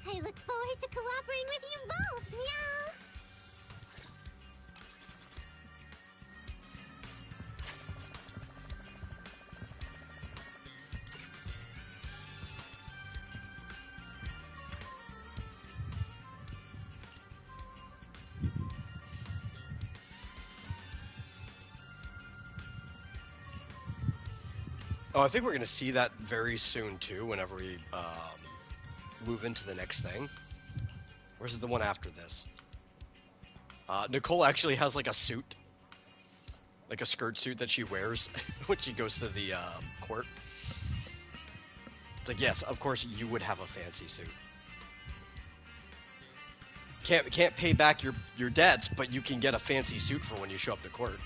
I look forward to cooperating with you both, meow. Oh, I think we're going to see that very soon, too, whenever we move into the next thing. Or is it the one after this? Nicole actually has, like, a suit. Like a skirt suit that she wears when she goes to the court. It's like, yes, of course you would have a fancy suit. Can't pay back your debts, but you can get a fancy suit for when you show up to court.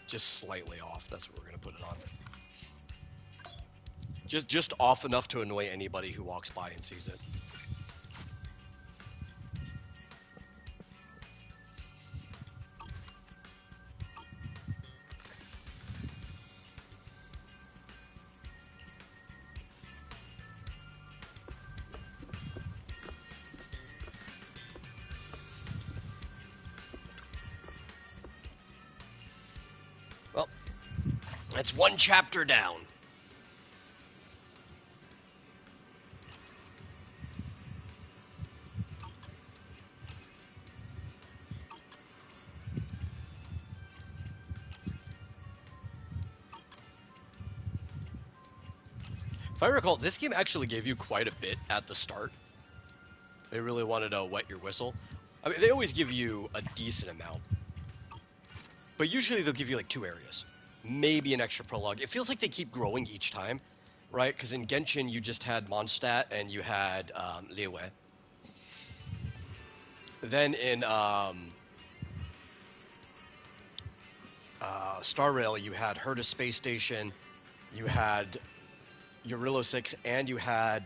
Just slightly off. That's what we're going to put it on. Just off enough to annoy anybody who walks by and sees it. Well, that's one chapter down. If I recall, this game actually gave you quite a bit at the start. They really wanted to wet your whistle. I mean, they always give you a decent amount. But usually they'll give you like 2 areas. Maybe an extra prologue. It feels like they keep growing each time, right? Because in Genshin, you just had Mondstadt and you had Liyue. Then in Star Rail, you had Herta Space Station, you had Urilo 6, and you had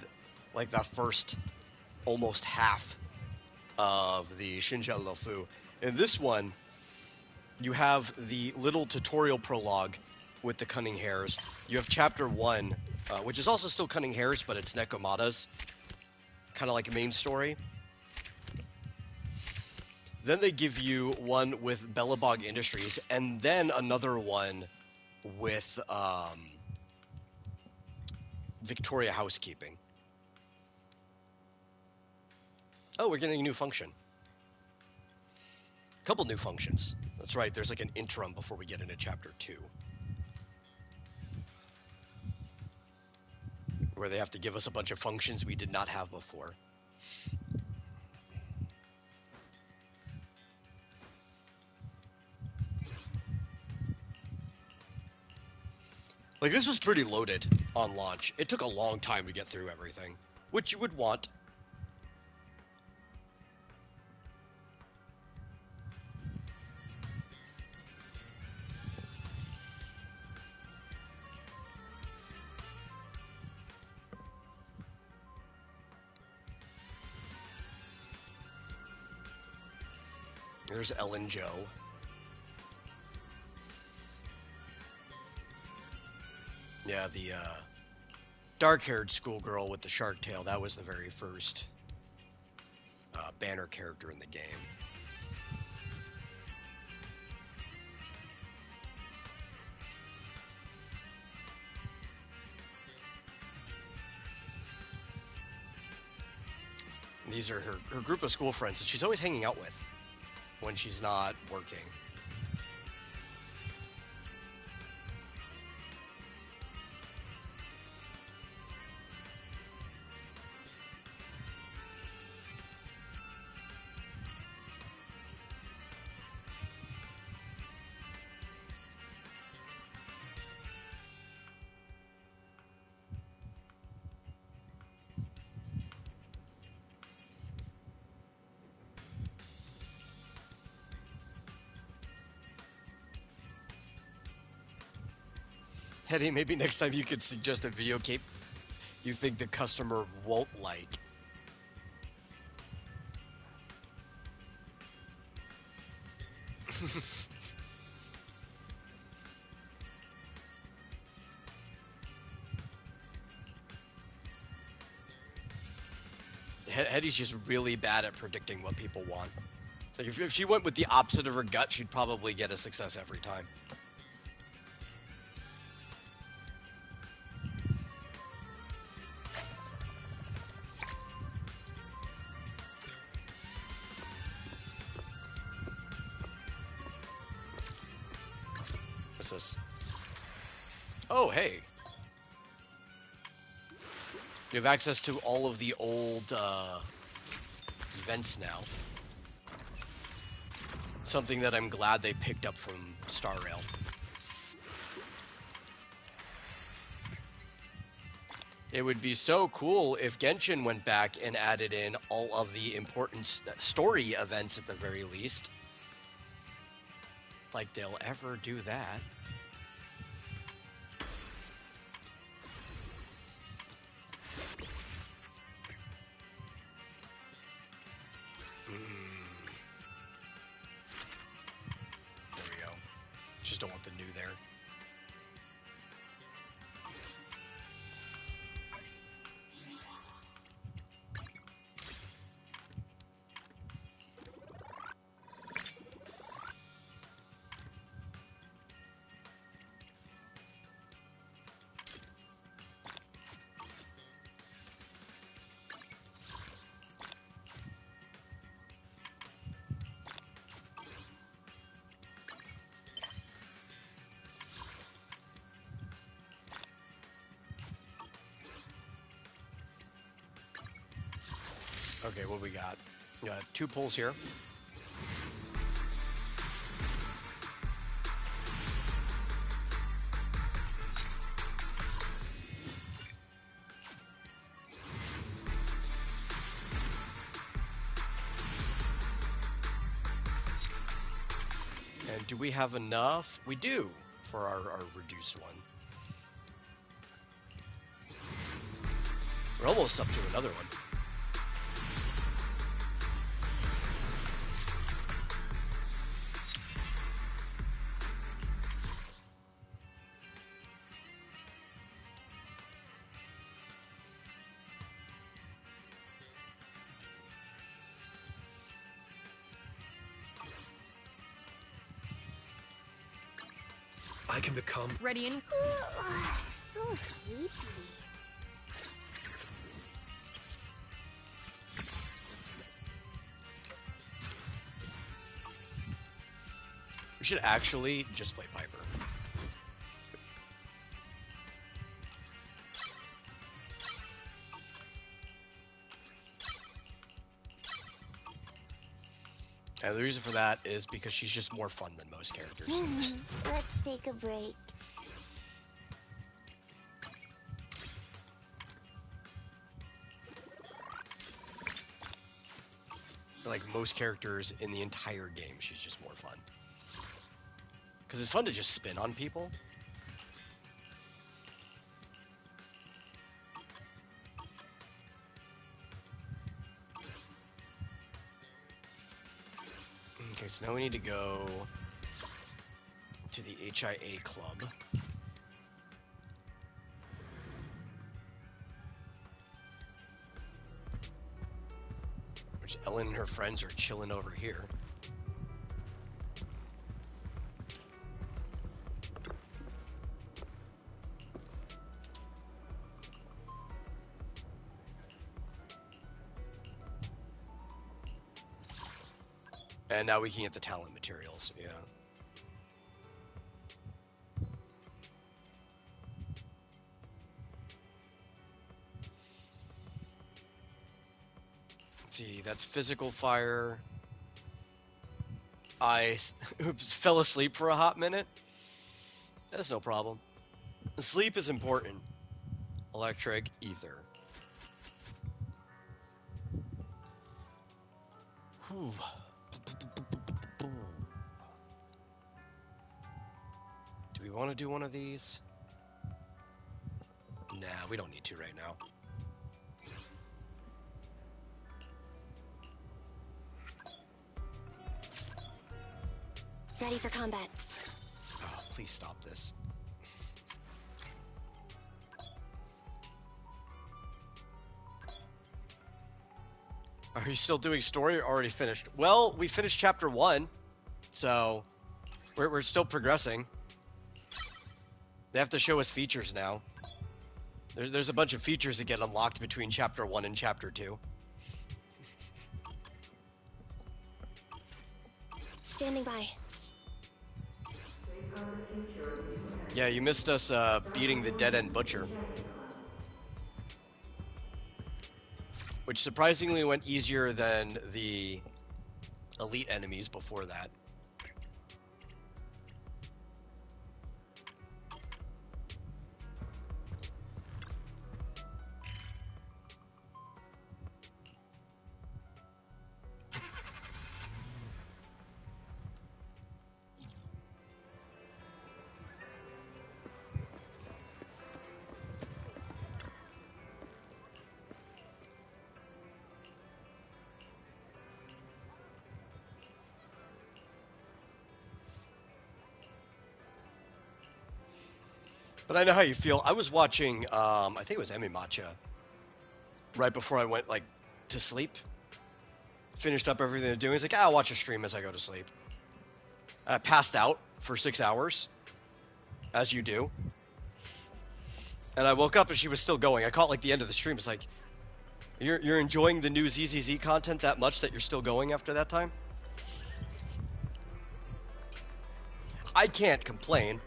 like the first almost half of the Xinjiang Luofu. In this one, you have the little tutorial prologue with the Cunning Hares. You have Chapter 1, which is also still Cunning Hares, but it's Nekomata's kind of like main story. Then they give you one with Bellabog Industries, and then another one with Victoria Housekeeping. Oh, we're getting a new function. A couple new functions. That's right, there's like an interim before we get into Chapter 2. Where they have to give us a bunch of functions we did not have before. Like, this was pretty loaded on launch. It took a long time to get through everything, which you would want. There's Ellen Joe. Yeah, the dark-haired schoolgirl with the shark tail, that was the very first banner character in the game. And these are her group of school friends that she's always hanging out with when she's not working. Hetty, maybe next time you could suggest a video game you think the customer won't like. Hetty's just really bad at predicting what people want. So if she went with the opposite of her gut, she'd probably get a success every time. What's this? Oh, hey. You have access to all of the old events now. Something that I'm glad they picked up from Star Rail. It would be so cool if Genshin went back and added in all of the important story events at the very least. Like they'll ever do that. There we go. Just don't want the new there. Okay, what we got? We got 2 pulls here. And do we have enough? We do for our reduced one. We're almost up to another one. I can become ready and so sleepy. We should actually just play Piper. And the reason for that is because she's just more fun than most characters. Let's take a break. Like most characters in the entire game, she's just more fun. Because it's fun to just spin on people. Okay, so now we need to go to the HIA club. Which Ellen and her friends are chilling over here. And now we can get the talent materials, yeah. Let's see, that's physical fire. I oops, fell asleep for a hot minute. That's no problem. Sleep is important. Electric, ether. Whew. Do we want to do one of these? Nah, we don't need to right now. Ready for combat. Oh, please stop this. Are you still doing story or already finished? Well, we finished chapter 1, so we're still progressing. They have to show us features now. There's a bunch of features that get unlocked between chapter 1 and chapter 2. Standing by. Yeah, you missed us beating the dead-end butcher. Which surprisingly went easier than the elite enemies before that. But I know how you feel. I was watching, I think it was Emi Matcha, right before I went, like, to sleep. Finished up everything they're doing. He's like, I'll watch a stream as I go to sleep. I passed out for 6 hours, as you do. And I woke up and she was still going. I caught, like, the end of the stream. It's like, you're enjoying the new ZZZ content that much that you're still going after that time? I can't complain.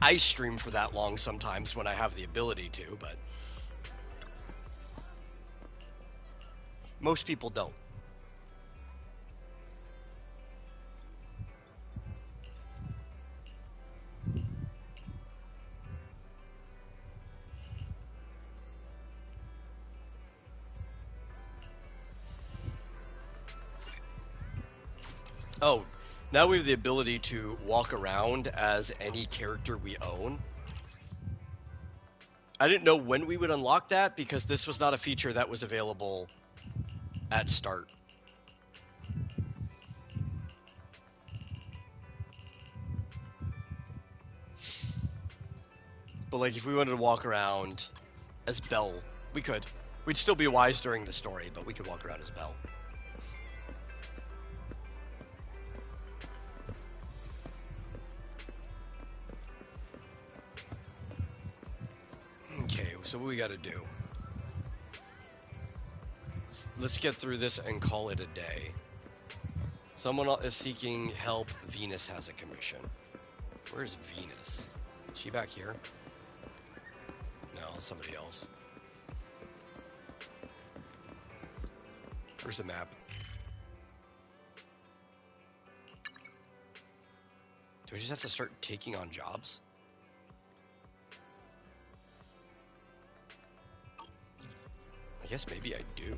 I stream for that long sometimes when I have the ability to, but Most people don't. Oh, now we have the ability to walk around as any character we own. I didn't know when we would unlock that because this was not a feature that was available at start. But like if we wanted to walk around as Belle, we could. We'd still be wise during the story, but we could walk around as Belle. Okay, so what we gotta do? Let's get through this and call it a day. Someone is seeking help. Venus has a commission. Where's Venus? Is she back here? No, somebody else. Where's the map? Do we just have to start taking on jobs? I guess maybe I do.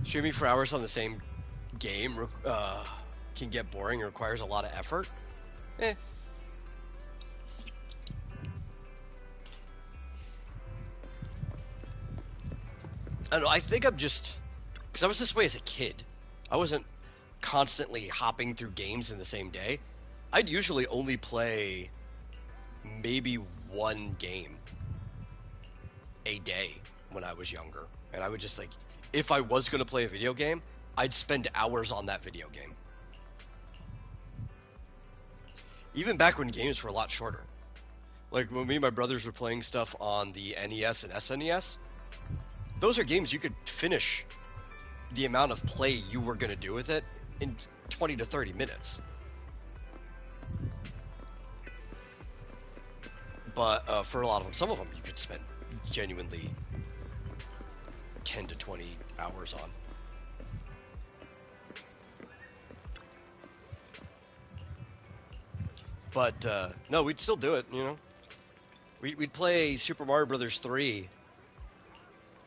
Streaming for hours on the same game can get boring and requires a lot of effort. I don't know, I think I'm just... Because I was this way as a kid. I wasn't constantly hopping through games in the same day. I'd usually only play maybe one game a day when I was younger. And I would just like... If I was going to play a video game, I'd spend hours on that video game. Even back when games were a lot shorter. Like when me and my brothers were playing stuff on the NES and SNES, those are games you could finish the amount of play you were going to do with it in 20 to 30 minutes. But for a lot of them, some of them you could spend genuinely 10 to 20 hours on. But no, we'd still do it, you know. We'd play Super Mario Brothers 3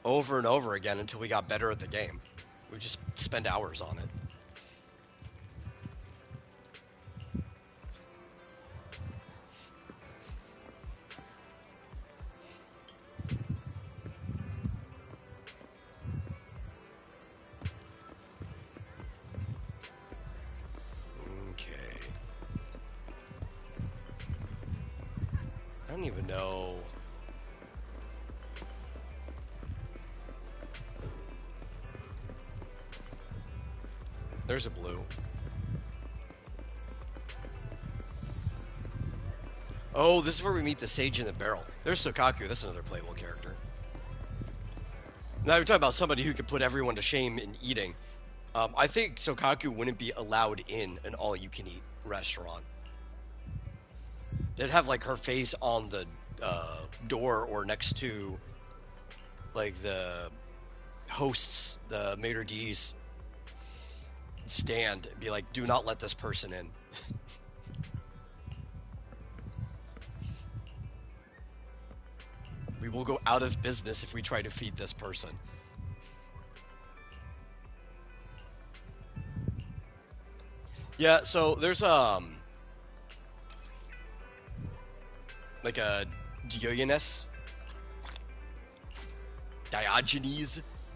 over and over again until we got better at the game. We'd just spend hours on it. I don't even know. There's a blue. Oh, this is where we meet the Sage in the Barrel. There's Sokaku. That's another playable character. Now you're talking about somebody who could put everyone to shame in eating. I think Sokaku wouldn't be allowed in an all-you-can-eat restaurant. They'd have like her face on the door or next to like the hosts, the maitre d's stand, and be like, do not let this person in. We will go out of business if we try to feed this person. Yeah, so there's like a Diogenes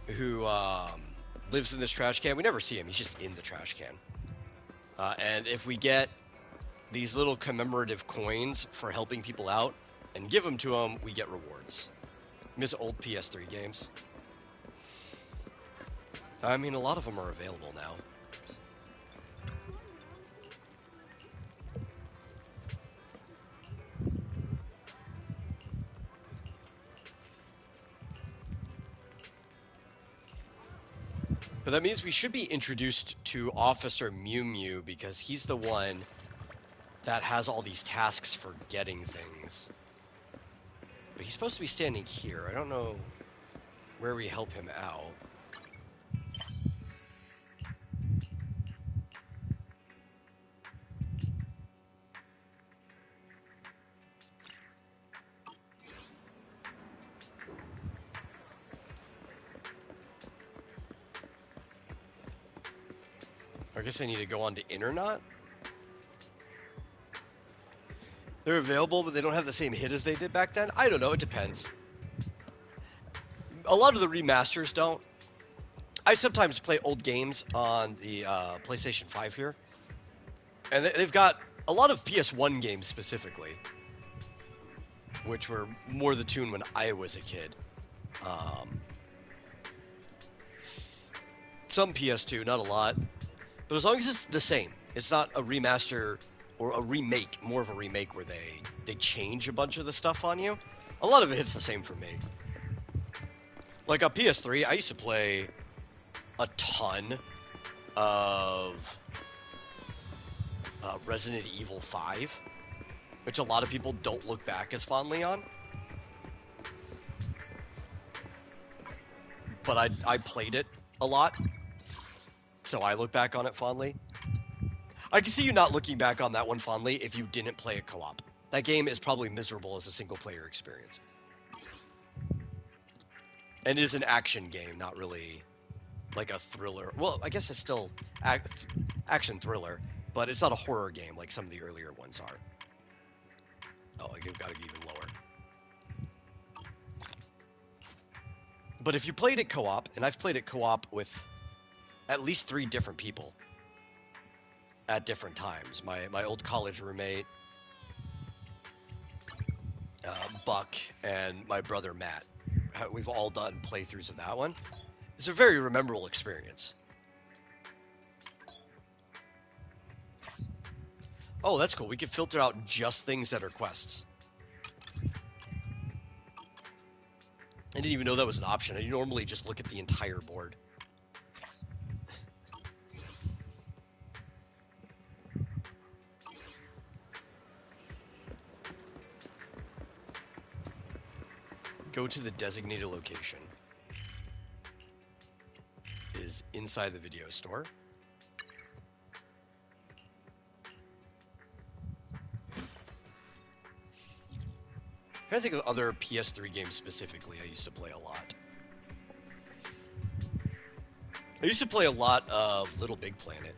who lives in this trash can. We never see him. He's just in the trash can. And if we get these little commemorative coins for helping people out and give them to him, we get rewards. Miss old PS3 games. I mean, a lot of them are available now. But that means we should be introduced to Officer Mew Mew because he's the one that has all these tasks for getting things. But he's supposed to be standing here. I don't know where we help him out. I guess I need to go on to Internet. They're available, but they don't have the same hit as they did back then. I don't know. It depends. A lot of the remasters don't. I sometimes play old games on the PlayStation 5 here. And they've got a lot of PS1 games specifically, which were more the tune when I was a kid. Some PS2, not a lot. But as long as it's the same, it's not a remaster or a remake, more of a remake where they change a bunch of the stuff on you. A lot of it hits the same for me. Like on PS3, I used to play a ton of Resident Evil 5, which a lot of people don't look back as fondly on. But I played it a lot, so I look back on it fondly. I can see you not looking back on that one fondly if you didn't play it co-op. That game is probably miserable as a single-player experience. And it is an action game, not really like a thriller. Well, I guess it's still action thriller, but it's not a horror game like some of the earlier ones are. Oh, I've got to get even lower. But if you played it co-op, and I've played it co-op with at least 3 different people at different times. My old college roommate, Buck, and my brother Matt. We've all done playthroughs of that one. It's a very memorable experience. Oh, that's cool. We can filter out just things that are quests. I didn't even know that was an option. I normally just look at the entire board. Go to the designated location. It is inside the video store. I'm trying to think of other PS3 games specifically I used to play a lot. I used to play a lot of Little Big Planet.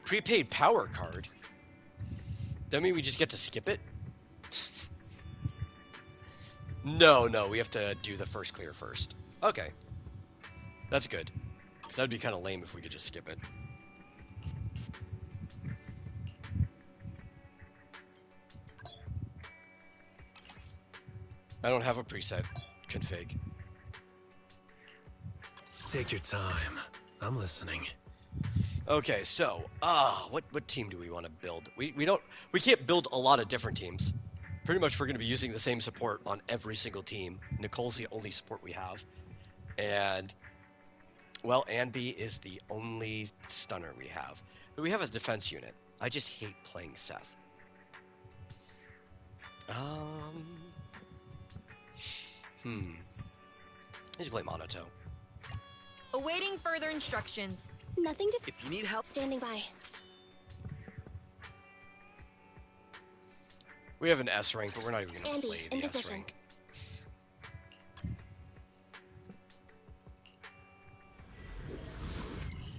Prepaid power card? That mean we just get to skip it? No, we have to do the first clear first. Okay. That's good. Because that would be kind of lame if we could just skip it. I don't have a preset config. Take your time. I'm listening. Okay, so, what team do we want to build? We can't build a lot of different teams. Pretty much we're going to be using the same support on every single team. Nicole's the only support we have. And, well, Anby is the only stunner we have. But we have a defense unit. I just hate playing Seth. I need to play Monato. Awaiting further instructions. Nothing to... If you need help... Standing by. We have an S rank, but we're not even going to play the S position. rank.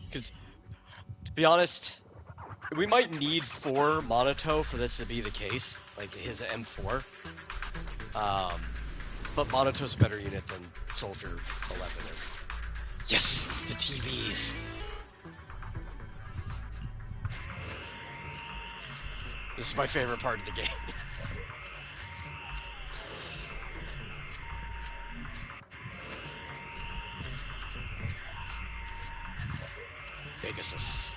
Because, to be honest, we might need 4 Monato for this to be the case, like his M4. But Monato's a better unit than Soldier 11 is. Yes! The TVs! This is my favorite part of the game. Pegasus.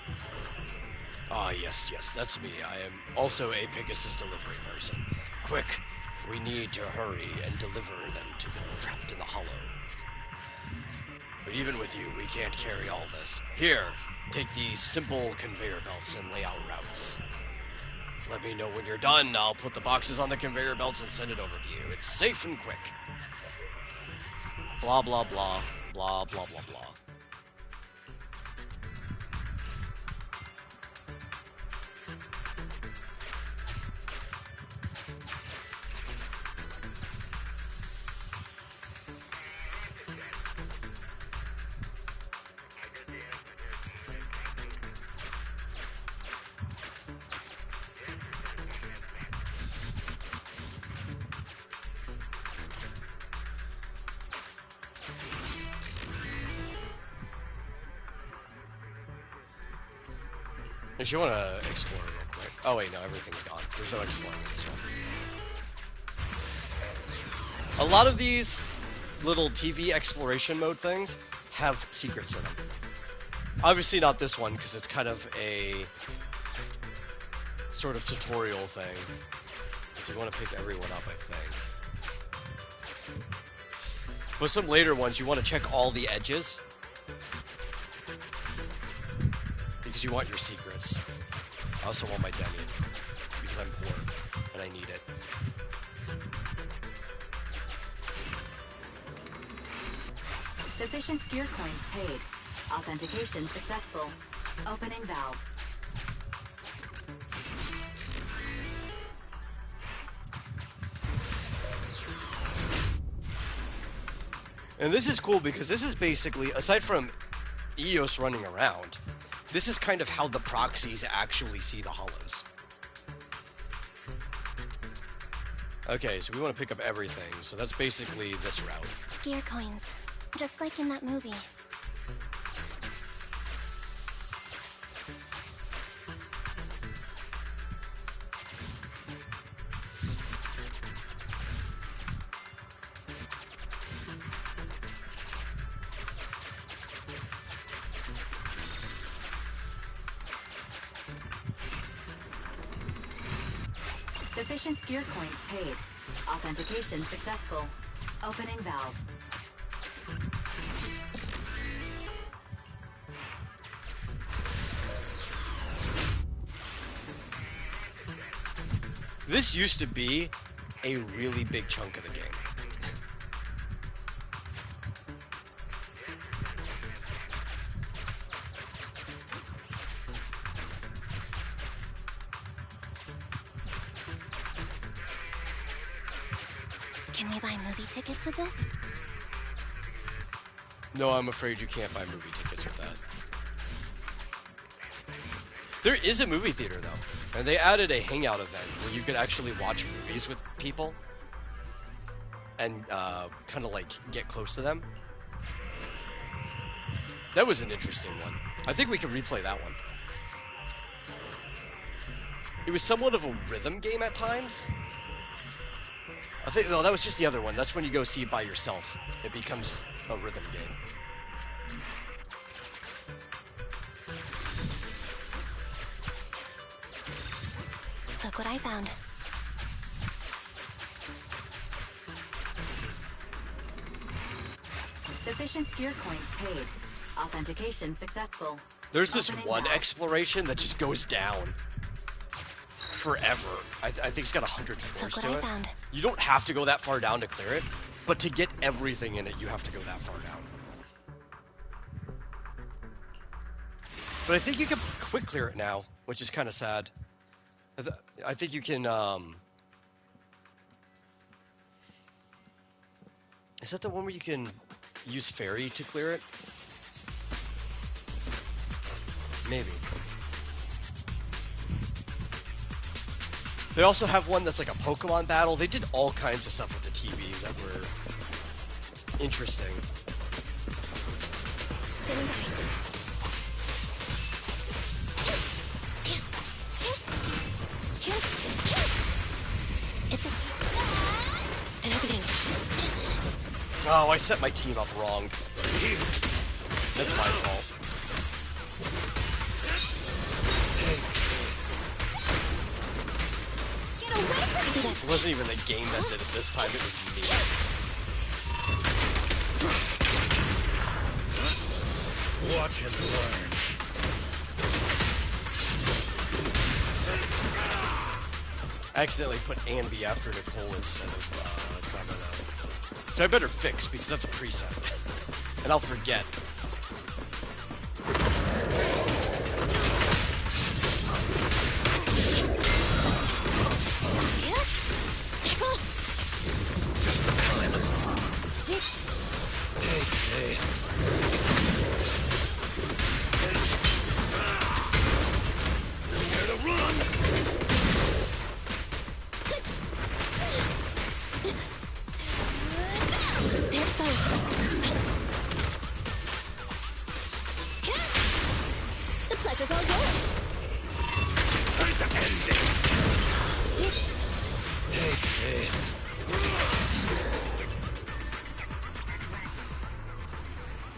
Ah, yes, that's me. I am also a Pegasus delivery person. Quick, we need to hurry and deliver them to the trapped in the hollow. But even with you, we can't carry all this. Here, take these simple conveyor belts and lay out routes. Let me know when you're done. I'll put the boxes on the conveyor belts and send it over to you. It's safe and quick. Blah, blah, blah. Blah, blah, blah, blah. If you want to explore real quick. Oh wait, no, everything's gone. There's no exploring in this one. A lot of these little TV exploration mode things have secrets in them. Obviously not this one, because it's kind of a sort of tutorial thing. So you want to pick everyone up, I think. But some later ones, you want to check all the edges. Because you want your secrets. I also want my demi. Because I'm poor. And I need it. Sufficient gear coins paid. Authentication successful. Opening valve. And this is cool because this is basically, aside from Eos running around, this is kind of how the proxies actually see the hollows. Okay, so we want to pick up everything, so that's basically this route. Gear coins. Just like in that movie. Sufficient gear coins paid. Authentication successful. Opening valve. This used to be a really big chunk of the game. Can we buy movie tickets with this? No, I'm afraid you can't buy movie tickets with that. There is a movie theater, though. And they added a hangout event where you could actually watch movies with people. And kind of like get close to them. That was an interesting one. I think we could replay that one. It was somewhat of a rhythm game at times. I think, no, that was just the other one. That's when you go see it by yourself. It becomes a rhythm game. Look what I found. Sufficient gear coins paid. Authentication successful. There's this one exploration that just goes down forever. I think it's got 100 floors to it. Found. You don't have to go that far down to clear it, but to get everything in it, you have to go that far down. But I think you can quick clear it now, which is kind of sad. I think you can, is that the one where you can use ferry to clear it? Maybe. They also have one that's like a Pokemon battle. They did all kinds of stuff with the TVs that were interesting. Oh, I set my team up wrong. That's my fault. It wasn't even the game that did it this time, it was me. Watch and learn. I accidentally put Anby after Nicole instead of Carmelo. Which I better fix because that's a preset. And I'll forget. Take this. Nowhere to run. There's those. The pleasure's all yours. Time to end it. Take this.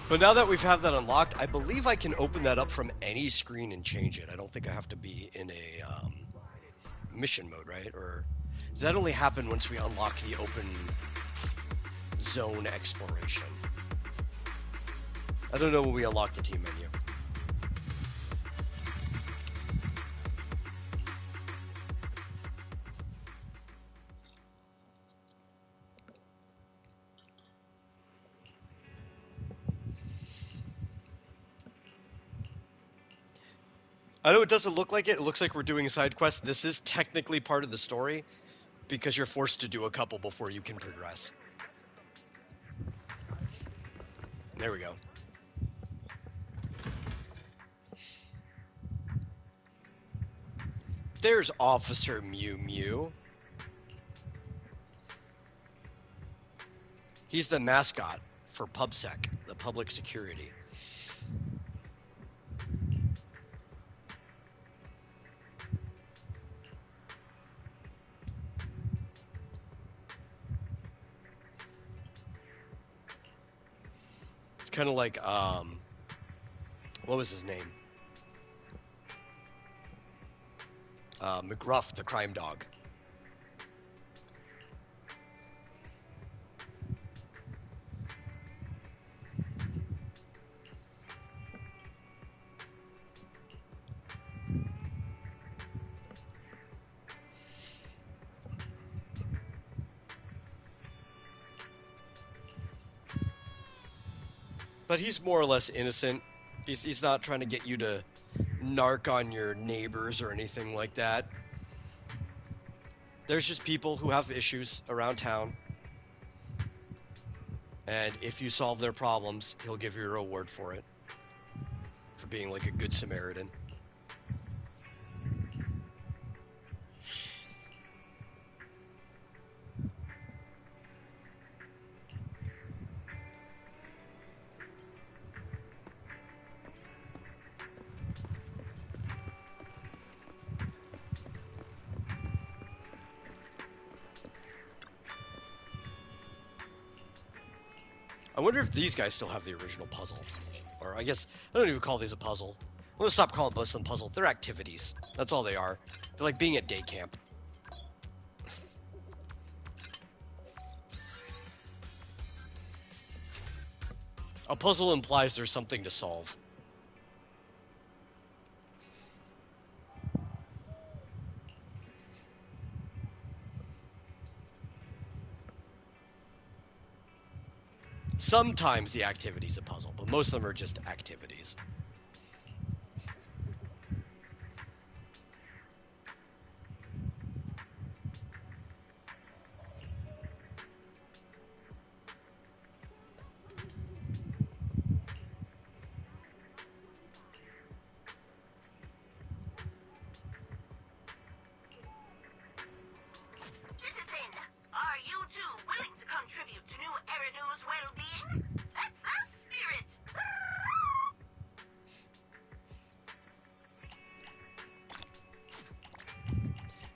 But now that we've had that unlocked, I believe I can open that up from any screen and change it. I don't think I have to be in a mission mode, right? Or does that only happen once we unlock the open zone exploration? I don't know when we unlock the team menu. I know it doesn't look like it. It looks like we're doing a side quest. This is technically part of the story because you're forced to do a couple before you can progress. There we go. There's Officer Mew Mew. He's the mascot for PubSec, the public security. It's kind of like, what was his name? McGruff, the crime dog. But he's more or less innocent. He's not trying to get you to narc on your neighbors or anything like that. There's just people who have issues around town. And if you solve their problems, he'll give you a reward for it. For being like a good Samaritan. I wonder if these guys still have the original puzzle. Or I guess, I don't even call these a puzzle. Let's stop calling most of them puzzle. They're activities. That's all they are. They're like being at day camp. A puzzle implies there's something to solve. Sometimes the activity's a puzzle, but most of them are just activities. Citizen, are you two willing to contribute to New Eridu's well-being? That's the spirit!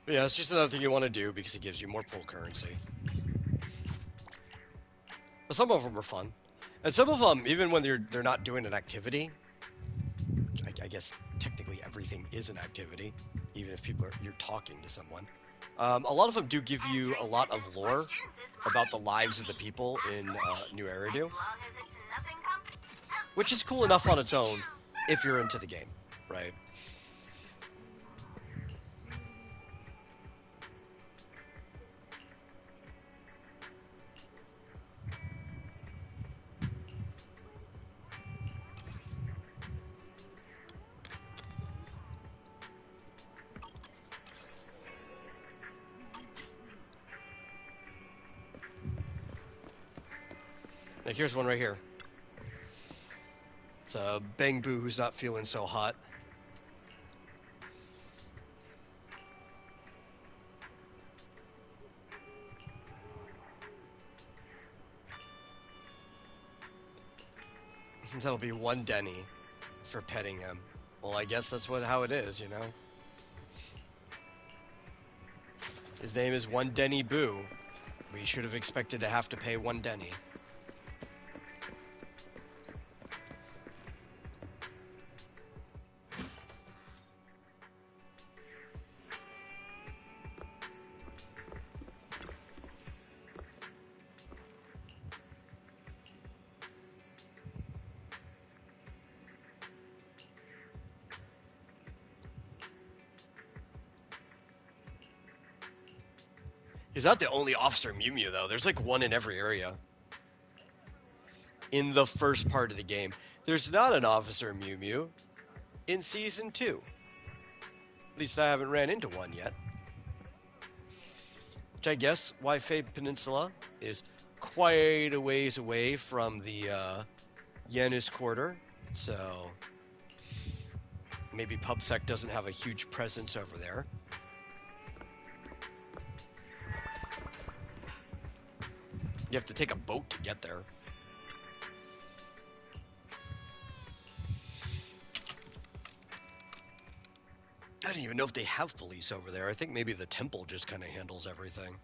But yeah, it's just another thing you want to do because it gives you more pull currency. But some of them are fun. And some of them, even when they're not doing an activity, which I guess technically everything is an activity, even if you're talking to someone. A lot of them do give you a lot of lore about the lives of the people in New Eridu. which is cool enough on its own if you're into the game, right? Like, here's one right here. It's a Bang Boo who's not feeling so hot. That'll be one Denny for petting him. Well, I guess that's how it is, you know? His name is One Denny Boo. We should have expected to have to pay one Denny. He's not the only Officer Mew Mew, though. There's like one in every area. In the first part of the game. There's not an Officer Mew Mew in Season 2. At least I haven't ran into one yet. Which I guess why Fabe Peninsula is quite a ways away from the Yanis Quarter. So maybe PubSec doesn't have a huge presence over there. You have to take a boat to get there. I don't even know if they have police over there. I think maybe the temple just kind of handles everything.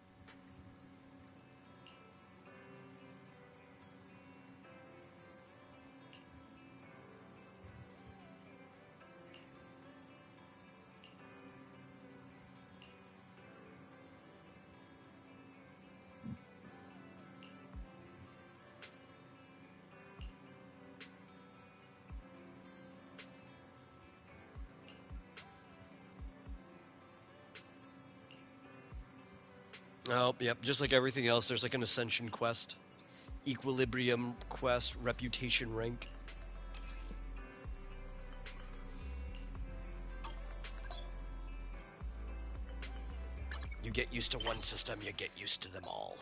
Oh, yep, just like everything else, there's like an Ascension quest, Equilibrium quest, Reputation rank. You get used to one system, you get used to them all.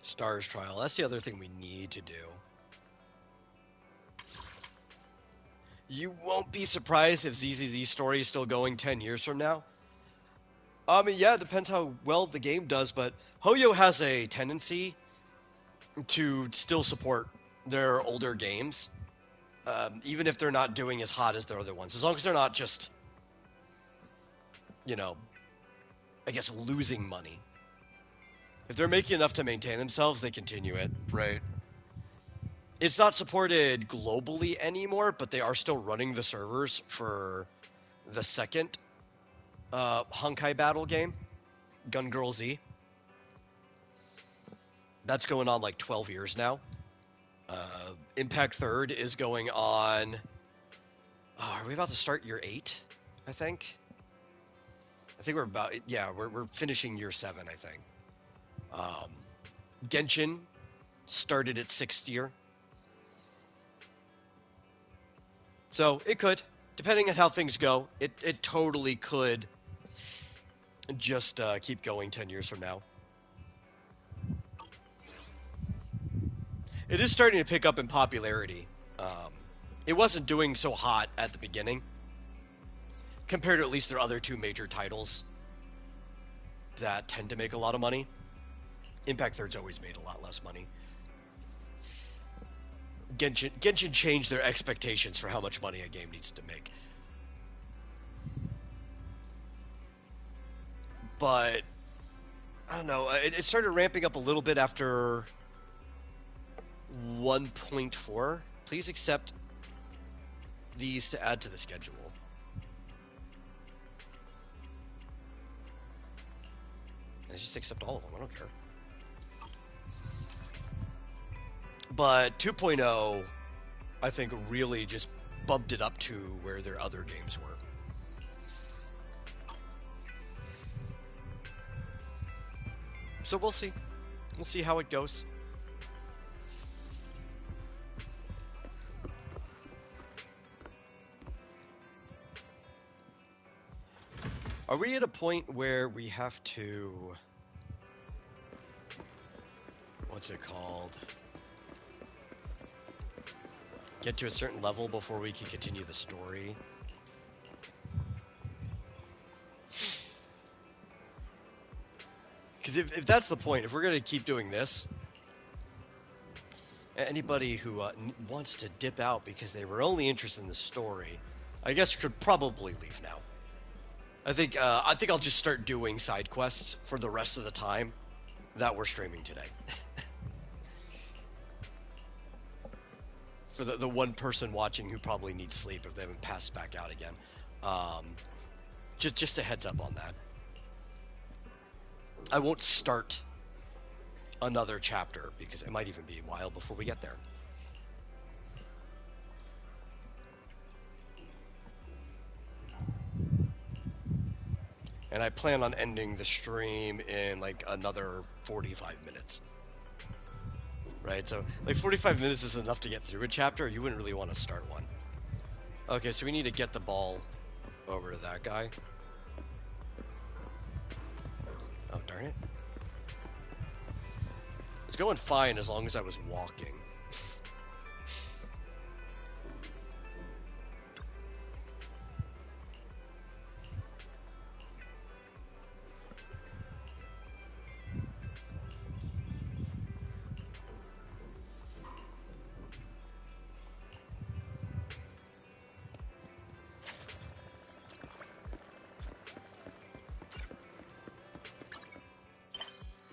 Stars Trial. That's the other thing we need to do. You won't be surprised if ZZZ's story is still going 10 years from now. I mean, yeah, it depends how well the game does, but Hoyo has a tendency to still support their older games, even if they're not doing as hot as their other ones. As long as they're not just, you know, I guess losing money. If they're making enough to maintain themselves, they continue it, right? It's not supported globally anymore, but they are still running the servers for the second Honkai Battle game, Gun Girl Z. That's going on like 12 years now. Impact Third is going on... Oh, are we about to start year 8, I think? I think we're about... Yeah, we're finishing year 7, I think. Genshin started its 6th year. So it could, depending on how things go, it totally could just keep going 10 years from now. It is starting to pick up in popularity. It wasn't doing so hot at the beginning, compared to at least their other 2 major titles that tend to make a lot of money. Impact Third's always made a lot less money. Genshin changed their expectations for how much money a game needs to make. But I don't know. It started ramping up a little bit after 1.4. Please accept these to add to the schedule. I just accept all of them. I don't care. But 2.0, I think, really just bumped it up to where their other games were. So we'll see. We'll see how it goes. Are we at a point where we have to... What's it called? Get to a certain level before we can continue the story? Because if that's the point, if we're going to keep doing this, anybody who wants to dip out because they were only interested in the story, I guess could probably leave now. I think I'll just start doing side quests for the rest of the time that we're streaming today. For the one person watching who probably needs sleep if they haven't passed back out again. Just a heads up on that. I won't start another chapter because it might even be a while before we get there. And I plan on ending the stream in like another 45 minutes. Right, so like 45 minutes is enough to get through a chapter. You wouldn't really want to start one. Okay, so we need to get the ball over to that guy. Oh, darn it. It's going fine as long as I was walking.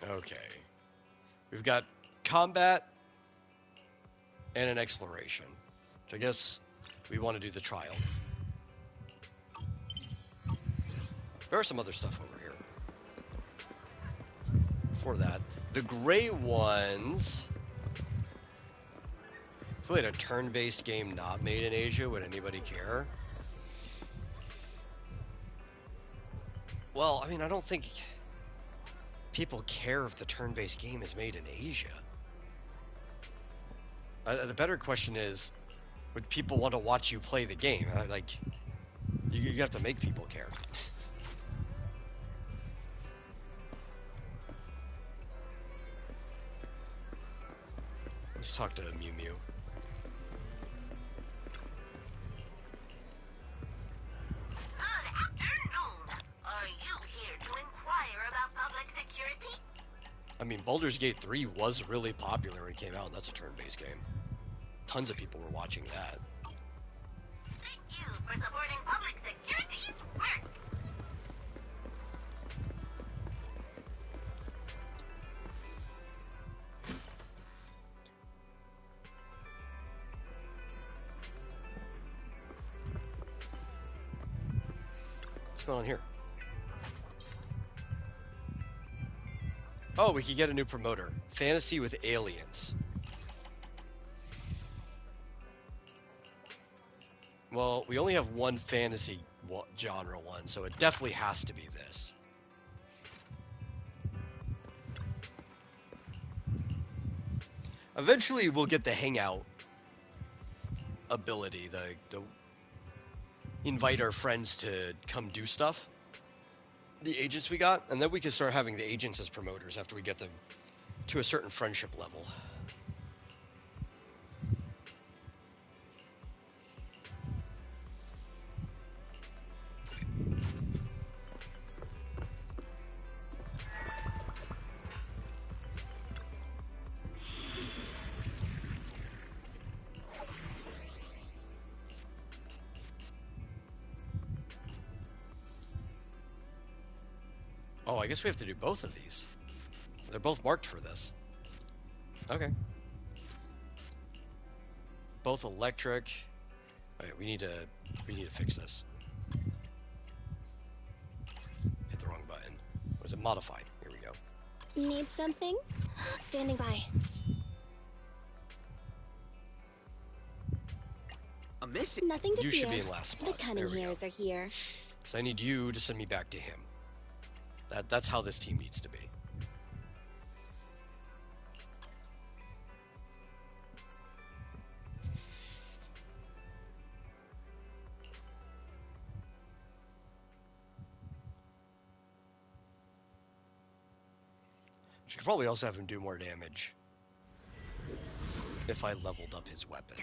Okay. We've got combat and an exploration. So I guess we want to do the trial. There are some other stuff over here. For that. The gray ones... If we had a turn-based game not made in Asia, would anybody care? Well, I mean, I don't think people care if the turn-based game is made in Asia. The better question is, would people want to watch you play the game? Like, you have to make people care. Let's talk to Mew Mew. I mean, Baldur's Gate 3 was really popular when it came out, and that's a turn-based game. Tons of people were watching that. Thank you for supporting public security's work. What's going on here? Oh, we could get a new promoter. Fantasy with aliens. Well, we only have one fantasy genre one, so it definitely has to be this. Eventually, we'll get the hangout ability, the invite our friends to come do stuff. The agents we got, and then we can start having the agents as promoters after we get them to a certain friendship level. Oh, I guess we have to do both of these. They're both marked for this. Okay. Both electric. Okay, we need to fix this. Hit the wrong button. Was it modified? Here we go. Need something? Standing by. A mission? Nothing to You fear. should be in last spot. The cunning hairs are here. So I need you to send me back to him. That's how this team needs to be. Should probably also have him do more damage if I leveled up his weapon.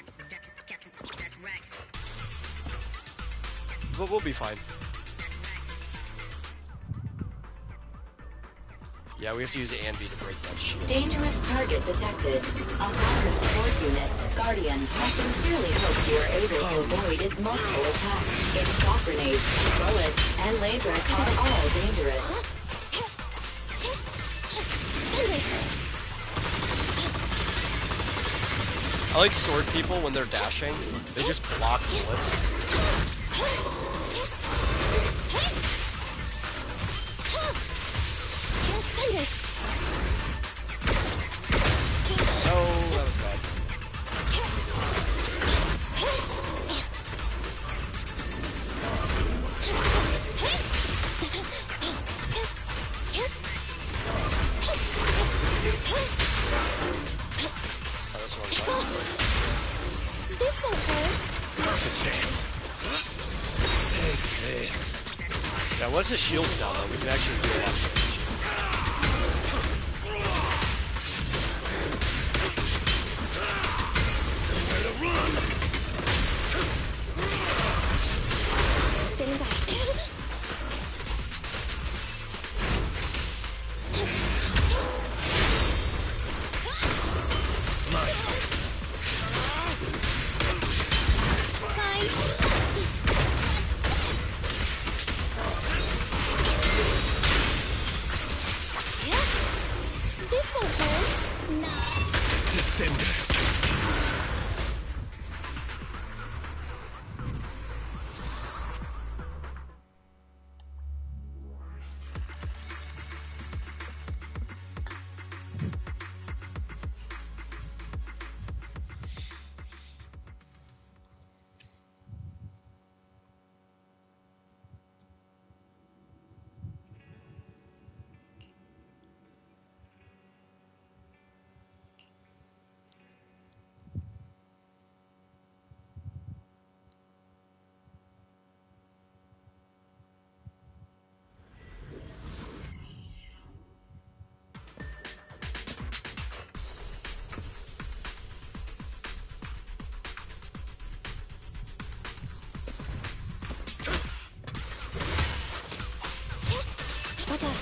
But we'll be fine. Yeah, we have to use Anvi to break that shield. Dangerous target detected. Autonomous support unit, Guardian. I sincerely hope you are able to avoid its multiple attacks. Its shock grenades, bullets, and lasers are all dangerous. I like sword people when they're dashing. They just block bullets. Oh, that was bad. This won't hurt. Take this. Yeah, once his shield's down, though, we can actually do that. Standing by. This won't hurt. Nah. Descenders. Watch out.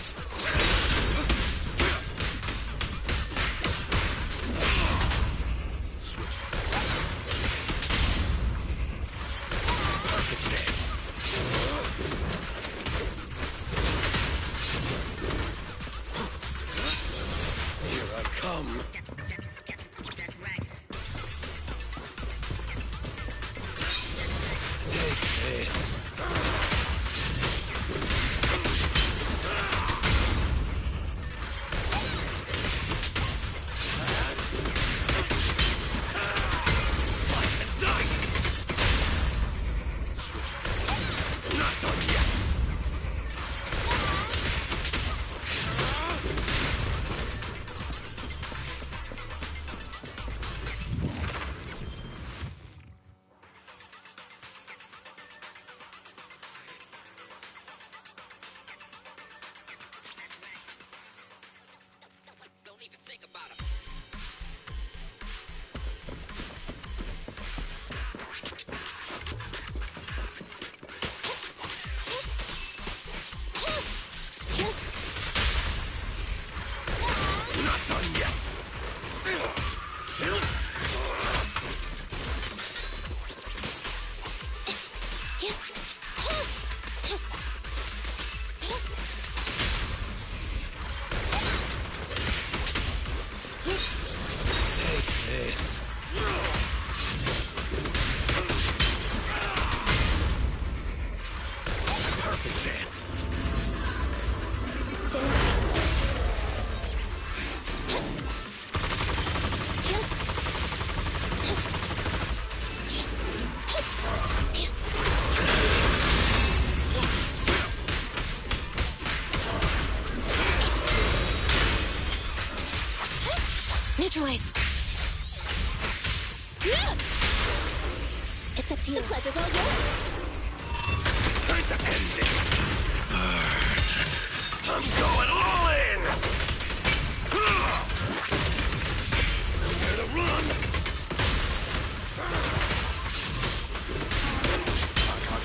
Here I come. Take this. Neutralize. It's up to you. The pleasure's all yours. Time to end it. I'm going all in. Nowhere to run.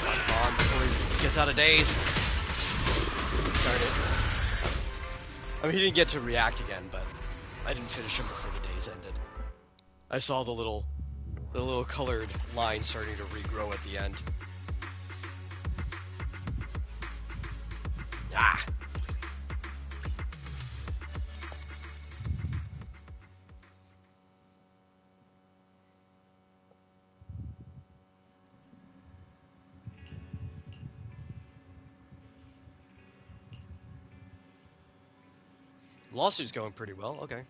Come on, before he gets out of daze. Darn it. I mean, he didn't get to react again, but I didn't finish him before the daze ended. I saw the little colored line starting to regrow at the end. Ah! Lawsuit's going pretty well, okay.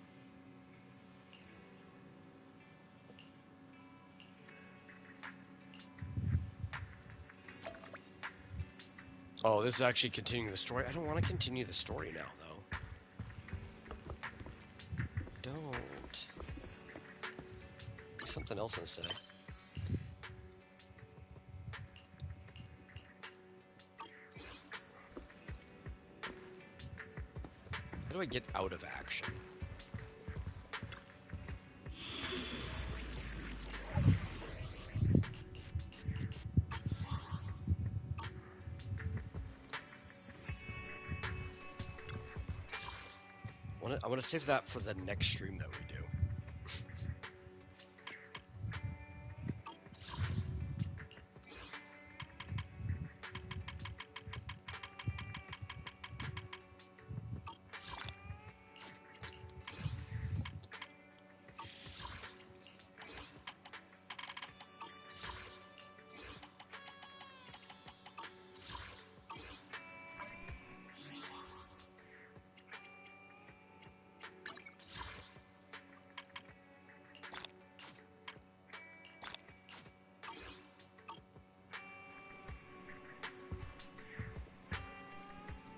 Oh, this is actually continuing the story. I don't want to continue the story now, though. Don't. Do something else instead. How do I get out of action? I want to save that for the next stream that we do.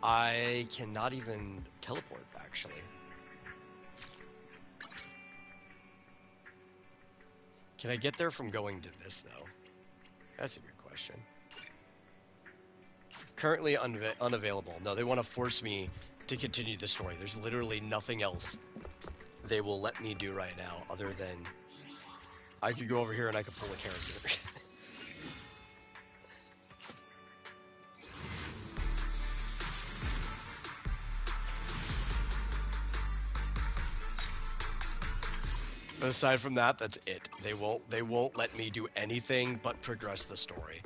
I cannot even teleport, actually. Can I get there from going to this, though? That's a good question. Currently unavailable. No, they want to force me to continue the story. There's literally nothing else they will let me do right now other than I could go over here and I could pull a character. But aside from that, that's it. They won't let me do anything but progress the story.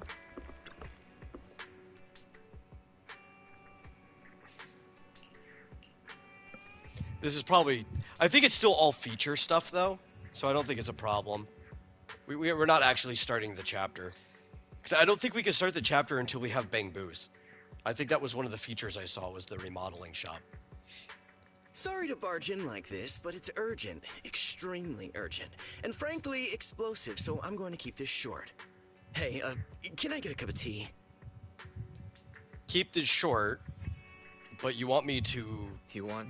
This is probably... I think it's still all feature stuff, though, so I don't think it's a problem. We're not actually starting the chapter. Because I don't think we can start the chapter until we have Bang Boos. I think that was one of the features I saw, was the remodeling shop. Sorry to barge in like this, but it's urgent. Extremely urgent. And frankly, explosive, so I'm going to keep this short. Hey, can I get a cup of tea? Keep this short, but you want me to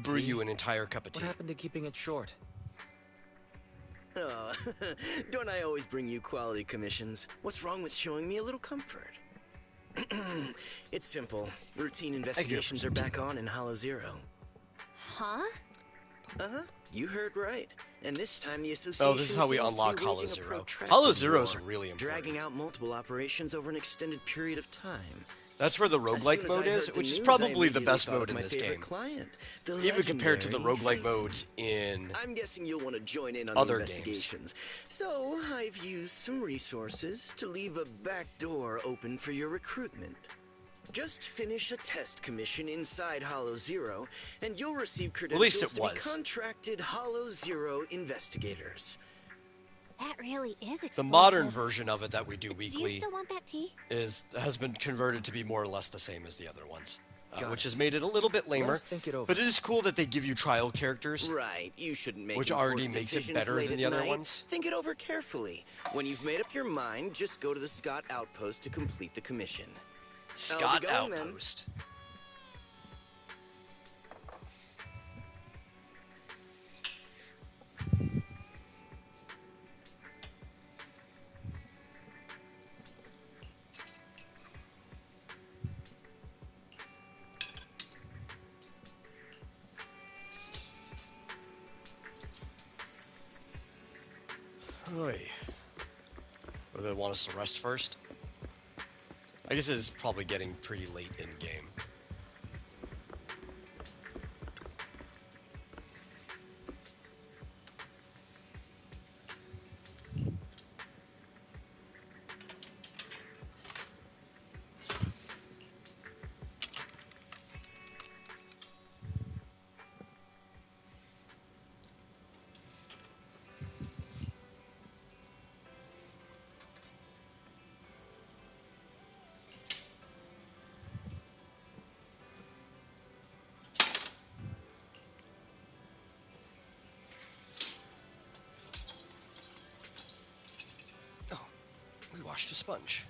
brew you an entire cup of tea. What happened to keeping it short? Oh, don't I always bring you quality commissions? What's wrong with showing me a little comfort? It's simple. Routine investigations are back on in Hollow Zero. Huh? Uh-huh. You heard right. And this time the association Oh, this is how we seems to be unlock Hollow waging a Zero. protracted Hollow Zero is war, really important. dragging out multiple operations over an extended period of time. That's where the roguelike mode is, which is probably the best mode in this game. Even compared to the roguelike modes in I'm guessing you'll want to join in on other the investigations. So I've used some resources to leave a back door open for your recruitment. Just finish a test commission inside Hollow Zero, and you'll receive credentials to be contracted Hollow Zero investigators. That really is explosive. The modern version of it that we do weekly Do you still want that tea? has been converted to be more or less the same as the other ones, which has made it a little bit lamer. But it is cool that they give you trial characters. Right, you shouldn't make which already makes it better than the other ones. Think it over carefully. When you've made up your mind, just go to the Scott Outpost to complete the commission. Scott Outpost. Oy. Or they want us to rest first? I guess it is probably getting pretty late in game. We washed a sponge.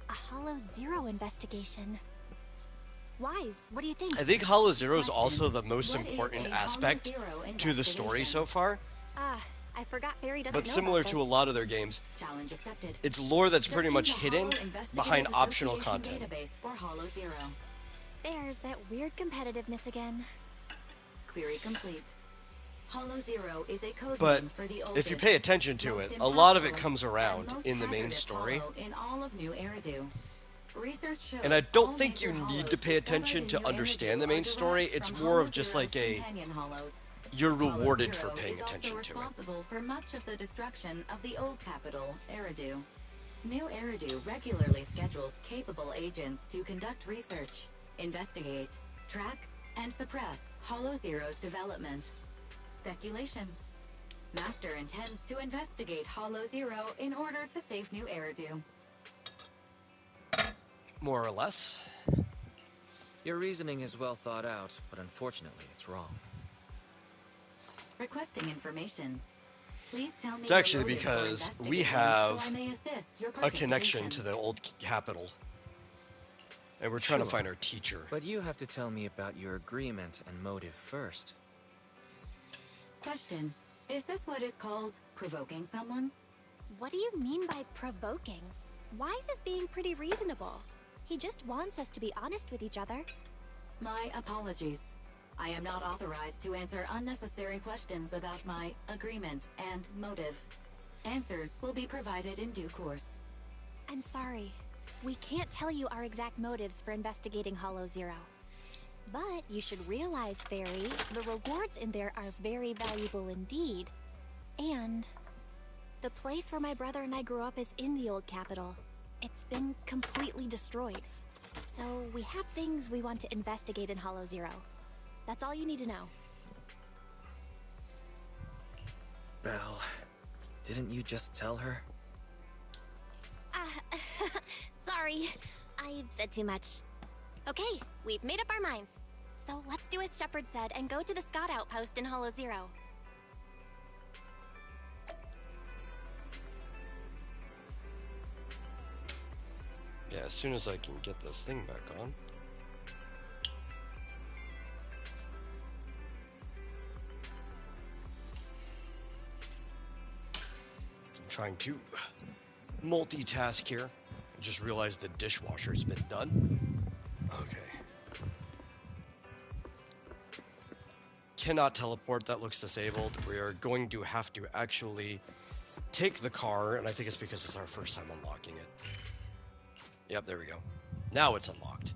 Hollow Zero investigation. Wise, what do you think? I think Hollow Zero is also the most important aspect to the story so far. I forgot Barry doesn't But know similar about to a this. lot of their games, Challenge accepted. it's lore that's pretty much Searching the hidden Hollow Investigative behind optional Association content. Database for Hollow Zero. There's that weird competitiveness again. Query complete. Hollow Zero is a code But name for the if oldest, you pay attention to most it, a lot of it impactful, comes and around most in the main hazardous story. hollow in all of New Eridu. Research shows And I all don't think major you need hollows to pay attention discovered to in New understand Eridu the main are story. derived It's from more Hollow of just Zero's like a companion hollows. you're Hollow rewarded Zero for paying is attention also to it. responsible for much of the destruction of the old capital, Eridu. New Eridu regularly schedules capable agents to conduct research, investigate, track, and suppress Hollow Zero's development. Speculation. Master intends to investigate Hollow Zero in order to save New Eridu. More or less. Your reasoning is well thought out, but unfortunately it's wrong. Requesting information. Please tell me It's your actually motive for because we investigating have so I may assist your a connection participation. to the old capital. And we're trying to Sure. find our teacher. But you have to tell me about your agreement and motive first. Question. Is this what is called provoking someone? What do you mean by provoking? Wise is being pretty reasonable. He just wants us to be honest with each other. My apologies. I am not authorized to answer unnecessary questions about my agreement and motive. Answers will be provided in due course. I'm sorry. We can't tell you our exact motives for investigating Hollow Zero. But you should realize, Fairy, the rewards in there are very valuable indeed. And the place where my brother and I grew up is in the old capital. It's been completely destroyed. So we have things we want to investigate in Hollow Zero. That's all you need to know. Belle, didn't you just tell her? Sorry. I've said too much. Okay, we've made up our minds. So let's do as Shepard said and go to the Scott outpost in Hollow Zero. Yeah, as soon as I can get this thing back on. I'm trying to multitask here. I just realized the dishwasher's been done. Okay. Cannot teleport, that looks disabled. We are going to have to actually take the car, and I think it's because it's our first time unlocking it. Yep, there we go. Now it's unlocked.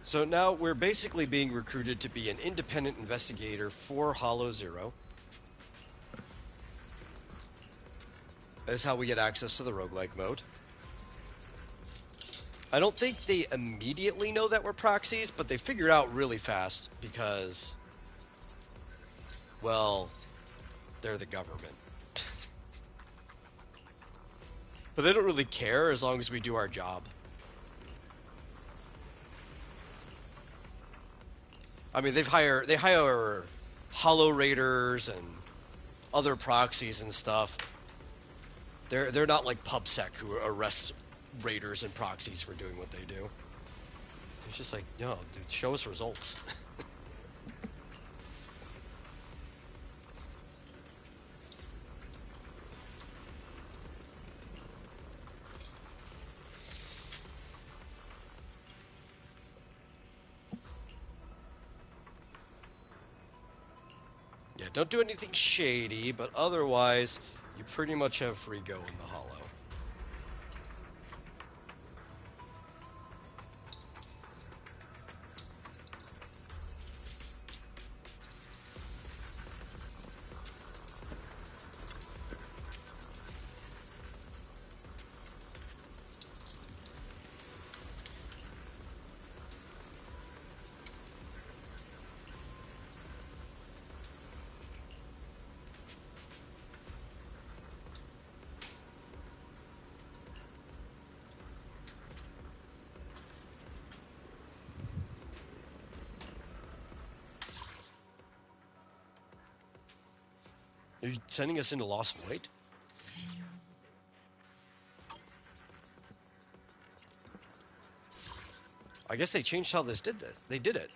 So now we're basically being recruited to be an independent investigator for Hollow Zero. is how we get access to the roguelike mode. I don't think they immediately know that we're proxies, but they figure it out really fast because, well, they're the government. But they don't really care as long as we do our job. I mean, they hire Hollow Raiders and other proxies and stuff. They're not like PubSec who arrests raiders and proxies for doing what they do. It's just like, no, dude, show us results. Yeah, don't do anything shady, but otherwise, you pretty much have free go in the Hollow. Are you sending us into Lost Void? I guess they changed how they did it.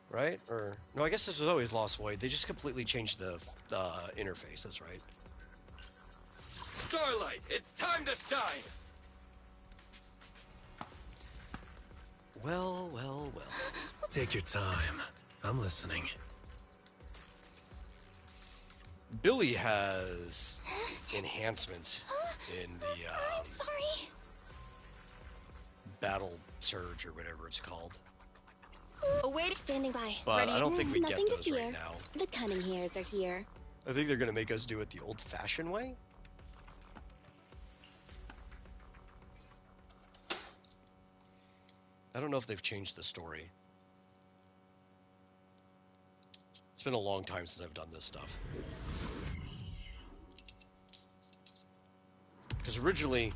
Right? Or no, I guess this was always Lost Void. They just completely changed the interface. That's right. Starlight, it's time to shine! Well, well, well. Take your time. I'm listening. Billy has enhancements in the I'm sorry. battle surge or whatever it's called. Await standing by. But Ready? I don't think we get Nothing those to fear. right now. The cunning hairs are here. I think they're gonna make us do it the old-fashioned way. I don't know if they've changed the story. It's been a long time since I've done this stuff. Because originally,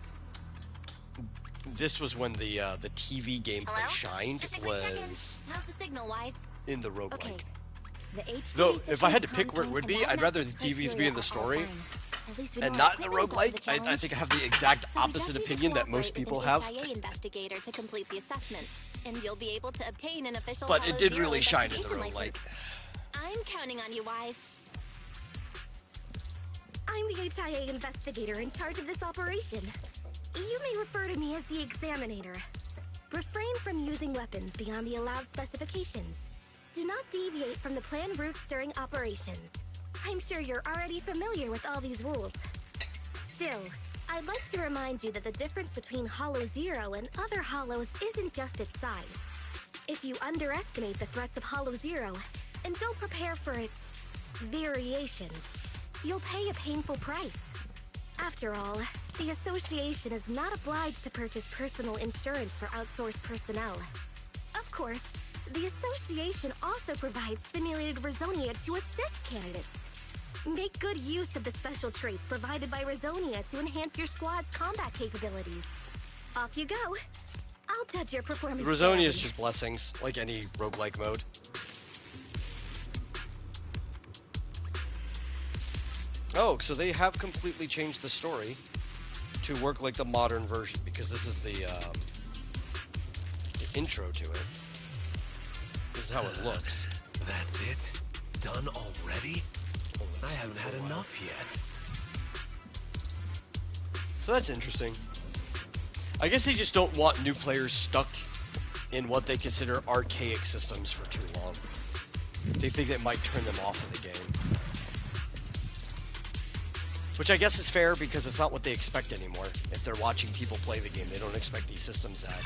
this was when the TV gameplay shined, was How's the signal, Wise? in the roguelike. Okay. The HDD Though, if I system had to pick where it content would and be, lab I'd rather the message TVs be criteria in the are story all fine. At least we know and our not in the equipment results roguelike. for the I challenge. think I have the exact So we opposite just need to opinion that most cooperate people with have. an HIA investigator to complete the assessment, and you'll be able to obtain an official But Hollow it did Zero really shine in the investigation roguelike. license. I'm counting on you, Wise. I'm the HIA investigator in charge of this operation. You may refer to me as the Examinator. Refrain from using weapons beyond the allowed specifications. Do not deviate from the planned routes during operations. I'm sure you're already familiar with all these rules. Still, I'd like to remind you that the difference between Hollow Zero and other Hollows isn't just its size. If you underestimate the threats of Hollow Zero and don't prepare for its variations, you'll pay a painful price. After all, the Association is not obliged to purchase personal insurance for outsourced personnel. Of course, the Association also provides simulated Rizonia to assist candidates. Make good use of the special traits provided by Rizonia to enhance your squad's combat capabilities. Off you go. I'll judge your performance. Rizonia is just blessings, like any roguelike mode. Oh, so they have completely changed the story to work like the modern version, because this is the intro to it. This is how it looks. That's it? Done already? I haven't had enough yet. So that's interesting. I guess they just don't want new players stuck in what they consider archaic systems for too long. They think it might turn them off of the game. Which I guess is fair, because it's not what they expect anymore. If they're watching people play the game, they don't expect these systems that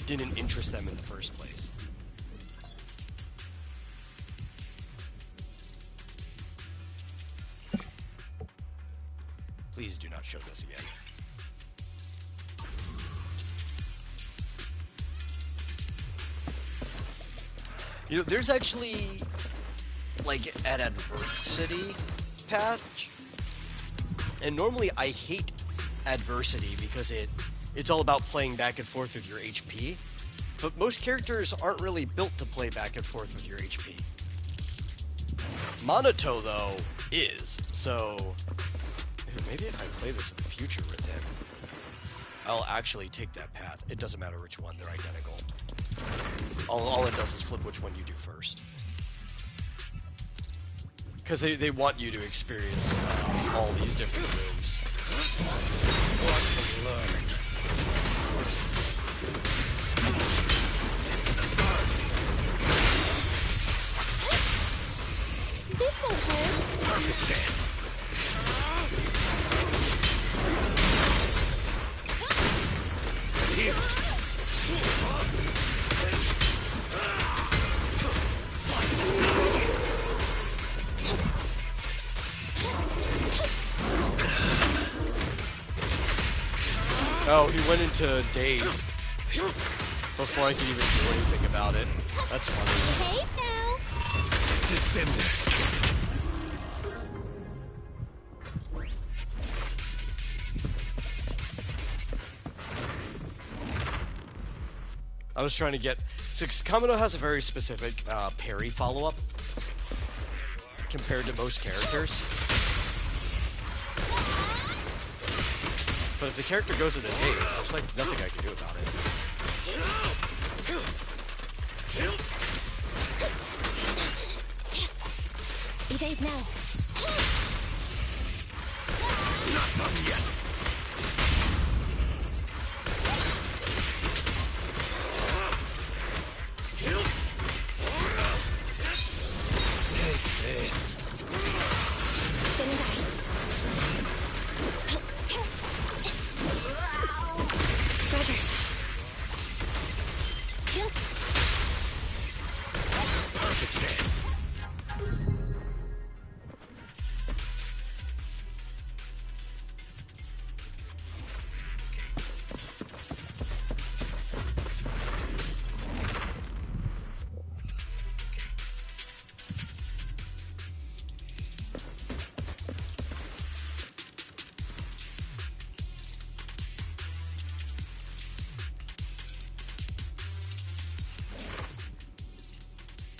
didn't interest them in the first place. Please do not show this again. You know, there's actually, like, an adversity patch. And normally I hate adversity because it's all about playing back and forth with your HP. But most characters aren't really built to play back and forth with your HP. Monato, though, is. So, maybe if I play this in the future with him, I'll actually take that path. It doesn't matter which one, they're identical. All it does is flip which one you do first. Because they want you to experience all these different moves. This won't hurt. Perfect chance. Here. Oh, he went into daze before I could even do anything about it. That's funny. Hey now. Descenders. I was trying to get... Six Kamino has a very specific parry follow-up compared to most characters. But if the character goes into haze, there's like nothing I can do about it. Evade now. Not done yet. Take this. Roger. Perfect chance.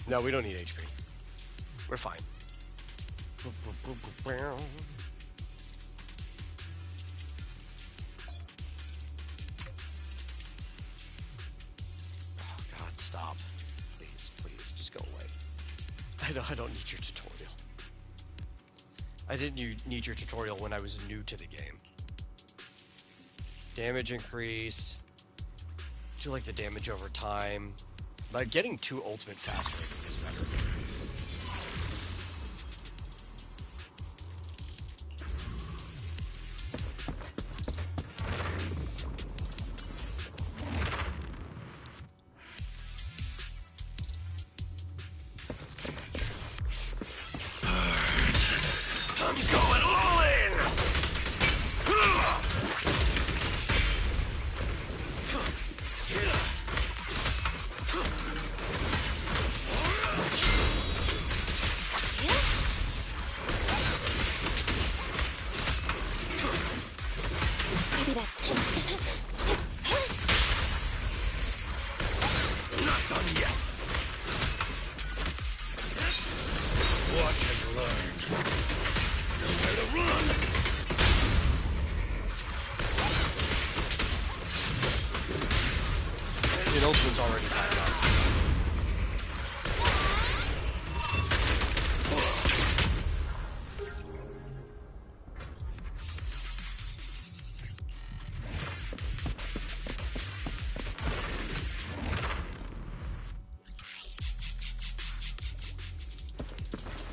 No, we don't need HP. We're fine. Oh God, stop. Please, please, just go away. I don't need your tutorial. I didn't need your tutorial when I was new to the game. Damage increase. Do like the damage over time. Like getting 2 ultimate faster, I think, is better. I'm going all in! Maybe that. Not done yet. Watch and learn. Nowhere to run. The ultimate's already tied up.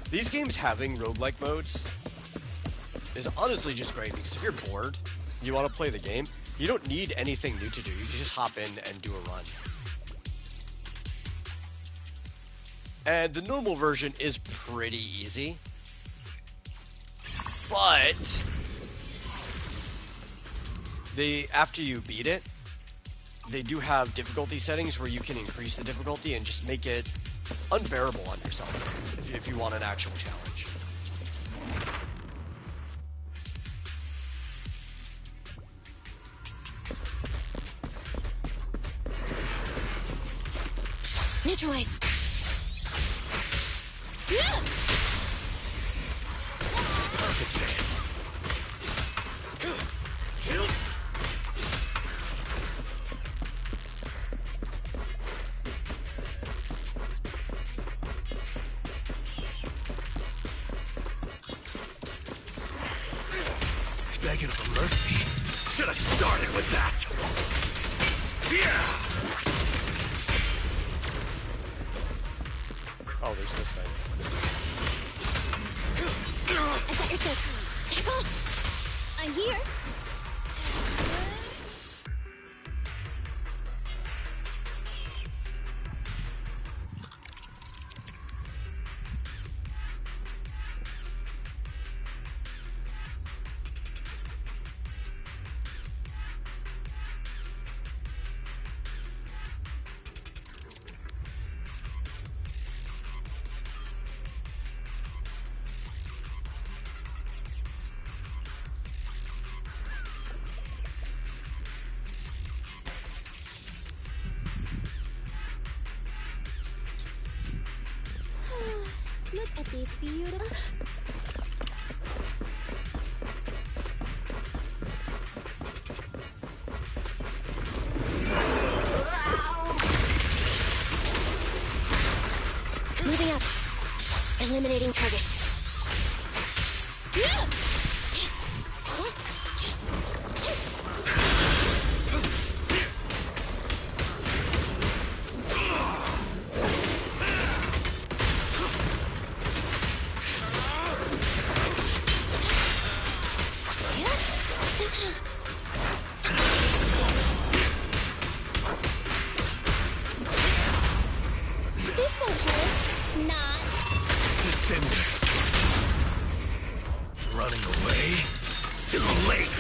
These games having roguelike modes is honestly just great because if you're bored, you want to play the game, you don't need anything new to do. You can just hop in and do a run. And the normal version is pretty easy. But after you beat it, they do have difficulty settings where you can increase the difficulty and just make it unbearable on yourself if you want an actual challenge. Neutralize. Perfect chance. Begging for mercy. Should have started with that. Yeah. Oh, there's this thing. I got your six. Careful! I'm here. Look at these beautiful... Moving up. Eliminating target. This won't hurt. Not. Descendants. Running away? Too late.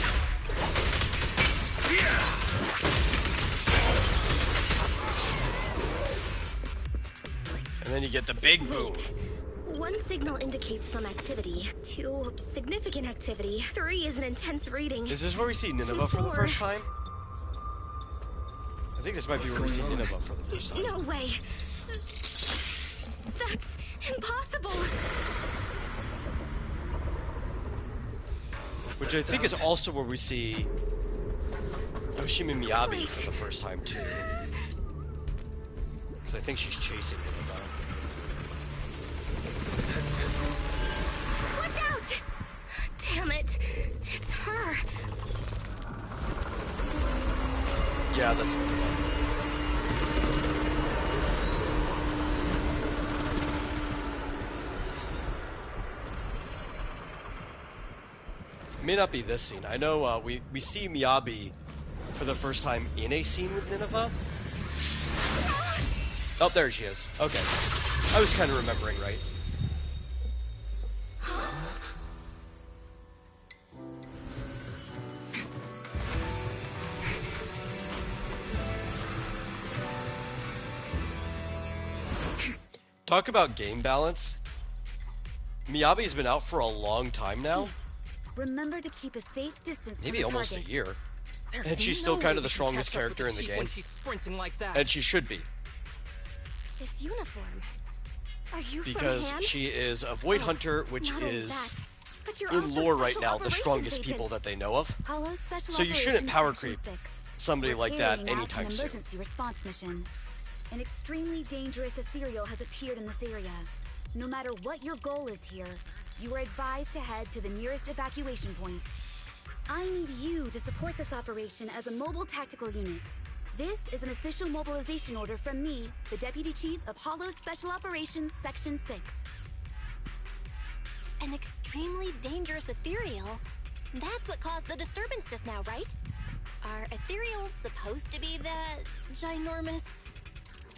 Yeah. And then you get the big boom. One signal indicates some activity. 2, significant activity. 3 is an intense reading. Is this where we see Nineveh for the 4. first time? I think this might be where we see Nineveh for the first time. No way. That's impossible. Which I think is also where we see Yoshimi Miyabi for the first time too. Because I think she's chasing Nineveh. Watch out! Damn it. It's her. Yeah, that's Nineveh. It may not be this scene. I know we see Miyabi for the first time in a scene with Nineveh. Oh, there she is. Okay. I was kind of remembering right. Talk about game balance. Miyabi's been out for a long time now. Remember to keep a safe distance Maybe from the almost a target. year. There's And she's no still way kind of we the can strongest catch up with character in the Chief game. when she's sprinting like that. And she should be. This uniform. Are you Because from Han? she is a Void Hunter, which not only is that, but you're in also lore right special now the operations strongest agent. people that they know of. Hollow Special So you shouldn't Operations power Section creep 6. somebody We're like that carrying out anytime an soon. emergency response mission. An extremely dangerous ethereal has appeared in this area. No matter what your goal is here, you are advised to head to the nearest evacuation point. I need you to support this operation as a mobile tactical unit. This is an official mobilization order from me, the Deputy Chief of Hollow Special Operations Section 6. An extremely dangerous ethereal? That's what caused the disturbance just now, right? Are ethereals supposed to be that ginormous?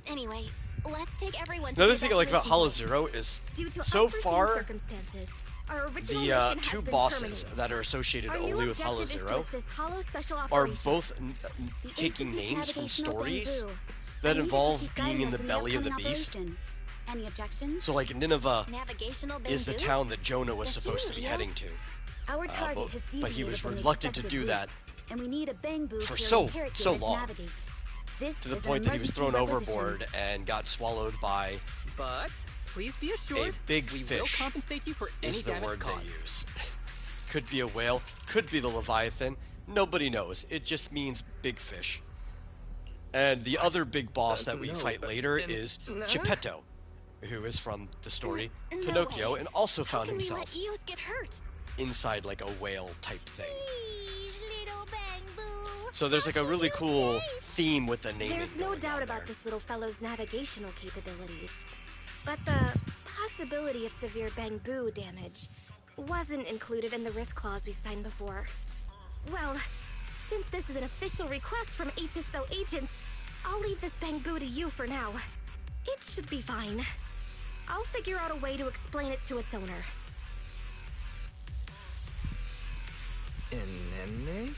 Anyway, let's take everyone to Another the thing I like about evacuation Hollow point. Zero is Due to so unforeseen far circumstances, Our original the mission has two been bosses terminated. that are associated Our only new with Hollow objective is Zero to assist Hollow Special are Operations. both The taking Institute's names from navigational stories bamboo. that I need it to involve keep being guiding in the us belly of the upcoming beast. operation. Any objections? So, like, Nineveh Navigational is the bamboo? town that Jonah was Does she supposed to be mean heading Eos? to. Our target has But he deviated was from the reluctant to expected do route, that and we need a bamboo for carrying so carrot so gear to long. navigate. This To the is an point that he was emergency thrown requisition. overboard and got swallowed by But please be a assured, big we will fish. compensate you for any Is the damage word caused. they use. Could be a whale, could be the Leviathan. Nobody knows. It just means big fish. And the other big boss that we fight later is Geppetto, who is from the story No Pinocchio way. and also How found can himself we let Eos get hurt? inside like a whale type thing. Little bamboo. So there's like a really cool theme with the naming. There's no going doubt on about there. this little fellow's navigational capabilities. But the possibility of severe bamboo damage wasn't included in the risk clause we've signed before. Well, since this is an official request from HSO agents, I'll leave this bamboo to you for now. It should be fine. I'll figure out a way to explain it to its owner. Nene?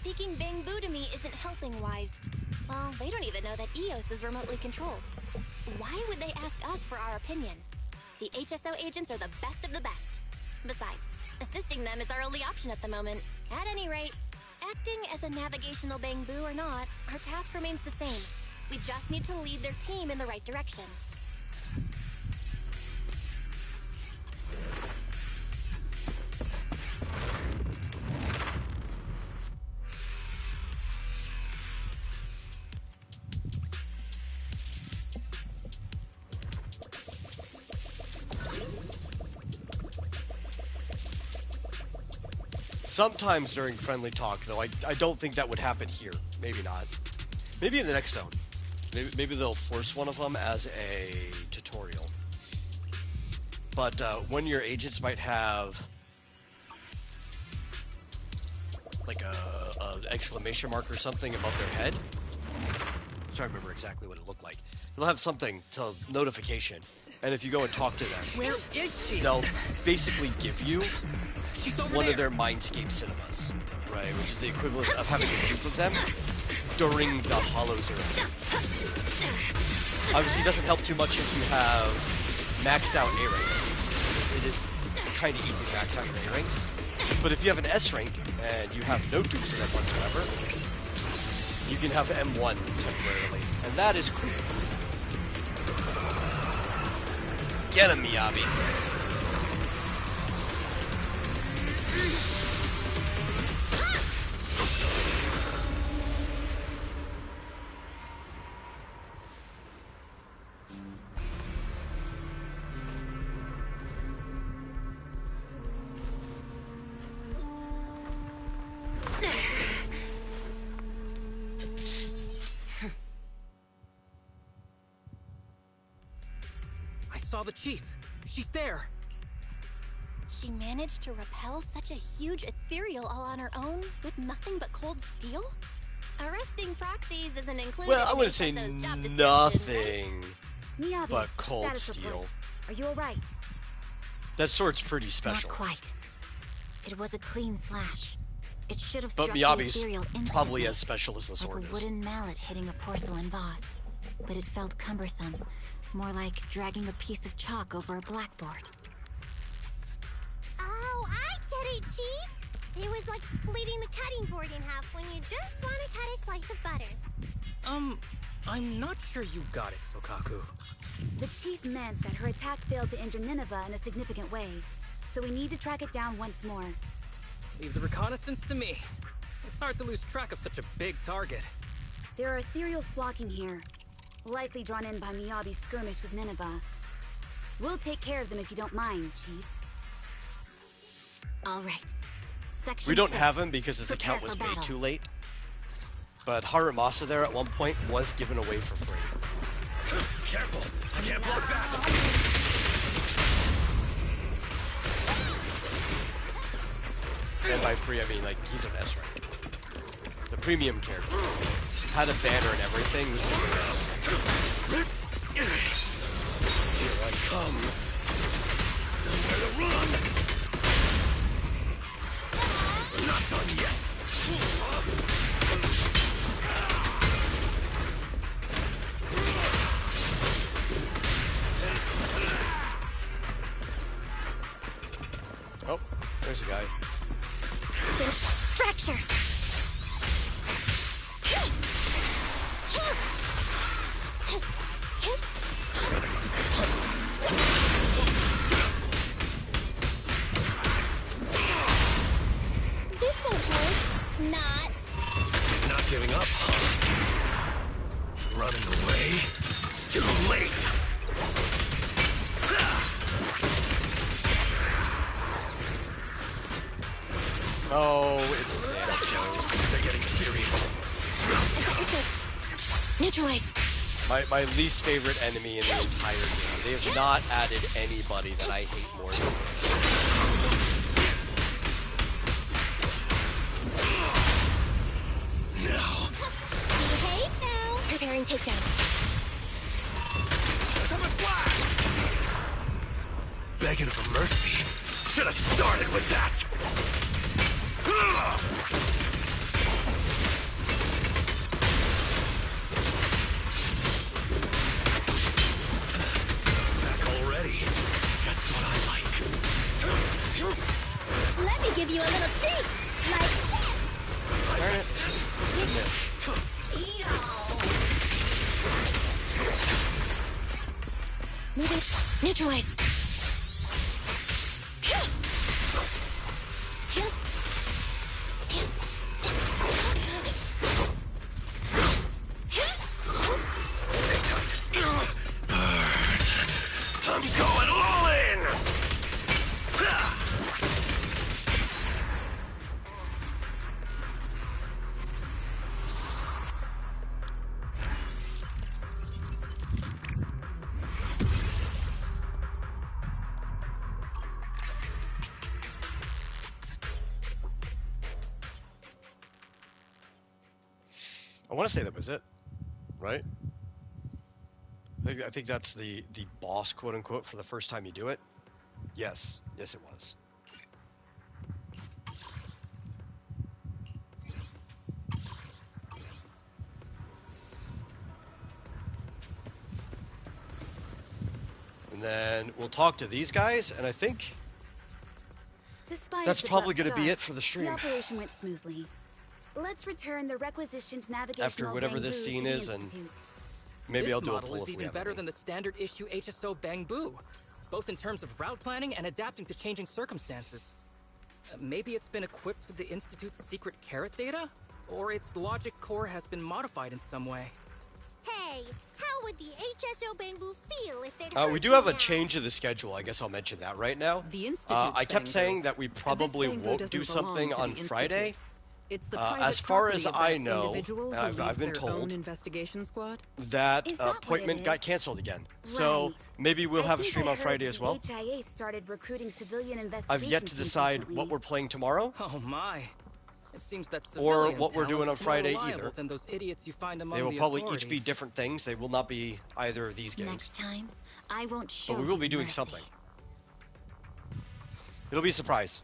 Speaking bamboo to me isn't helping Wise. Well, they don't even know that Eos is remotely controlled. Why would they ask us for our opinion? The HSO agents are the best of the best. Besides, assisting them is our only option at the moment. At any rate, acting as a navigational bamboo or not, our task remains the same. We just need to lead their team in the right direction. Sometimes during friendly talk, though, I don't think that would happen here. Maybe not. Maybe in the next zone. Maybe they'll force one of them as a tutorial. But one of your agents might have like a exclamation mark or something above their head. I'm trying to remember exactly what it looked like. They'll have something to notification, and if you go and talk to them, Where is she? they'll basically give you She's over one there. of their Mindscape cinemas, right? Which is the equivalent of having a group of them during the Hollow Zero. Obviously, it doesn't help too much if you have maxed out A ranks. It is kind of easy to max out your A ranks. But if you have an S rank and you have no dupes in them whatsoever, you can have M1 temporarily, and that is cool. Get him, Miyabi. I saw the chief. She's there. She managed to repel such a huge ethereal all on her own with nothing but cold steel? Arresting proxies isn't included Well, I in wouldn't say HSO's job description, nothing Miyabi, but cold status steel. report. Are you alright? That sword's pretty special. Not quite. It was a clean slash. It should have But struck the Miyabi's ethereal probably instantly, as special as the sword like a is. wooden mallet hitting a porcelain vase. But it felt cumbersome, more like dragging a piece of chalk over a blackboard. Oh, I get it, Chief. It was like splitting the cutting board in half when you just want to cut a slice of butter. I'm not sure you got it, Sokaku. The chief meant that her attack failed to injure Nineveh in a significant way, so we need to track it down once more. Leave the reconnaissance to me. It's hard to lose track of such a big target. There are ethereals flocking here, likely drawn in by Miyabi's skirmish with Nineveh. We'll take care of them if you don't mind, Chief. All right. Section We don't 6. have him because his Prepare account was for made battle. too late. But Haramasa there at one point was given away for free. Careful! I can't block that! And by free, I mean like he's an S rank. The premium character had a banner and everything. Was Here I come. Oh, there's a guy. Fracture. This won't hurt. Not. Not giving up, huh? Running away? Too late! Oh, it's Thanatos. They're getting serious. I got your six. Neutralize. My least favorite enemy in the entire game. They have not added anybody that I hate more than Now. Behave now. Preparing takedown. Coming flash! Begging for mercy. Should have started with that. Back already. Just what I like. Let me give you a little treat. Like this. Darn it. Goodness. Moving. Neutralize. I'm going all in! I want to say that was it, right? I think that's the boss, quote unquote, for the first time you do it. Yes, yes, it was. And then we'll talk to these guys, and I think Despite that's the probably rough going to be start, it for the stream. The operation went smoothly. Let's return the requisitioned navigational After whatever this bamboo scene to the is, and Institute. maybe this I'll do a model pull is if we even have better any. than the standard issue HSO Bangbu, both in terms of route planning and adapting to changing circumstances. Maybe it's been equipped with the Institute's secret carrot data? Or its logic core has been modified in some way. Hey, how would the HSO Bamboo feel if it We do have a change of the schedule. I guess I'll mention that right now. The Institute I kept Bangbu. saying that we probably Bangbu won't doesn't do belong something to the on Institute. Friday. It's the private As far property as of I that know, individual who I've leads been their told own investigation squad. that Is that what appointment it got is? canceled again. So Right. maybe we'll have a think stream I on heard Friday the as well. HIA started recruiting civilian investigation I've yet to teams decide recently. what we're playing tomorrow. Oh my. It seems that Or civilian what we're talent doing on is more Friday reliable either. than those idiots you find among They will the probably authorities. each be different things. They will not be either of these games. Next time, I won't show But we will you be doing mercy. something. It'll be a surprise.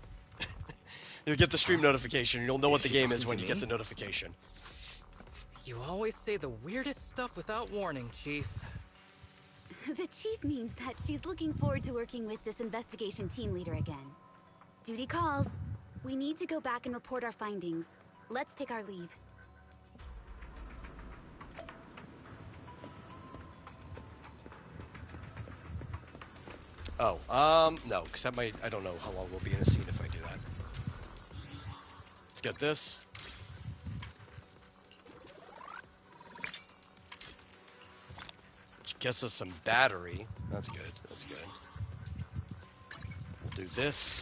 You'll get the stream notification. You'll know what the Is she game is talking when to you get me? the notification. You always say the weirdest stuff without warning, Chief. The chief means that she's looking forward to working with this investigation team leader again. Duty calls. We need to go back and report our findings. Let's take our leave. Oh, no, because that might, I don't know how long we'll be in a scene if I do that. Let's get this. Which gets us some battery. That's good, that's good. We'll do this.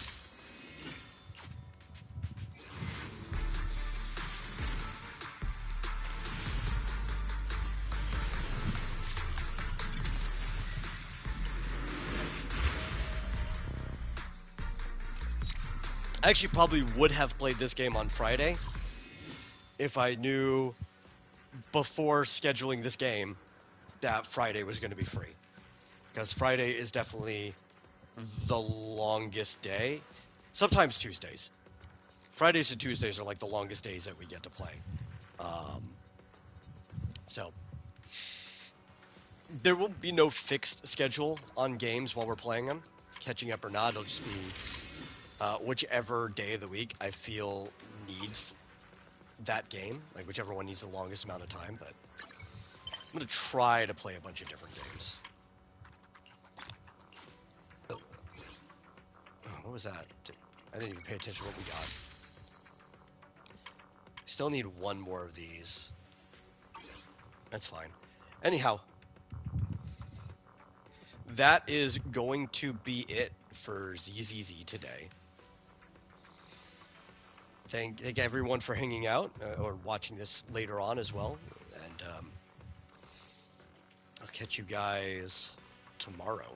I actually probably would have played this game on Friday if I knew before scheduling this game that Friday was going to be free. Because Friday is definitely the longest day. Sometimes Tuesdays. Fridays and Tuesdays are like the longest days that we get to play. So there will be no fixed schedule on games while we're playing them. Catching up or not, it'll just be whichever day of the week I feel needs that game, like whichever one needs the longest amount of time, but I'm going to try to play a bunch of different games. Oh, what was that? I didn't even pay attention to what we got. Still need one more of these. That's fine. Anyhow, that is going to be it for ZZZ today. Thank everyone for hanging out or watching this later on as well. And I'll catch you guys tomorrow.